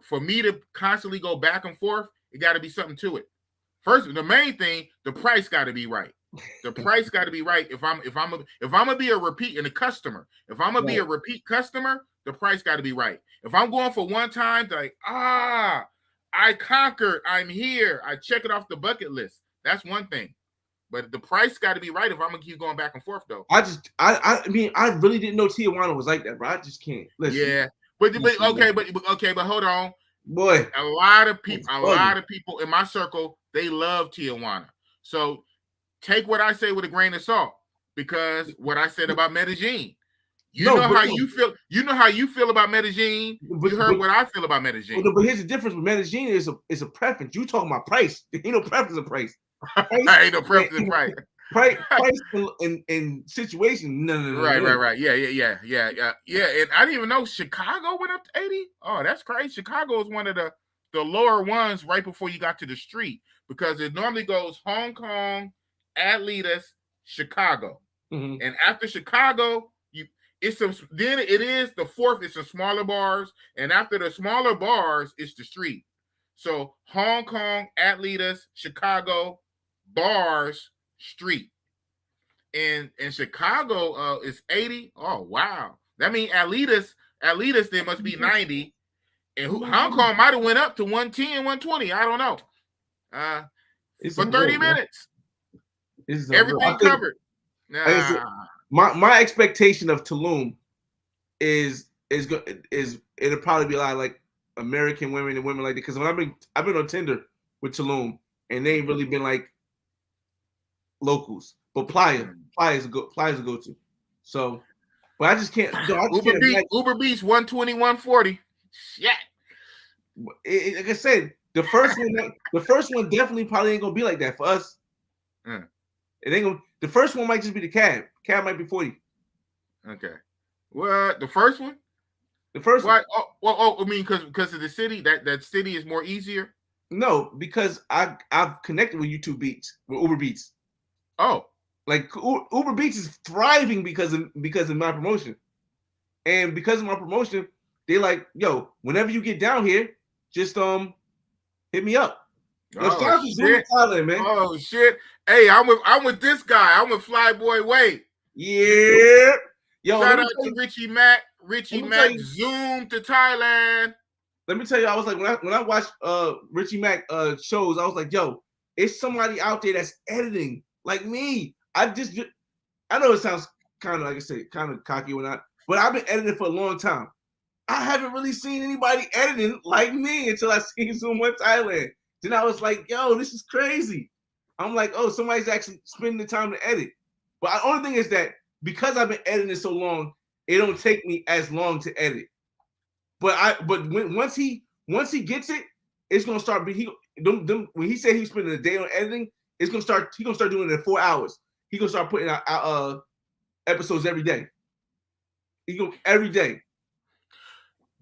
For me to constantly go back and forth, it got to be something to it. First, the main thing, the price got to be right. The price got to be right. If I'm gonna be a repeat and a customer, if I'm gonna be a repeat customer, the price got to be right. If I'm going for one time, like I conquered, I'm here, I check it off the bucket list. That's one thing. But the price got to be right if I'm gonna keep going back and forth, though. I mean, I really didn't know Tijuana was like that, bro. I just can't. Listen. Yeah, but hold on, boy. A lot of people in my circle, they love Tijuana. So take what I say with a grain of salt, because what I said about Medellin. You know how you feel about Medellin. You heard what I feel about Medellin. But here's the difference with Medellin is a preference. You talking about price? Ain't no preference of price. Ain't no preference of price. Price in situation. No. Right. Yeah. And I didn't even know Chicago went up to 80. Oh, that's crazy. Chicago is one of the lower ones right before you got to the street, because it normally goes Hong Kong, Atletas, Chicago, and after Chicago, then it is the fourth. It's the smaller bars, and after the smaller bars, it's the street. So Hong Kong, Atletas, Chicago, bars, street. And Chicago is 80. Oh wow, that means Atletas there must be 90, and Hong Kong might have went up to 110, 120. I don't know. For 30 minutes, everything covered. My expectation of Tulum is it'll probably be a lot like American women and women like that, because when I've been on Tinder with Tulum, and they ain't really been like locals, but Playa's a go-to. So, but I just can't. Uber Beats 120, 140. Shit. Like I said, the first one definitely probably ain't gonna be like that for us. It ain't gonna. The first one might just be the cab. Cab might be 40. Okay. Well, the first one. The first one. I mean, because of the city, that city is more easier. No, because I've connected with Uber Beats. Oh, like Uber Beats is thriving because of my promotion, and because of my promotion, they like, yo, whenever you get down here, just hit me up. Oh shit, Thailand, man. Oh shit. Hey, I'm with this guy. I'm with FlyBoyWay. Yeah. Yo, shout out to Richie Mac. Richie Mac zoomed to Thailand. Let me tell you, I was like, when I watched Richie Mac shows, I was like, yo, it's somebody out there that's editing like me. I know it sounds kind of, like I said, kind of cocky or not, but I've been editing for a long time. I haven't really seen anybody editing like me until I seen Zoom on Thailand. Then I was like, yo, this is crazy. I'm like, oh, somebody's actually spending the time to edit. But the only thing is that because I've been editing so long, it don't take me as long to edit. But once he gets it, it's gonna start. When he said he's spending a day on editing, he's gonna start doing it in 4 hours. He's gonna start putting out episodes every day. Every day.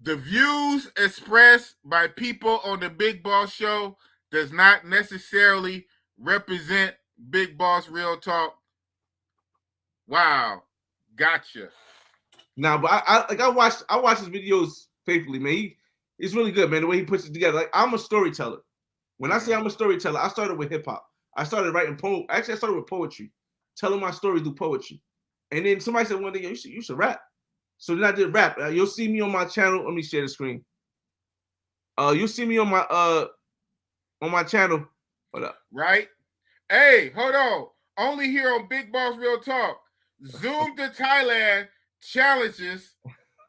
The views expressed by people on the Big Boss Show does not necessarily represent Big Boss Real Talk. Wow, gotcha. Now, but I watch his videos faithfully, man. He's really good, man. The way he puts it together. Like, I'm a storyteller. When I say I'm a storyteller, I started with hip hop. I started writing poem. Actually, I started with poetry, telling my story through poetry. And then somebody said one day, you should rap. So then I did rap. You'll see me on my channel. Let me share the screen. You'll see me on my channel. Hold up. Right? Hey, hold on. Only here on Big Boss Real Talk. Zoom to Thailand challenges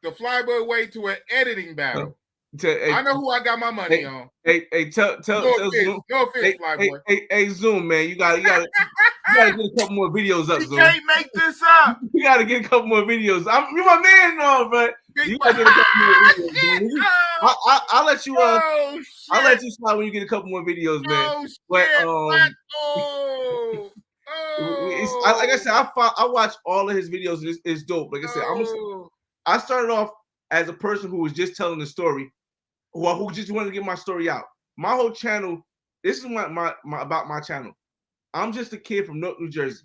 the Flyboy Way to an editing battle. I know who I got my money on. Hey, tell Zoom. No offense, Flyboy. Hey, Zoom, man. You gotta get a couple more videos up, You Zoom. can't make this up. You gotta get a couple more videos. You're my man, though, but you gotta get a couple more videos, man. I'll let you. I'll let you slide when you get a couple more videos, man. Oh, but like I said, I watch all of his videos. And it's dope. Like I said, I started off as a person who was just telling the story, who just wanted to get my story out. My whole channel. This is about my channel. I'm just a kid from Newark, New Jersey,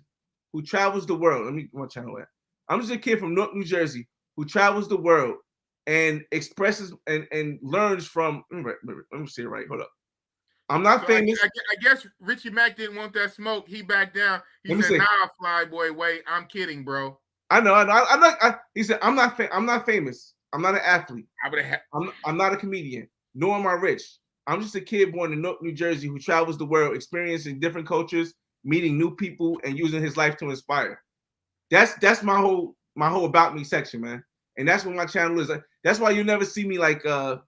who travels the world. Let me get my channel at. I'm just a kid from Newark, New Jersey, who travels the world and expresses and learns from. Let me see it right. Hold up. I'm not famous. I guess Richie Mack didn't want that smoke. He backed down. He said, "Nah, Flyboy Way. I'm kidding, bro." I know. He said, "I'm not famous. I'm not an athlete. I'm not a comedian. Nor am I rich. I'm just a kid born in Newark, New Jersey, who travels the world, experiencing different cultures, meeting new people, and using his life to inspire." That's my whole about me section, man. And that's what my channel is. That's why you never see me like like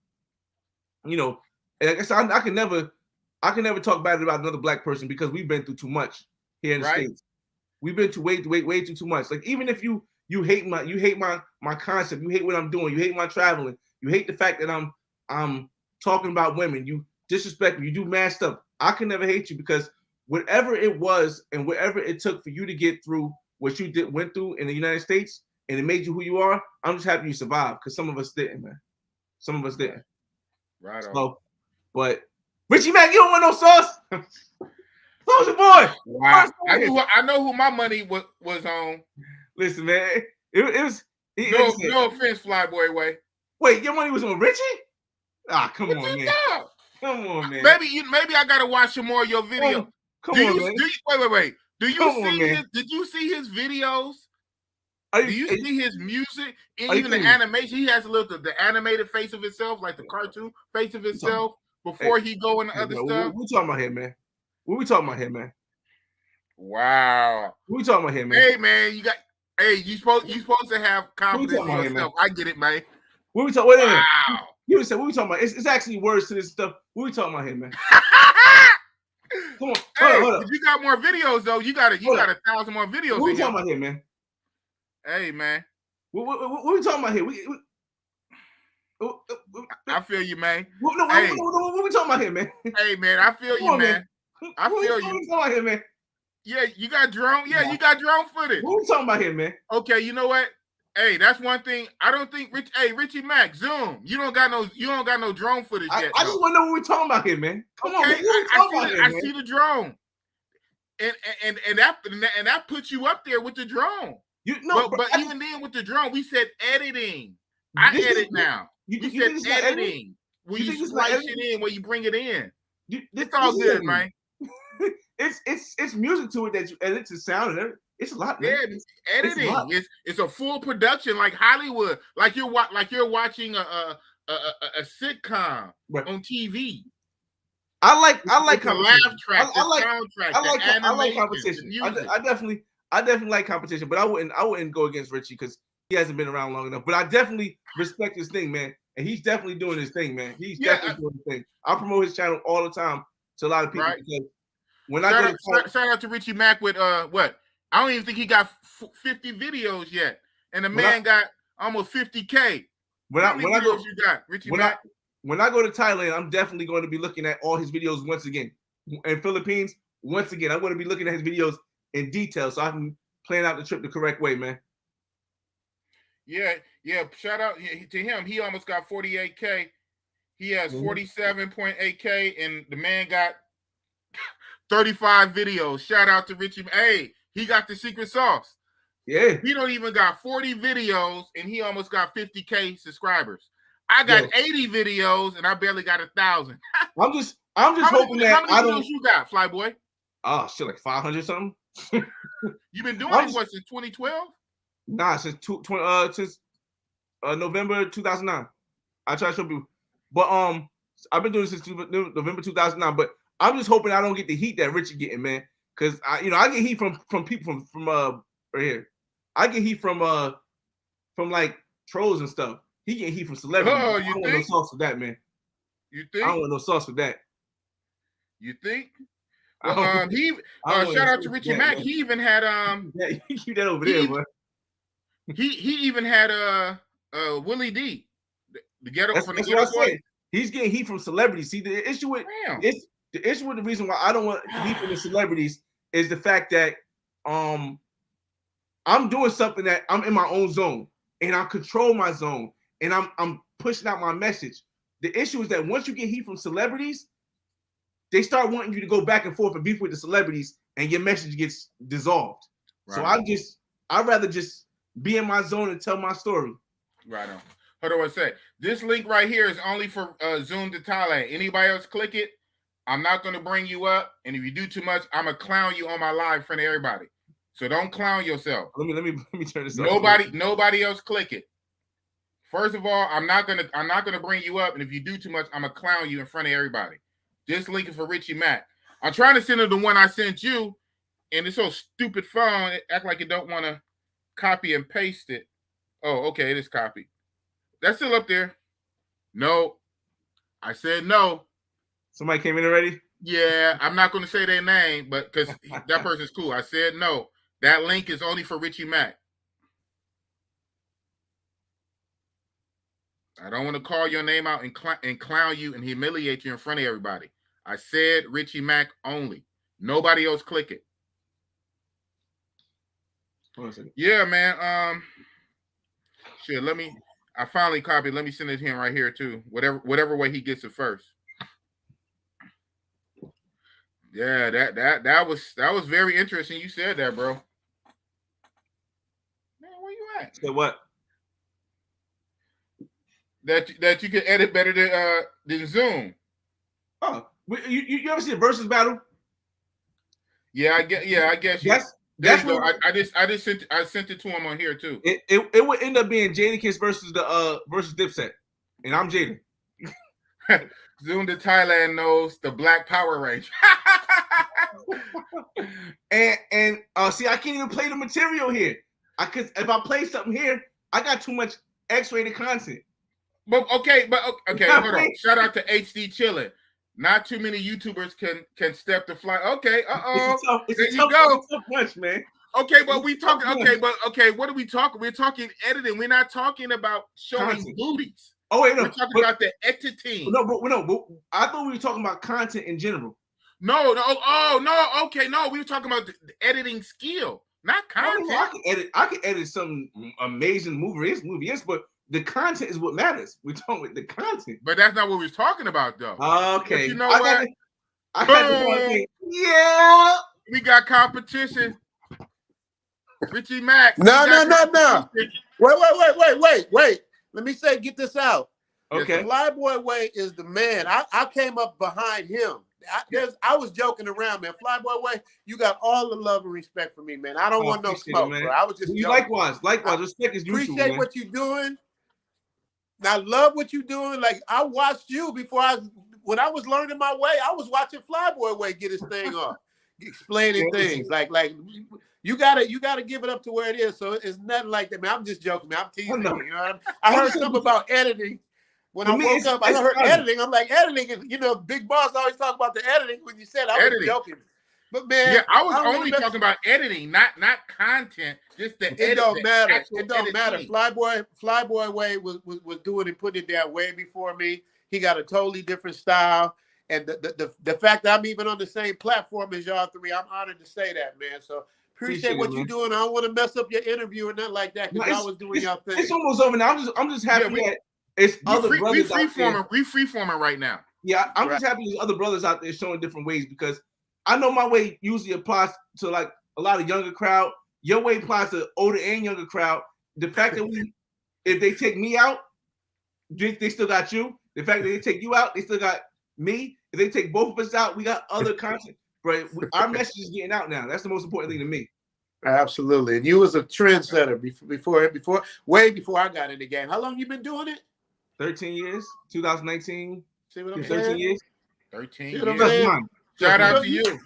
I said, I can never talk bad about another black person because we've been through too much here in the States. We've been through way too much. Like, even if you hate my concept, you hate what I'm doing, you hate my traveling, you hate the fact that I'm talking about women, you disrespect me, you do mad stuff. I can never hate you because whatever it was and whatever it took for you to get through what you went through in the United States and it made you who you are, I'm just happy you survived, because some of us didn't, man. Some of us didn't. Right on. So, but Richie Mack, you don't want no sauce? Soldier Boy. Wow. I know who my money was on. Listen, man. It was no offense, Flyboy Way. Wait, your money was on Richie? Ah, come on, man. Come on, man. Maybe I gotta watch some more of your video. Man. Wait. Did you see his videos? Do you see his music? And even the animation. He has a little the animated face of himself, like the cartoon face of himself, before he go into other stuff. What we talking about here, man? What we talking about here, man? Wow. What we talking about here, man? Hey, man, you supposed to have confidence in yourself. I get it, man. What we talking? Wow. You said what we talking about? It's actually words to this stuff. What we talking about here, man? Come on, hold up. You got more videos though. You got 1,000 more videos. What we talking about here, man? Hey, man. What we talking about here? I feel you, man. What we talking about here, man? Hey, man, I feel you, man. I feel you. What we talking about here, man? Yeah, you got drone. Yeah, you got drone footage. What we talking about here, man? Okay, you know what? Hey, that's one thing. I don't think Richie Mack, Zoom. You don't got no drone footage yet. I just want to know what we're talking about here, man. Come on, I see the drone, and that puts you up there with the drone. But even then with the drone, we said editing. I edit now. You said editing. When you slice it in, when you bring it in, it's all good, man. It's music to it that you edit to sound and everything. It's a lot, man. Yeah, editing. It's a full production, like Hollywood, like you're watching a sitcom on TV. I like competition. Laugh track, I like competition. I definitely like competition, but I wouldn't go against Richie because he hasn't been around long enough. But I definitely respect his thing, man, and he's definitely doing his thing, man. He's definitely doing his thing. I promote his channel all the time to a lot of people because when shout out to Richie Mack with what? I don't even think he got 50 videos yet, and the man got almost 50K. When I go to Thailand, I'm definitely going to be looking at all his videos once again. In Philippines, once again, I'm going to be looking at his videos in detail so I can plan out the trip the correct way, man. Yeah, yeah. Shout out to him. He almost got 48K. He has 47.8K, and the man got 35 videos. Shout out to Richie. Hey, he got the secret sauce. Yeah. He don't even got 40 videos, and he almost got 50K subscribers. I got 80 videos, and I barely got 1,000. I'm just hoping that how many videos you got, Flyboy? Oh shit, like 500 something. You've been doing it since 2012? Nah, since November 2009. I try to show people, but I've been doing it since November 2009. But I'm just hoping I don't get the heat that Richie getting, man, because I get heat from people from right here. I get heat from like trolls and stuff. He get heat from celebrities. Oh, I don't want no sauce for that, man. You think? I don't want no sauce for that. You think? Well, shout out to Richie Mack. Man. He even had yeah, you keep that over there, bro. He even had Willie D, the ghetto from the Ghetto Boy. He's getting heat from celebrities. See, the issue with the reason why I don't want heat from the celebrities is the fact that I'm doing something that I'm in my own zone and I control my zone and I'm pushing out my message. The issue is that once you get heat from celebrities, they start wanting you to go back and forth and beef with the celebrities, and your message gets dissolved. Right. So I'd rather just be in my zone and tell my story. Right on. Hold on one sec. This link right here is only for Zoom to Thailand. Anybody else click it? I'm not going to bring you up, and if you do too much, I'm gonna clown you on my live in front of everybody. So don't clown yourself. Let me turn this off. Nobody else click it. First of all, I'm not gonna bring you up, and if you do too much, I'm gonna clown you in front of everybody. This link is for Richie Mack. I'm trying to send her the one I sent you, and it's so stupid phone. It act like it don't want to copy and paste it. Oh, okay, it is copied. That's still up there. No, I said no. Somebody came in already? Yeah, I'm not going to say their name, but because that person's cool. I said no. That link is only for Richie Mack. I don't want to call your name out and clown you and humiliate you in front of everybody. I said Richie Mack only. Nobody else click it. Yeah, man. Shit, I finally copied. Let me send it to him right here too. Whatever way he gets it first. Yeah, that was very interesting. You said that, bro. Man, where you at? Said what? That you can edit better than Zoom. Oh, you ever see a versus battle? Yeah, I guess. That's you go. I sent it to him on here too. It would end up being Jadakiss versus Dipset, and I'm Jada. Zoom to Thailand knows the Black Power Ranger. and see, I can't even play the material here. If I play something here, I got too much X-rated content. But okay, hold on. Shout out to HD Chillin'. Not too many YouTubers can step the fly. Okay, There you go. It's a tough punch, man. Okay, but we talking. Okay, what are we talking? We're talking editing. We're not talking about showing booties. Oh wait, no. We're talking about the editing. No, but I thought we were talking about content in general. No. Oh, no. Okay, no. We were talking about the editing skill, not content. I can edit some amazing movie. Yes, but the content is what matters. We're talking with the content. But that's not what we're talking about, though. Okay. But you know what? I got yeah. We got competition. Richie Mack. No. Wait. Let me get this out. Okay. TheFlyBoyway is the man. I came up behind him. I was joking around, man. TheFlyBoyway, you got all the love and respect for me, man. I don't want no smoke, bro. I was just joking. Likewise. Respect is mutual. Appreciate what you're doing. I love what you're doing. Like, I watched you when I was learning my way, I was watching TheFlyBoyway get his thing off, explaining things. Like you gotta give it up to where it is. So it's nothing like that, man. I'm just joking, man. I'm teasing you. You know what I mean? I heard something about editing. When I woke up, I heard editing. I'm like, editing is, Big Boss always talk about the editing. When you said I was joking. But man, yeah, I was only talking about editing, not content. Just the it don't matter. It don't matter. TheFlyBoyway was doing and putting it there way before me. He got a totally different style, and the fact that I'm even on the same platform as y'all three, I'm honored to say that, man. So Appreciate what it, you're man. doing. I don't want to mess up your interview or nothing like that because y'all was doing y'all thing. It's almost over now. I'm just happy that it's other brothers out there. We free-forming right now. Yeah, I'm just happy there's other brothers out there showing different ways because I know my way usually applies to like a lot of younger crowd. Your way applies to older and younger crowd. The fact that if they take me out, they still got you. The fact that they take you out, they still got me. If they take both of us out, we got other content. Right? Our message is getting out now. That's the most important thing to me. Absolutely. And you was a trendsetter way before I got in the game. How long you been doing it? 13 years. 2019. See what I'm 13 saying? years. 13 See what I'm years. saying? Shout out to you.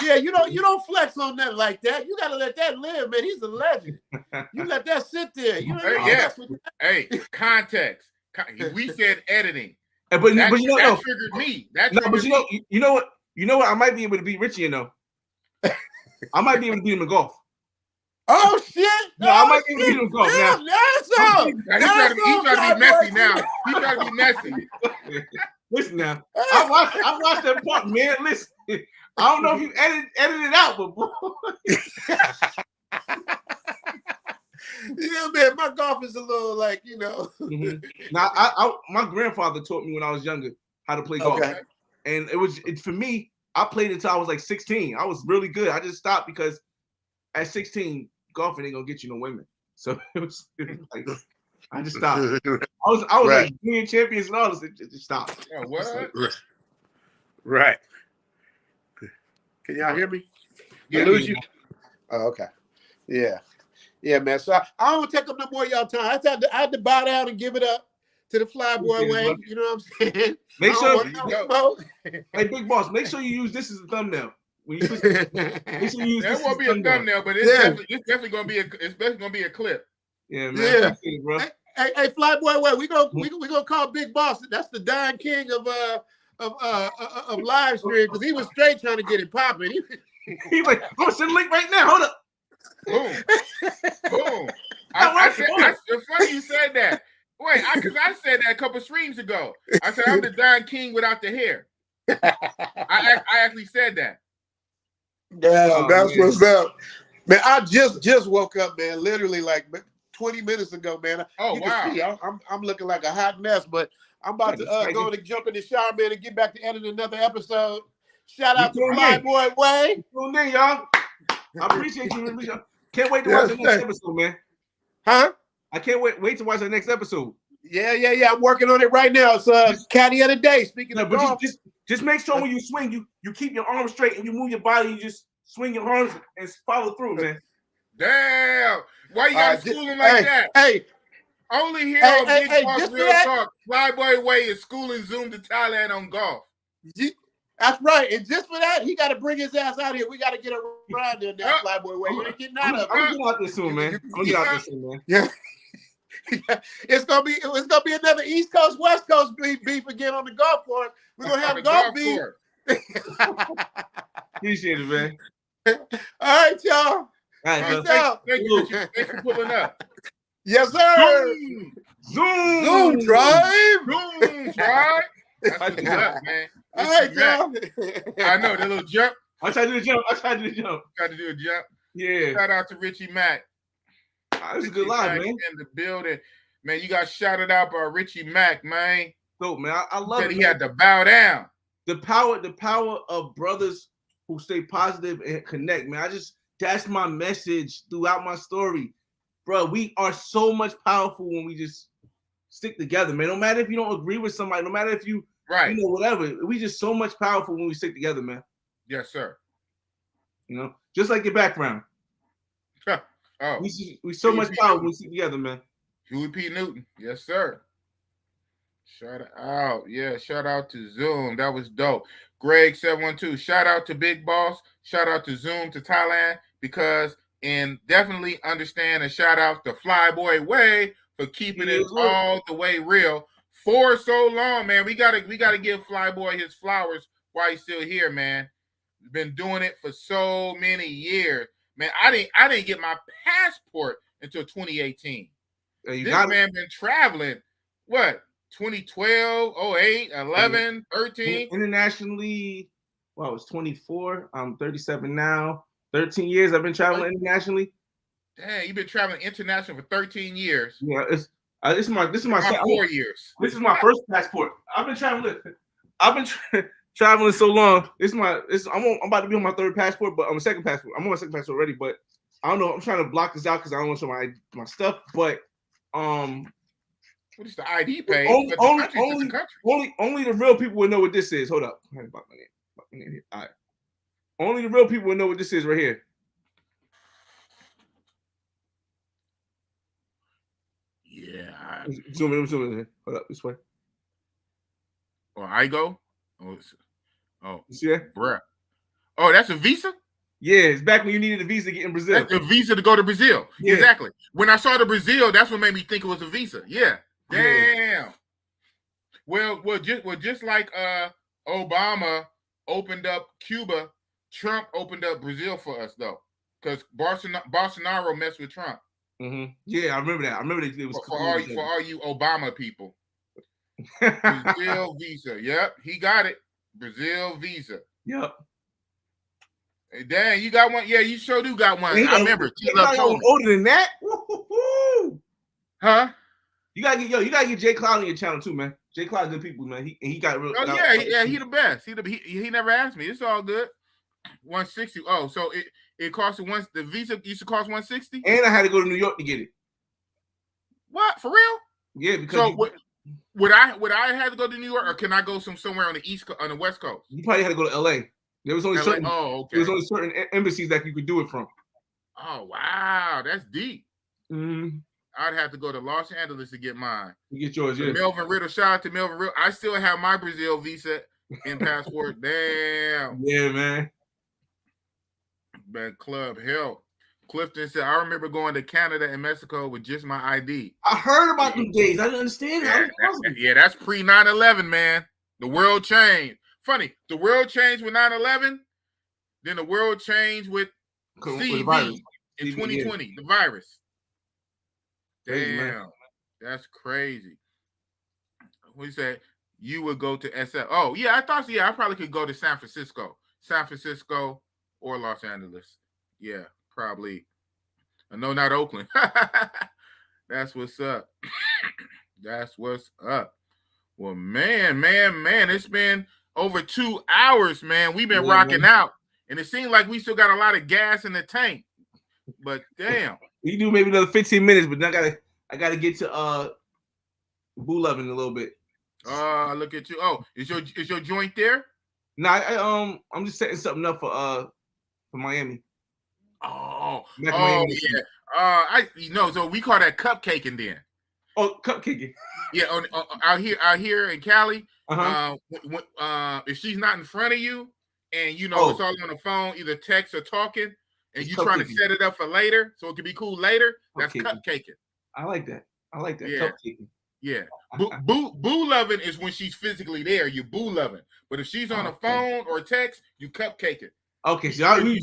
Yeah, you don't flex on that like that. You gotta let that live, man. He's a legend. You let that sit there. You know, Hey, context. We said editing. But that triggered me. You know what? I might be able to beat Richie, I might be able to beat him in golf. Oh shit! No, I might be able to beat him in golf now. He trying to be messy now. He trying to be messy. Listen now. I watched that part, man. Listen. I don't know if you edited it out, but boy. Yeah, man, my golf is a little like, Mm-hmm. Now, my grandfather taught me when I was younger how to play golf. Okay. And for me, I played until I was like 16. I was really good. I just stopped because at 16, golfing ain't gonna get you no women. So it was like I just stopped. I was like junior champions and all this. It just stopped. Yeah, what? Right. Can y'all hear me? Yeah, lose you? Oh, okay. Yeah. Yeah, man. So I don't want to take up no more of y'all time. I had to bow down and give it up to the Flyboy way. You know what I'm saying? Make sure hey, Big Boss, make sure you use this as a thumbnail. When you that won't be a thumbnail, but it's definitely gonna be a clip. Yeah, man. Yeah. It, bro. Hey, Flyboy way. We gonna call Big Boss. That's the Don King of live stream because he was straight trying to get it popping. He's like, I'm gonna send a link right now. Hold up. Boom. Boom. It's funny you said that. Wait, because I said that a couple streams ago. I said I'm the Don King without the hair. I actually said that. Yeah, that's what's up. Man, I just woke up, man. Literally like 20 minutes ago, man. Oh, you wow. Can see, I'm looking like a hot mess, but I'm about to go and jump in the shower, man, and get back to editing another episode. Shout out to Flyboy Way. Tune in, y'all. I appreciate you. Can't wait to watch the next episode, man. Huh? I can't wait to watch the next episode. Yeah. I'm working on it right now. It's caddy of the day. Speaking of golf, just make sure when you swing, you keep your arms straight and you move your body. You just swing your arms and follow through, man. Damn. Why you got schooling like that? Hey. Only here on Big Boss Real Talk. Flyboy Way is schooling Zoom to Thailand on golf. That's right. And just for that, he got to bring his ass out here. We got to get around there now, Flyboy Way. You ain't getting out of it. I'm getting out there soon, man. Yeah. It's gonna be another East Coast, West Coast beef again on the golf course. We're gonna have golf beef. Appreciate it, man. All right, y'all. All right, thank you. Thanks for pulling up. Yes, sir. Zoom drive. That's what's up, man. All right, y'all. I know that little jump. I tried to do a jump. Tried to do a jump. Yeah. Shout out to Richie Mack. That was a good line, man. In the building, man. You got shouted out by Richie Mack, man. Dope, man. I love it. He had to bow down. The power of brothers who stay positive and connect, man. That's my message throughout my story, bro. We are so much powerful when we just stick together, man. No matter if you don't agree with somebody, no matter if you whatever. We just so much powerful when we stick together, man. Yes, sir. Just like your background. Oh, we so much power when we stick together, man. Huey P. Newton, yes, sir. Shout out, shout out to Zoom. That was dope. Greg 712. Shout out to Big Boss. Shout out to Zoom to Thailand and definitely understand and shout out to Flyboy Way for keeping it all the way real for so long, man. We gotta give Flyboy his flowers while he's still here, man. We've been doing it for so many years. Man, I didn't get my passport until 2018. This man been traveling, 2012, 08, 11, 13. Internationally, I was 24. I'm 37 now. 13 years I've been traveling internationally. Dang, you've been traveling international for 13 years. Yeah, this is my 4 years. This is my first passport. I've been traveling. Traveling so long. I'm about to be on my third passport, but I'm a second passport. I'm on my second passport already, but I don't know. I'm trying to block this out because I don't want to show my stuff. But what is the ID page? Only the real people will know what this is. Hold up. I had to block my name here. All right. Only the real people will know what this is right here. Yeah. Zoom in. Hold up, this way. Or I go. Oh, you see that? Bruh. Oh, that's a visa? Yeah, it's back when you needed a visa to get in Brazil. That's a visa to go to Brazil. Yeah. Exactly. When I saw the Brazil, that's what made me think it was a visa. Yeah. Damn. Yeah. Well, just like Obama opened up Cuba, Trump opened up Brazil for us though, because Bolsonaro messed with Trump. Mm-hmm. Yeah, I remember that. I remember that it was for all you Obama people. Brazil visa. Yep, he got it. Brazil visa. Yep. Hey, dang, you got one? Yeah, you sure do got one. I remember. You got one older than that? Woo-hoo-hoo. Huh? You gotta get Jay Cloud on your channel too, man. Jay Cloud good people, man. He got real. Oh yeah, he the best. He never asked me. It's all good. 160. Oh, so it cost the visa used to cost 160? And I had to go to New York to get it. What? For real? Yeah, because so would I have to go to New York, or can I go somewhere on the West Coast? You probably had to go to LA. There was only certain There was only certain embassies that you could do it from. Oh wow, that's deep. Mm-hmm. I'd have to go to Los Angeles to get mine. You get yours, yeah. Melvin Riddle, shout out to Melvin Riddle. I still have my Brazil visa and passport. Damn. Yeah, man. But Club Hell. Clifton said, I remember going to Canada and Mexico with just my ID. I heard about them days. I didn't understand that. That's pre 9/11, man. The world changed. Funny, the world changed with 9/11, then the world changed with CV in 2020, the virus. Damn, that's crazy. What you said? You would go to SF. Oh, yeah, I thought so. Yeah, I probably could go to San Francisco or Los Angeles. Yeah, probably. No, not Oakland. That's what's up. That's what's up. Well, man, it's been over 2 hours, man. We've been rocking out, and it seems like we still got a lot of gas in the tank. But damn, we do maybe another 15 minutes, but then I gotta get to Boo Lovin' a little bit. Look at you. Oh, is your joint there? Nah, I'm just setting something up for Miami. Oh yeah. So we call that cupcaking then. Oh, cupcaking. Yeah, out here in Cali. If she's not in front of you, and it's all on the phone, either text or talking, and you trying to set it up for later, so it can be cool later. That's cupcaking. I like that. Yeah. Cupcaking. Yeah. Boo loving is when she's physically there. You boo loving, but if she's on a phone or text, you cupcaking. Okay, so you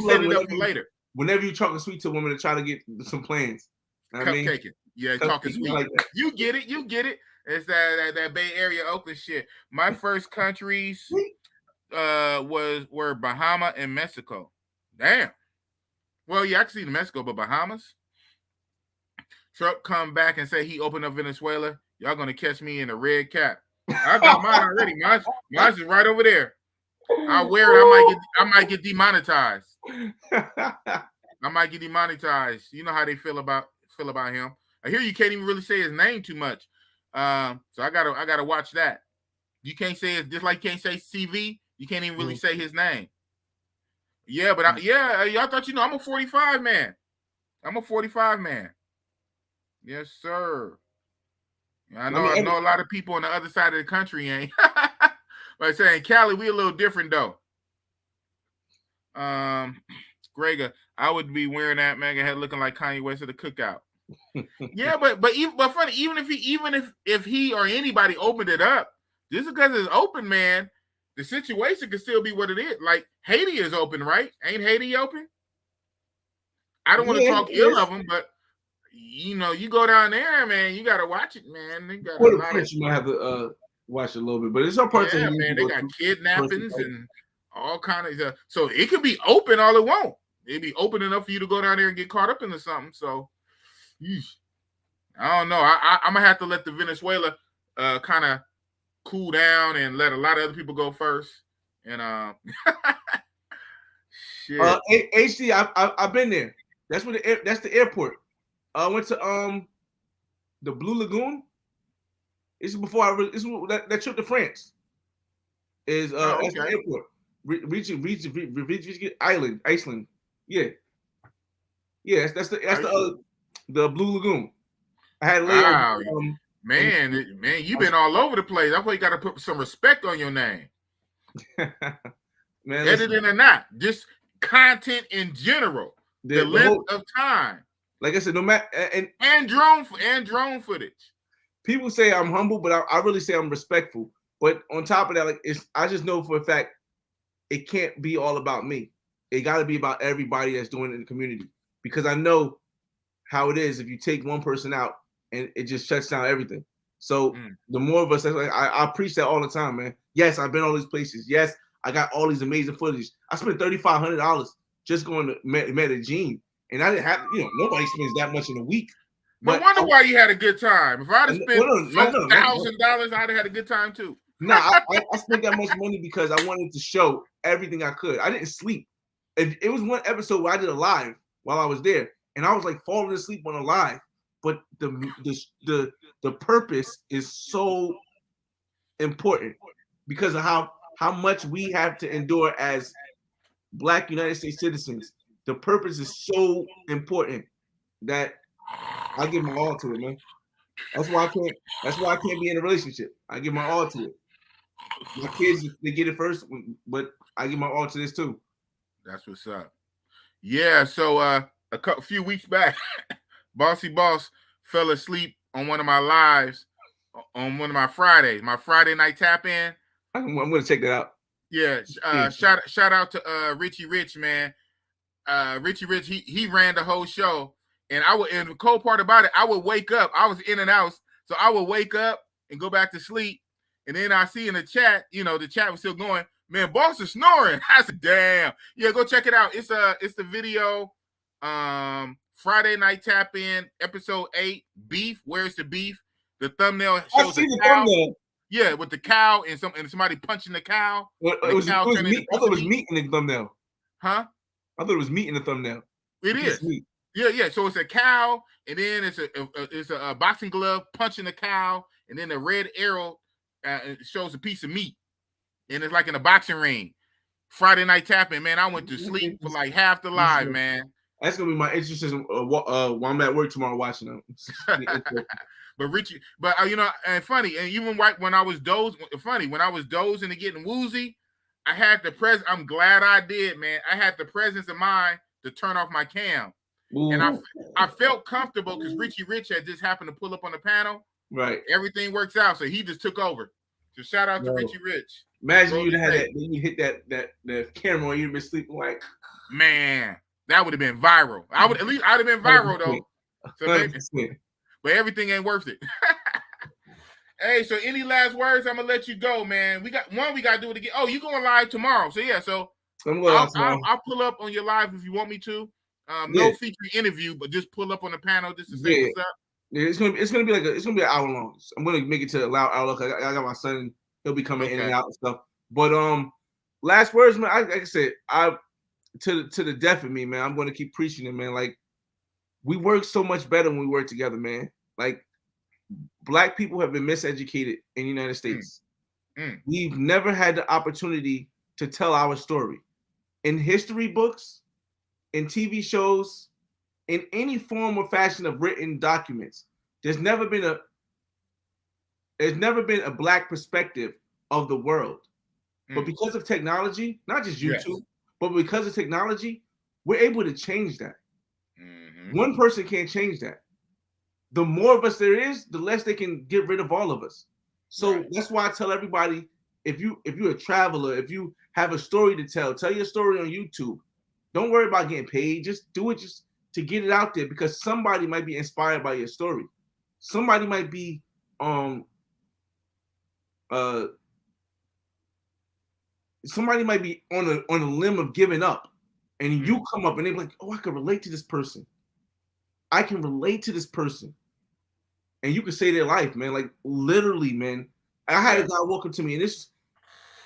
set it up for later. Whenever you talking sweet to a woman to try to get some plans, cupcaking. Yeah, talking sweet. Like you get it. It's that Bay Area Oakland shit. My first countries were Bahama and Mexico. Damn. Well, yeah, I can see the Mexico, but Bahamas. Trump come back and say he opened up Venezuela. Y'all gonna catch me in a red cap. I got mine already. Mine's is right over there. I'll wear it. I might get demonetized. I might get demonetized. You know how they feel about him. I hear you can't even really say his name too much. So I gotta watch that. You can't say it just like you can't say CV. You can't even really say his name. Yeah, but y'all thought I'm a 45 man. I'm a 45 man. Yes, sir. I know a lot of people on the other side of the country ain't. But I'm saying Cali, we a little different though. Grega, I would be wearing that mega head looking like Kanye West at the cookout. Yeah, but funny, even if he or anybody opened it up, just because it's open, man, the situation could still be what it is. Like Haiti is open, right? Ain't Haiti open? I don't want to talk ill of them, but you go down there, man, you gotta watch it, man. They got you might have to watch a little bit, but it's all parts man. They got kidnappings and all kind of stuff. So it could be open all it won't. it'd be open enough for you to go down there and get caught up into something. So, I don't know. I'm gonna have to let the Venezuela kind of cool down and let a lot of other people go first. And shit. HD, I've been there. That's the airport. I went to the Blue Lagoon. This is before that trip to France. Is that's the airport. Reaching Iceland. Yeah. That's the Blue Lagoon. I had wow. Man, you've been all over the place. That's why you got to put some respect on your name. Man, editing or not, just content in general. The length of time. Like I said, no matter and drone footage. People say I'm humble, but I really say I'm respectful. But on top of that, like I just know for a fact it can't be all about me. It got to be about everybody that's doing it in the community, because I know how it is if you take one person out and it just shuts down everything. So the more of us, like, I preach that all the time, man. Yes, I've been all these places. Yes, I got all these amazing footage. I spent $3,500 just going to Medellin, and I didn't have, nobody spends that much in a week. No wonder why you had a good time. If I'd have spent $1,000, I'd have had a good time too. I spent that much money because I wanted to show everything I could. I didn't sleep. It was one episode where I did a live while I was there, and I was like falling asleep on a live. But the purpose is so important because of how much we have to endure as Black United States citizens. The purpose is so important that I give my all to it, man. That's why I can't be in a relationship. I give my all to it. My kids, they get it first, but I give my all to this too. That's what's up. Yeah, so a few weeks back, Bossy Boss fell asleep on one of my lives on one of my Fridays, my Friday night tap in. I'm gonna check that out. Yeah, shout out to Richie Rich, man. Richie Rich, he ran the whole show, and and the cool part about it, I would wake up. I was in and out, so I would wake up and go back to sleep, and then I see in the chat, the chat was still going. Man, Boss is snoring. I said, damn. Yeah, go check it out. It's the video. Friday night tap in, episode 8, beef. Where's the beef? The thumbnail shows the cow. Thumbnail. Yeah, with the cow and somebody punching the cow. It was meat. I thought it was meat in the thumbnail. Huh? I thought it was meat in the thumbnail. It is. Yeah. So it's a cow, and then it's a boxing glove punching the cow, and then the red arrow shows a piece of meat, and it's like in a boxing ring. Friday night tapping, man. I went to sleep for like half the live, man. That's gonna be my exorcism while I'm at work tomorrow watching them. But Richie, and funny, and even when I was dozing and getting woozy, I had the I'm glad I did, man. I had the presence of mind to turn off my cam. Ooh. And I felt comfortable because Richie Rich had just happened to pull up on the panel. Right. Everything works out, so he just took over. So shout out to Richie Rich. Imagine you'd had that, then you hit that camera and you'd been sleeping like, man, that would have been viral. I'd have been viral though. So maybe, but everything ain't worth it. Hey, so any last words? I'm gonna let you go, man. We got to do it again. Oh, you going live tomorrow? So yeah, so I'll pull up on your live if you want me to. No featuring interview, but just pull up on the panel just to say what's up. Yeah, it's gonna be an hour long. I'm gonna make it to a loud hour. I got my son; he'll be coming in and out and stuff. But last words, man. Like I said, to the death of me, man. I'm gonna keep preaching it, man. Like we work so much better when we work together, man. Like Black people have been miseducated in the United States. We've never had the opportunity to tell our story in history books, in TV shows, in any form or fashion of written documents. There's never been a Black perspective of the world. But because of technology, not just YouTube, but because of technology, we're able to change that. One person can't change that. The more of us there is, the less they can get rid of all of us. So that's why I tell everybody, if you're a traveler, if you have a story to tell your story on YouTube. Don't worry about getting paid. Just do it just to get it out there, because somebody might be inspired by your story. Somebody might be somebody might be on a limb of giving up, and you come up and they're like, oh, I can relate to this person. I can relate to this person. And you can say their life, man. Like literally, man. I had a guy walk up to me, and this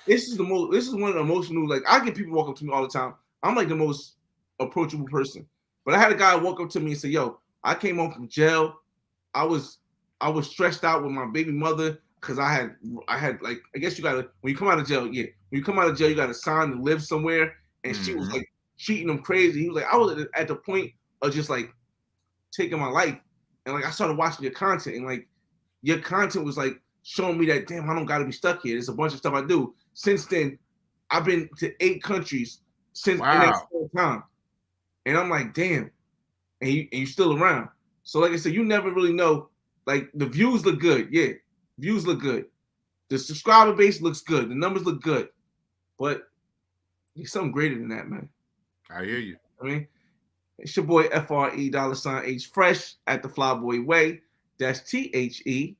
is one of the emotional, like I get people walk up to me all the time. I'm like the most approachable person. But I had a guy walk up to me and say, yo, I came home from jail. I was stressed out with my baby mother because I had like, I guess you gotta, when you come out of jail, when you come out of jail, you gotta sign to live somewhere. And she was like treating him crazy. He was like, I was at the point of just like taking my life. And like I started watching your content, and like your content was like showing me that, damn, I don't gotta be stuck here. There's a bunch of stuff I do. Since then, I've been to 8 countries since in that whole time. And I'm like, damn, and you still around. So like I said, you never really know. Like the views look good, views look good. The subscriber base looks good. The numbers look good, but there's something greater than that, man. I hear you. I mean, it's your boy FRE$H Fresh at the Flyboy Way. That's THEFLYBOYWAY.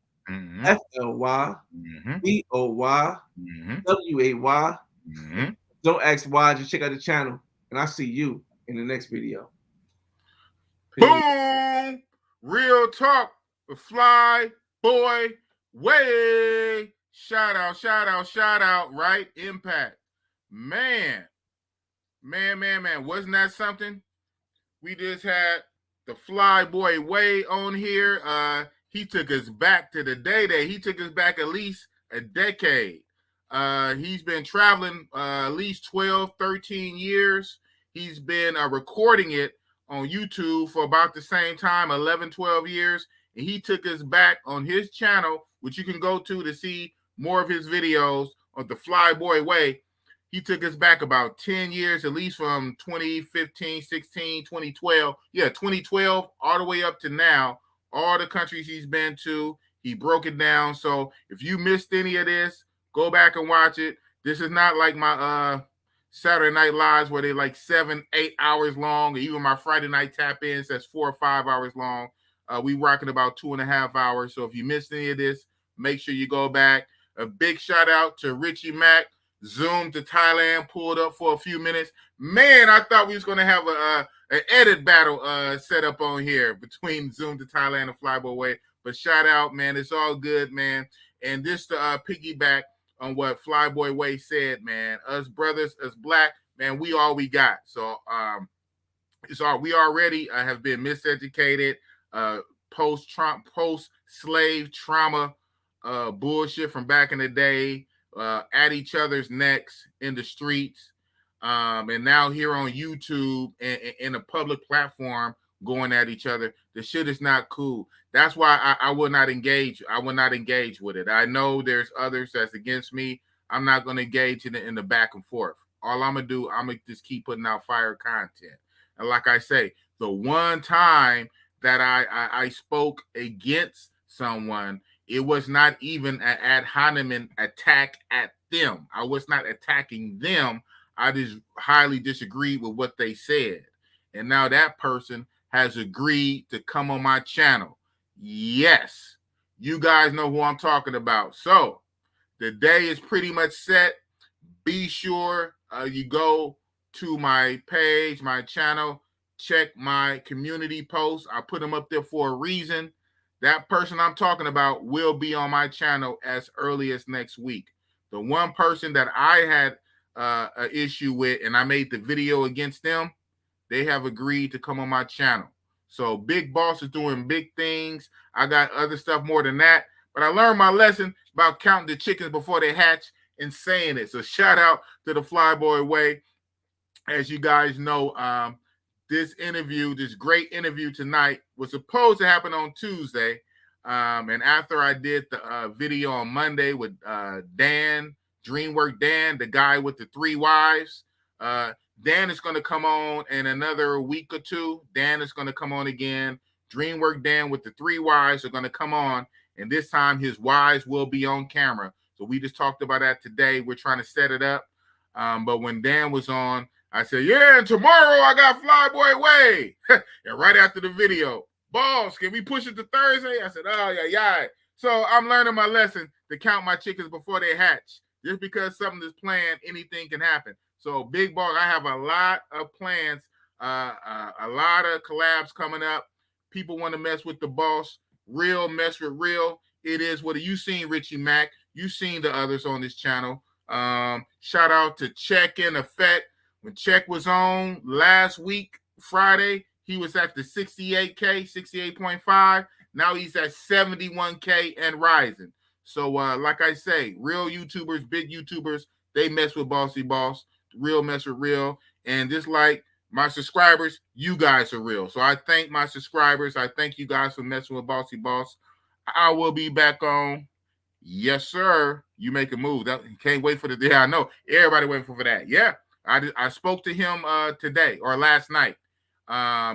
Don't ask why, just check out the channel, and I'll see you in the next video. Peace. Boom! Real talk with Fly Boy Way. Shout out, right? Impact. Man. Wasn't that something? We just had the Fly Boy Way on here. He took us back to the day. He took us back at least a decade. He's been traveling at least 12, 13 years. He's been recording it on YouTube for about the same time, 11, 12 years. And he took us back on his channel, which you can go to see more of his videos on the Fly Boy Way. He took us back about 10 years, at least from 2015, 16, 2012. Yeah, 2012 all the way up to now. All the countries he's been to, he broke it down. So if you missed any of this, go back and watch it. This is not like my Saturday Night Lives where they're like 7, 8 hours long. Or even my Friday night tap-ins, that's 4 or 5 hours long. We rocking about 2.5 hours. So if you missed any of this, make sure you go back. A big shout out to Richie Mack. Zoom to Thailand, pulled up for a few minutes. Man, I thought we was going to have an edit battle set up on here between Zoom to Thailand and Flyboy Way. But shout out, man. It's all good, man. And just to piggyback on what Flyboy Way said, man, us brothers, us black, man, we all we got. So it's all, we already have been miseducated, post-slave trauma bullshit from back in the day. At each other's necks in the streets, and now here on YouTube and in a public platform going at each other. The shit is not cool. That's why I will not engage. I will not engage with it. I know there's others that's against me. I'm not going to engage in the back and forth. All I'm going to do, I'm going to just keep putting out fire content. And like I say, the one time that I spoke against someone, it was not even an ad hominem attack at them. I was not attacking them. I just highly disagreed with what they said. And now that person has agreed to come on my channel. Yes, you guys know who I'm talking about. So the day is pretty much set. Be sure you go to my page, my channel, check my community posts. I put them up there for a reason. That person I'm talking about will be on my channel as early as next week. The one person that I had an issue with and I made the video against them, they have agreed to come on my channel. So Big Boss is doing big things. I got other stuff more than that. But I learned my lesson about counting the chickens before they hatch and saying it. So shout out to the Flyboy Way. As you guys know, this great interview tonight was supposed to happen on Tuesday. And after I did the video on Monday with Dan, DreamWork Dan, the guy with the 3 wives, Dan is going to come on in another week or two. Dan is going to come on again. DreamWork Dan with the 3 wives are going to come on. And this time his wives will be on camera. So we just talked about that today. We're trying to set it up. But when Dan was on, I said, yeah, and tomorrow I got Flyboy Way. And right after the video, boss, can we push it to Thursday? I said, oh, yeah. So I'm learning my lesson to count my chickens before they hatch. Just because something is planned, anything can happen. So Big Boss, I have a lot of plans, a lot of collabs coming up. People want to mess with the boss. Real mess with real. It is what you seen Richie Mack. You seen the others on this channel. Shout out to Check in Effect. When Check was on last week, Friday, he was at the 68K, 68.5. Now he's at 71K and rising. So, like I say, real YouTubers, big YouTubers, they mess with Bossy Boss. Real mess with real. And just like my subscribers, you guys are real. So I thank my subscribers. I thank you guys for messing with Bossy Boss. I will be back on. Yes, sir. You make a move. Can't wait for the day. I know everybody waiting for that. Yeah, I spoke to him today or last night.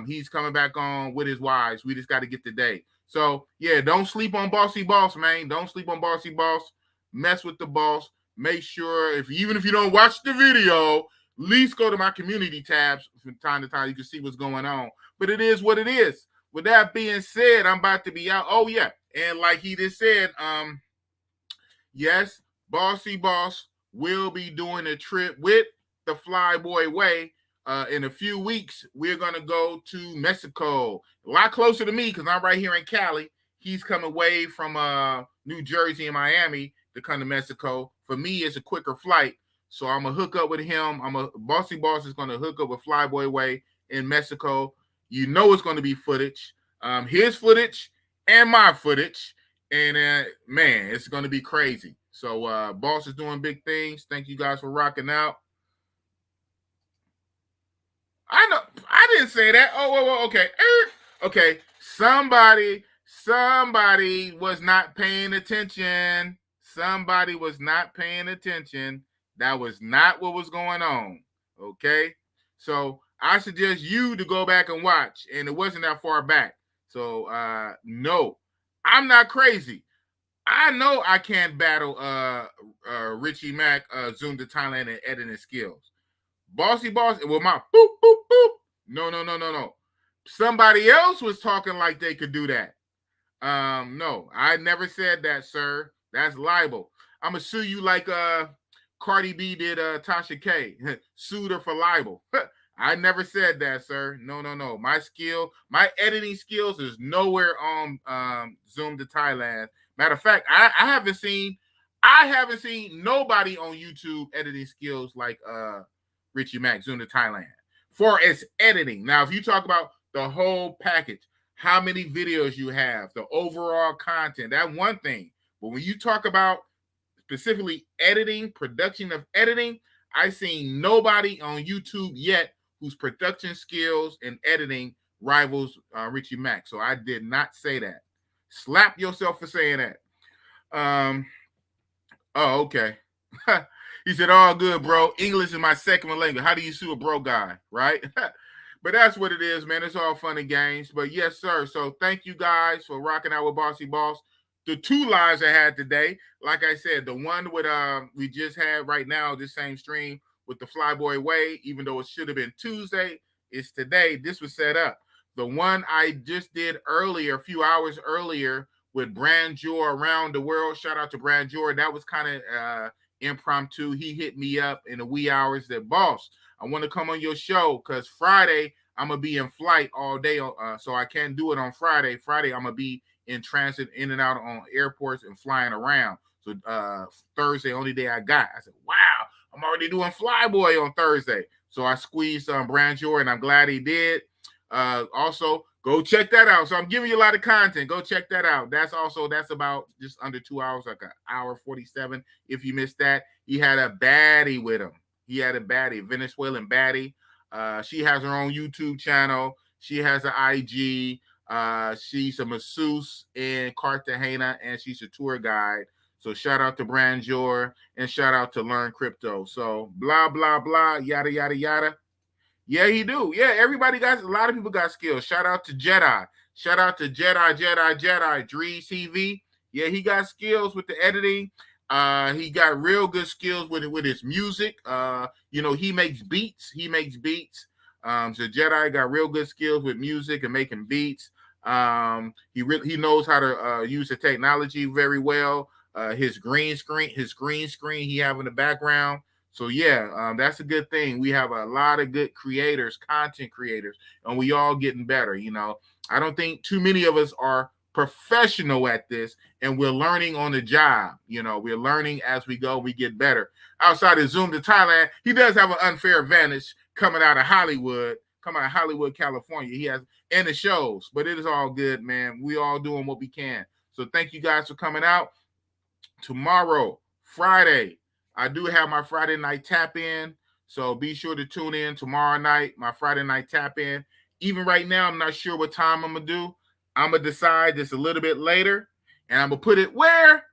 He's coming back on with his wives. We just got to get the day. So yeah, don't sleep on Bossy Boss, man. Don't sleep on Bossy Boss. Mess with the boss. Make sure even if you don't watch the video, at least go to my community tabs from time to time. You can see what's going on. But it is what it is. With that being said, I'm about to be out. Oh yeah, and like he just said, yes, Bossy Boss will be doing a trip with the Flyboy Way. In a few weeks, we're going to go to Mexico. A lot closer to me because I'm right here in Cali. He's coming away from New Jersey and Miami to come to Mexico. For me, it's a quicker flight. So I'm going to hook up with him. Bossy Boss is going to hook up with Flyboy Way in Mexico. You know it's going to be footage. His footage and my footage. And man, it's going to be crazy. So Boss is doing big things. Thank you guys for rocking out. I know I didn't say that. Oh, okay. Okay. Somebody was not paying attention. Somebody was not paying attention. That was not what was going on. Okay. So I suggest you to go back and watch. And it wasn't that far back. So no, I'm not crazy. I know I can't battle Richie Mack, Zoom to Thailand and editing skills. Bossy Boss, well, my boop, boop, boop. No. Somebody else was talking like they could do that. No, I never said that, sir. That's libel. I'm going to sue you like Cardi B did Tasha K. Sued her for libel. I never said that, sir. No. My editing skills is nowhere on Zoom to Thailand. Matter of fact, I haven't seen nobody on YouTube editing skills like Richie Mack, Zoom to Thailand. For its editing. Now, if you talk about the whole package, how many videos you have, the overall content, that one thing. But when you talk about specifically editing, production of editing, I've seen nobody on YouTube yet whose production skills and editing rivals Richie Mack. So I did not say that. Slap yourself for saying that. Oh, okay. He said, all good, bro. English is my second language. How do you sue a bro guy, right? But that's what it is, man. It's all fun and games. But yes, sir. So thank you guys for rocking out with Bossy Boss. The two lives I had today, like I said, the one with we just had right now, this same stream with the Flyboy Way, even though it should have been Tuesday, it's today. This was set up. The one I just did earlier, a few hours earlier, with Brandjor around the world. Shout out to Brandjor. That was kind of impromptu. He hit me up in the wee hours that, boss, I want to come on your show because Friday I'm going to be in flight all day. So I can't do it on Friday. Friday I'm going to be in transit, in and out on airports and flying around. So Thursday, only day I got. I said, wow, I'm already doing Flyboy on Thursday. So I squeezed Brandjor, and I'm glad he did. Also, go check that out. So I'm giving you a lot of content. Go check that out. That's about just under 2 hours, like an hour 47. If you missed that, he had a baddie with him. He had a baddie, Venezuelan baddie. She has her own YouTube channel. She has an IG. She's a masseuse in Cartagena, and she's a tour guide. So shout out to Brandjor and shout out to Learn Crypto. So blah, blah, blah, yada, yada, yada. Yeah, he do. Yeah, everybody got, a lot of people got skills. Shout out to Jedi. Shout out to Jedi, Dree TV. Yeah, he got skills with the editing. He got real good skills with his music. He makes beats. So Jedi got real good skills with music and making beats. He knows how to use the technology very well. His green screen he have in the background. So yeah, that's a good thing. We have a lot of good creators, content creators, and we all getting better. You know, I don't think too many of us are professional at this, and we're learning on the job. You know, we're learning as we go. We get better. Outside of Zoom to Thailand, he does have an unfair advantage coming out of Hollywood, California. He has in the shows, but it is all good, man. We all doing what we can. So thank you guys for coming out. Tomorrow, Friday, I do have my Friday night tap in. So be sure to tune in tomorrow night, my Friday night tap in. Even right now, I'm not sure what time I'm going to do. I'm going to decide just a little bit later. And I'm going to put it where?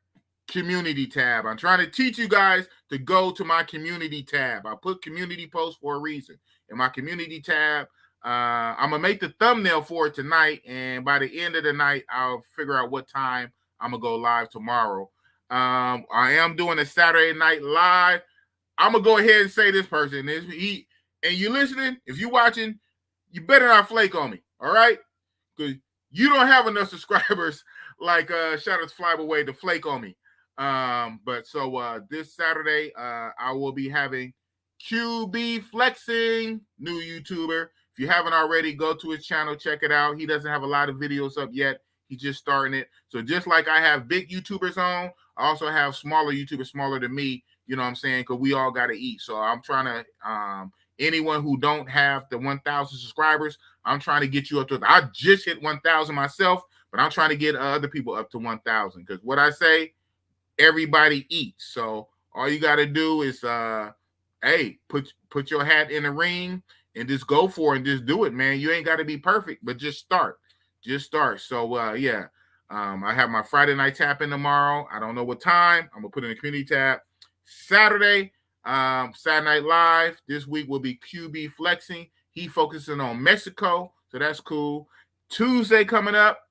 Community tab. I'm trying to teach you guys to go to my community tab. I put community posts for a reason. In my community tab, I'm going to make the thumbnail for it tonight. And by the end of the night, I'll figure out what time I'm going to go live tomorrow. I am doing a Saturday night live. I'm gonna go ahead and say this person is he, and you listening. If you watching, you better not flake on me, all right? Because you don't have enough subscribers like shout out to TheFlyBoyway to flake on me. But so this Saturday, I will be having QB Flexing, new YouTuber. If you haven't already, go to his channel, check it out. He doesn't have a lot of videos up yet. He's just starting it. So just like I have big YouTubers on, I also have smaller YouTubers, smaller than me, you know what I'm saying? Because we all got to eat. So I'm trying to, anyone who don't have the 1,000 subscribers, I'm trying to get you up to, I just hit 1,000 myself, but I'm trying to get other people up to 1,000. Because what I say, everybody eats. So all you got to do is, hey, put your hat in the ring and just go for it and just do it, man. You ain't got to be perfect, but just start. Just start. So, yeah. I have my Friday night tap in tomorrow. I don't know what time. I'm gonna put in the community tab. Saturday, Saturday Night Live. This week will be QB Flexing. He focusing on Mexico, so that's cool. Tuesday coming up,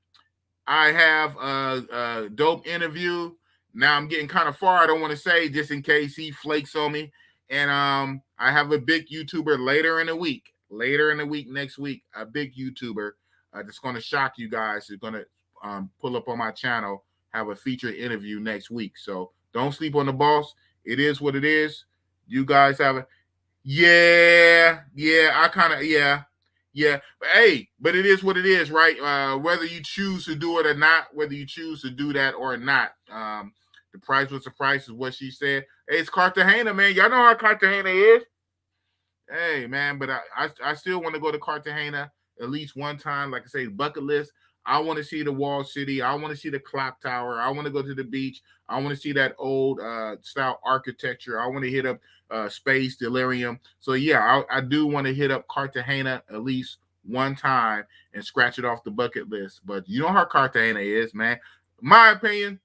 I have a dope interview. Now I'm getting kind of far. I don't want to say just in case he flakes on me. And I have a big YouTuber later in the week next week, a big YouTuber that's going to shock you guys. Is going to pull up on my channel, have a featured interview next week. So don't sleep on the boss. It is what it is. You guys have a but hey, but it is what it is, right? Whether you choose to do it or not, whether you choose to do that or not, the price was the price is what she said. Hey, it's Cartagena, man. Y'all know how Cartagena is. Hey, man, but I still want to go to Cartagena at least one time. Like I say, bucket list. I want to see the wall city. I want to see the clock tower. I want to go to the beach. I want to see that old style architecture. I want to hit up Space Delirium. So yeah, I do want to hit up Cartagena at least one time and scratch it off the bucket list. But you know how Cartagena is, man. My opinion,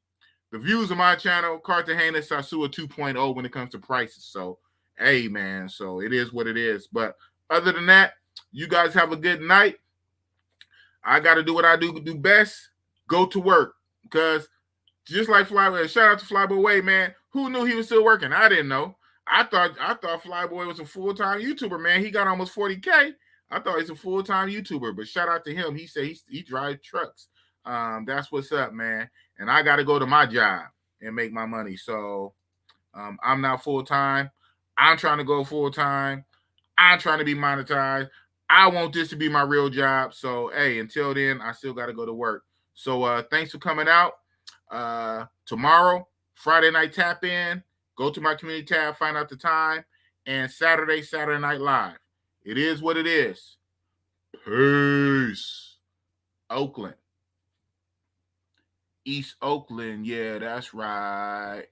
the views of my channel, Cartagena Sasua 2.0 when it comes to prices. So hey, man, so it is what it is. But other than that, you guys have a good night. I got to do what I do best, go to work. Because just like Flyboy, shout out to TheFlyBoyway, man. Who knew he was still working? I didn't know. I thought Flyboy was a full-time YouTuber, man. He got almost 40K. I thought he's a full-time YouTuber, but shout out to him. He said he drives trucks. That's what's up, man. And I got to go to my job and make my money. So I'm not full-time. I'm trying to go full-time. I'm trying to be monetized. I want this to be my real job. So, hey, until then, I still got to go to work. So, thanks for coming out. Tomorrow, Friday night tap in. Go to my community tab, find out the time. And Saturday Night Live. It is what it is. Peace. Oakland. East Oakland. Yeah, that's right.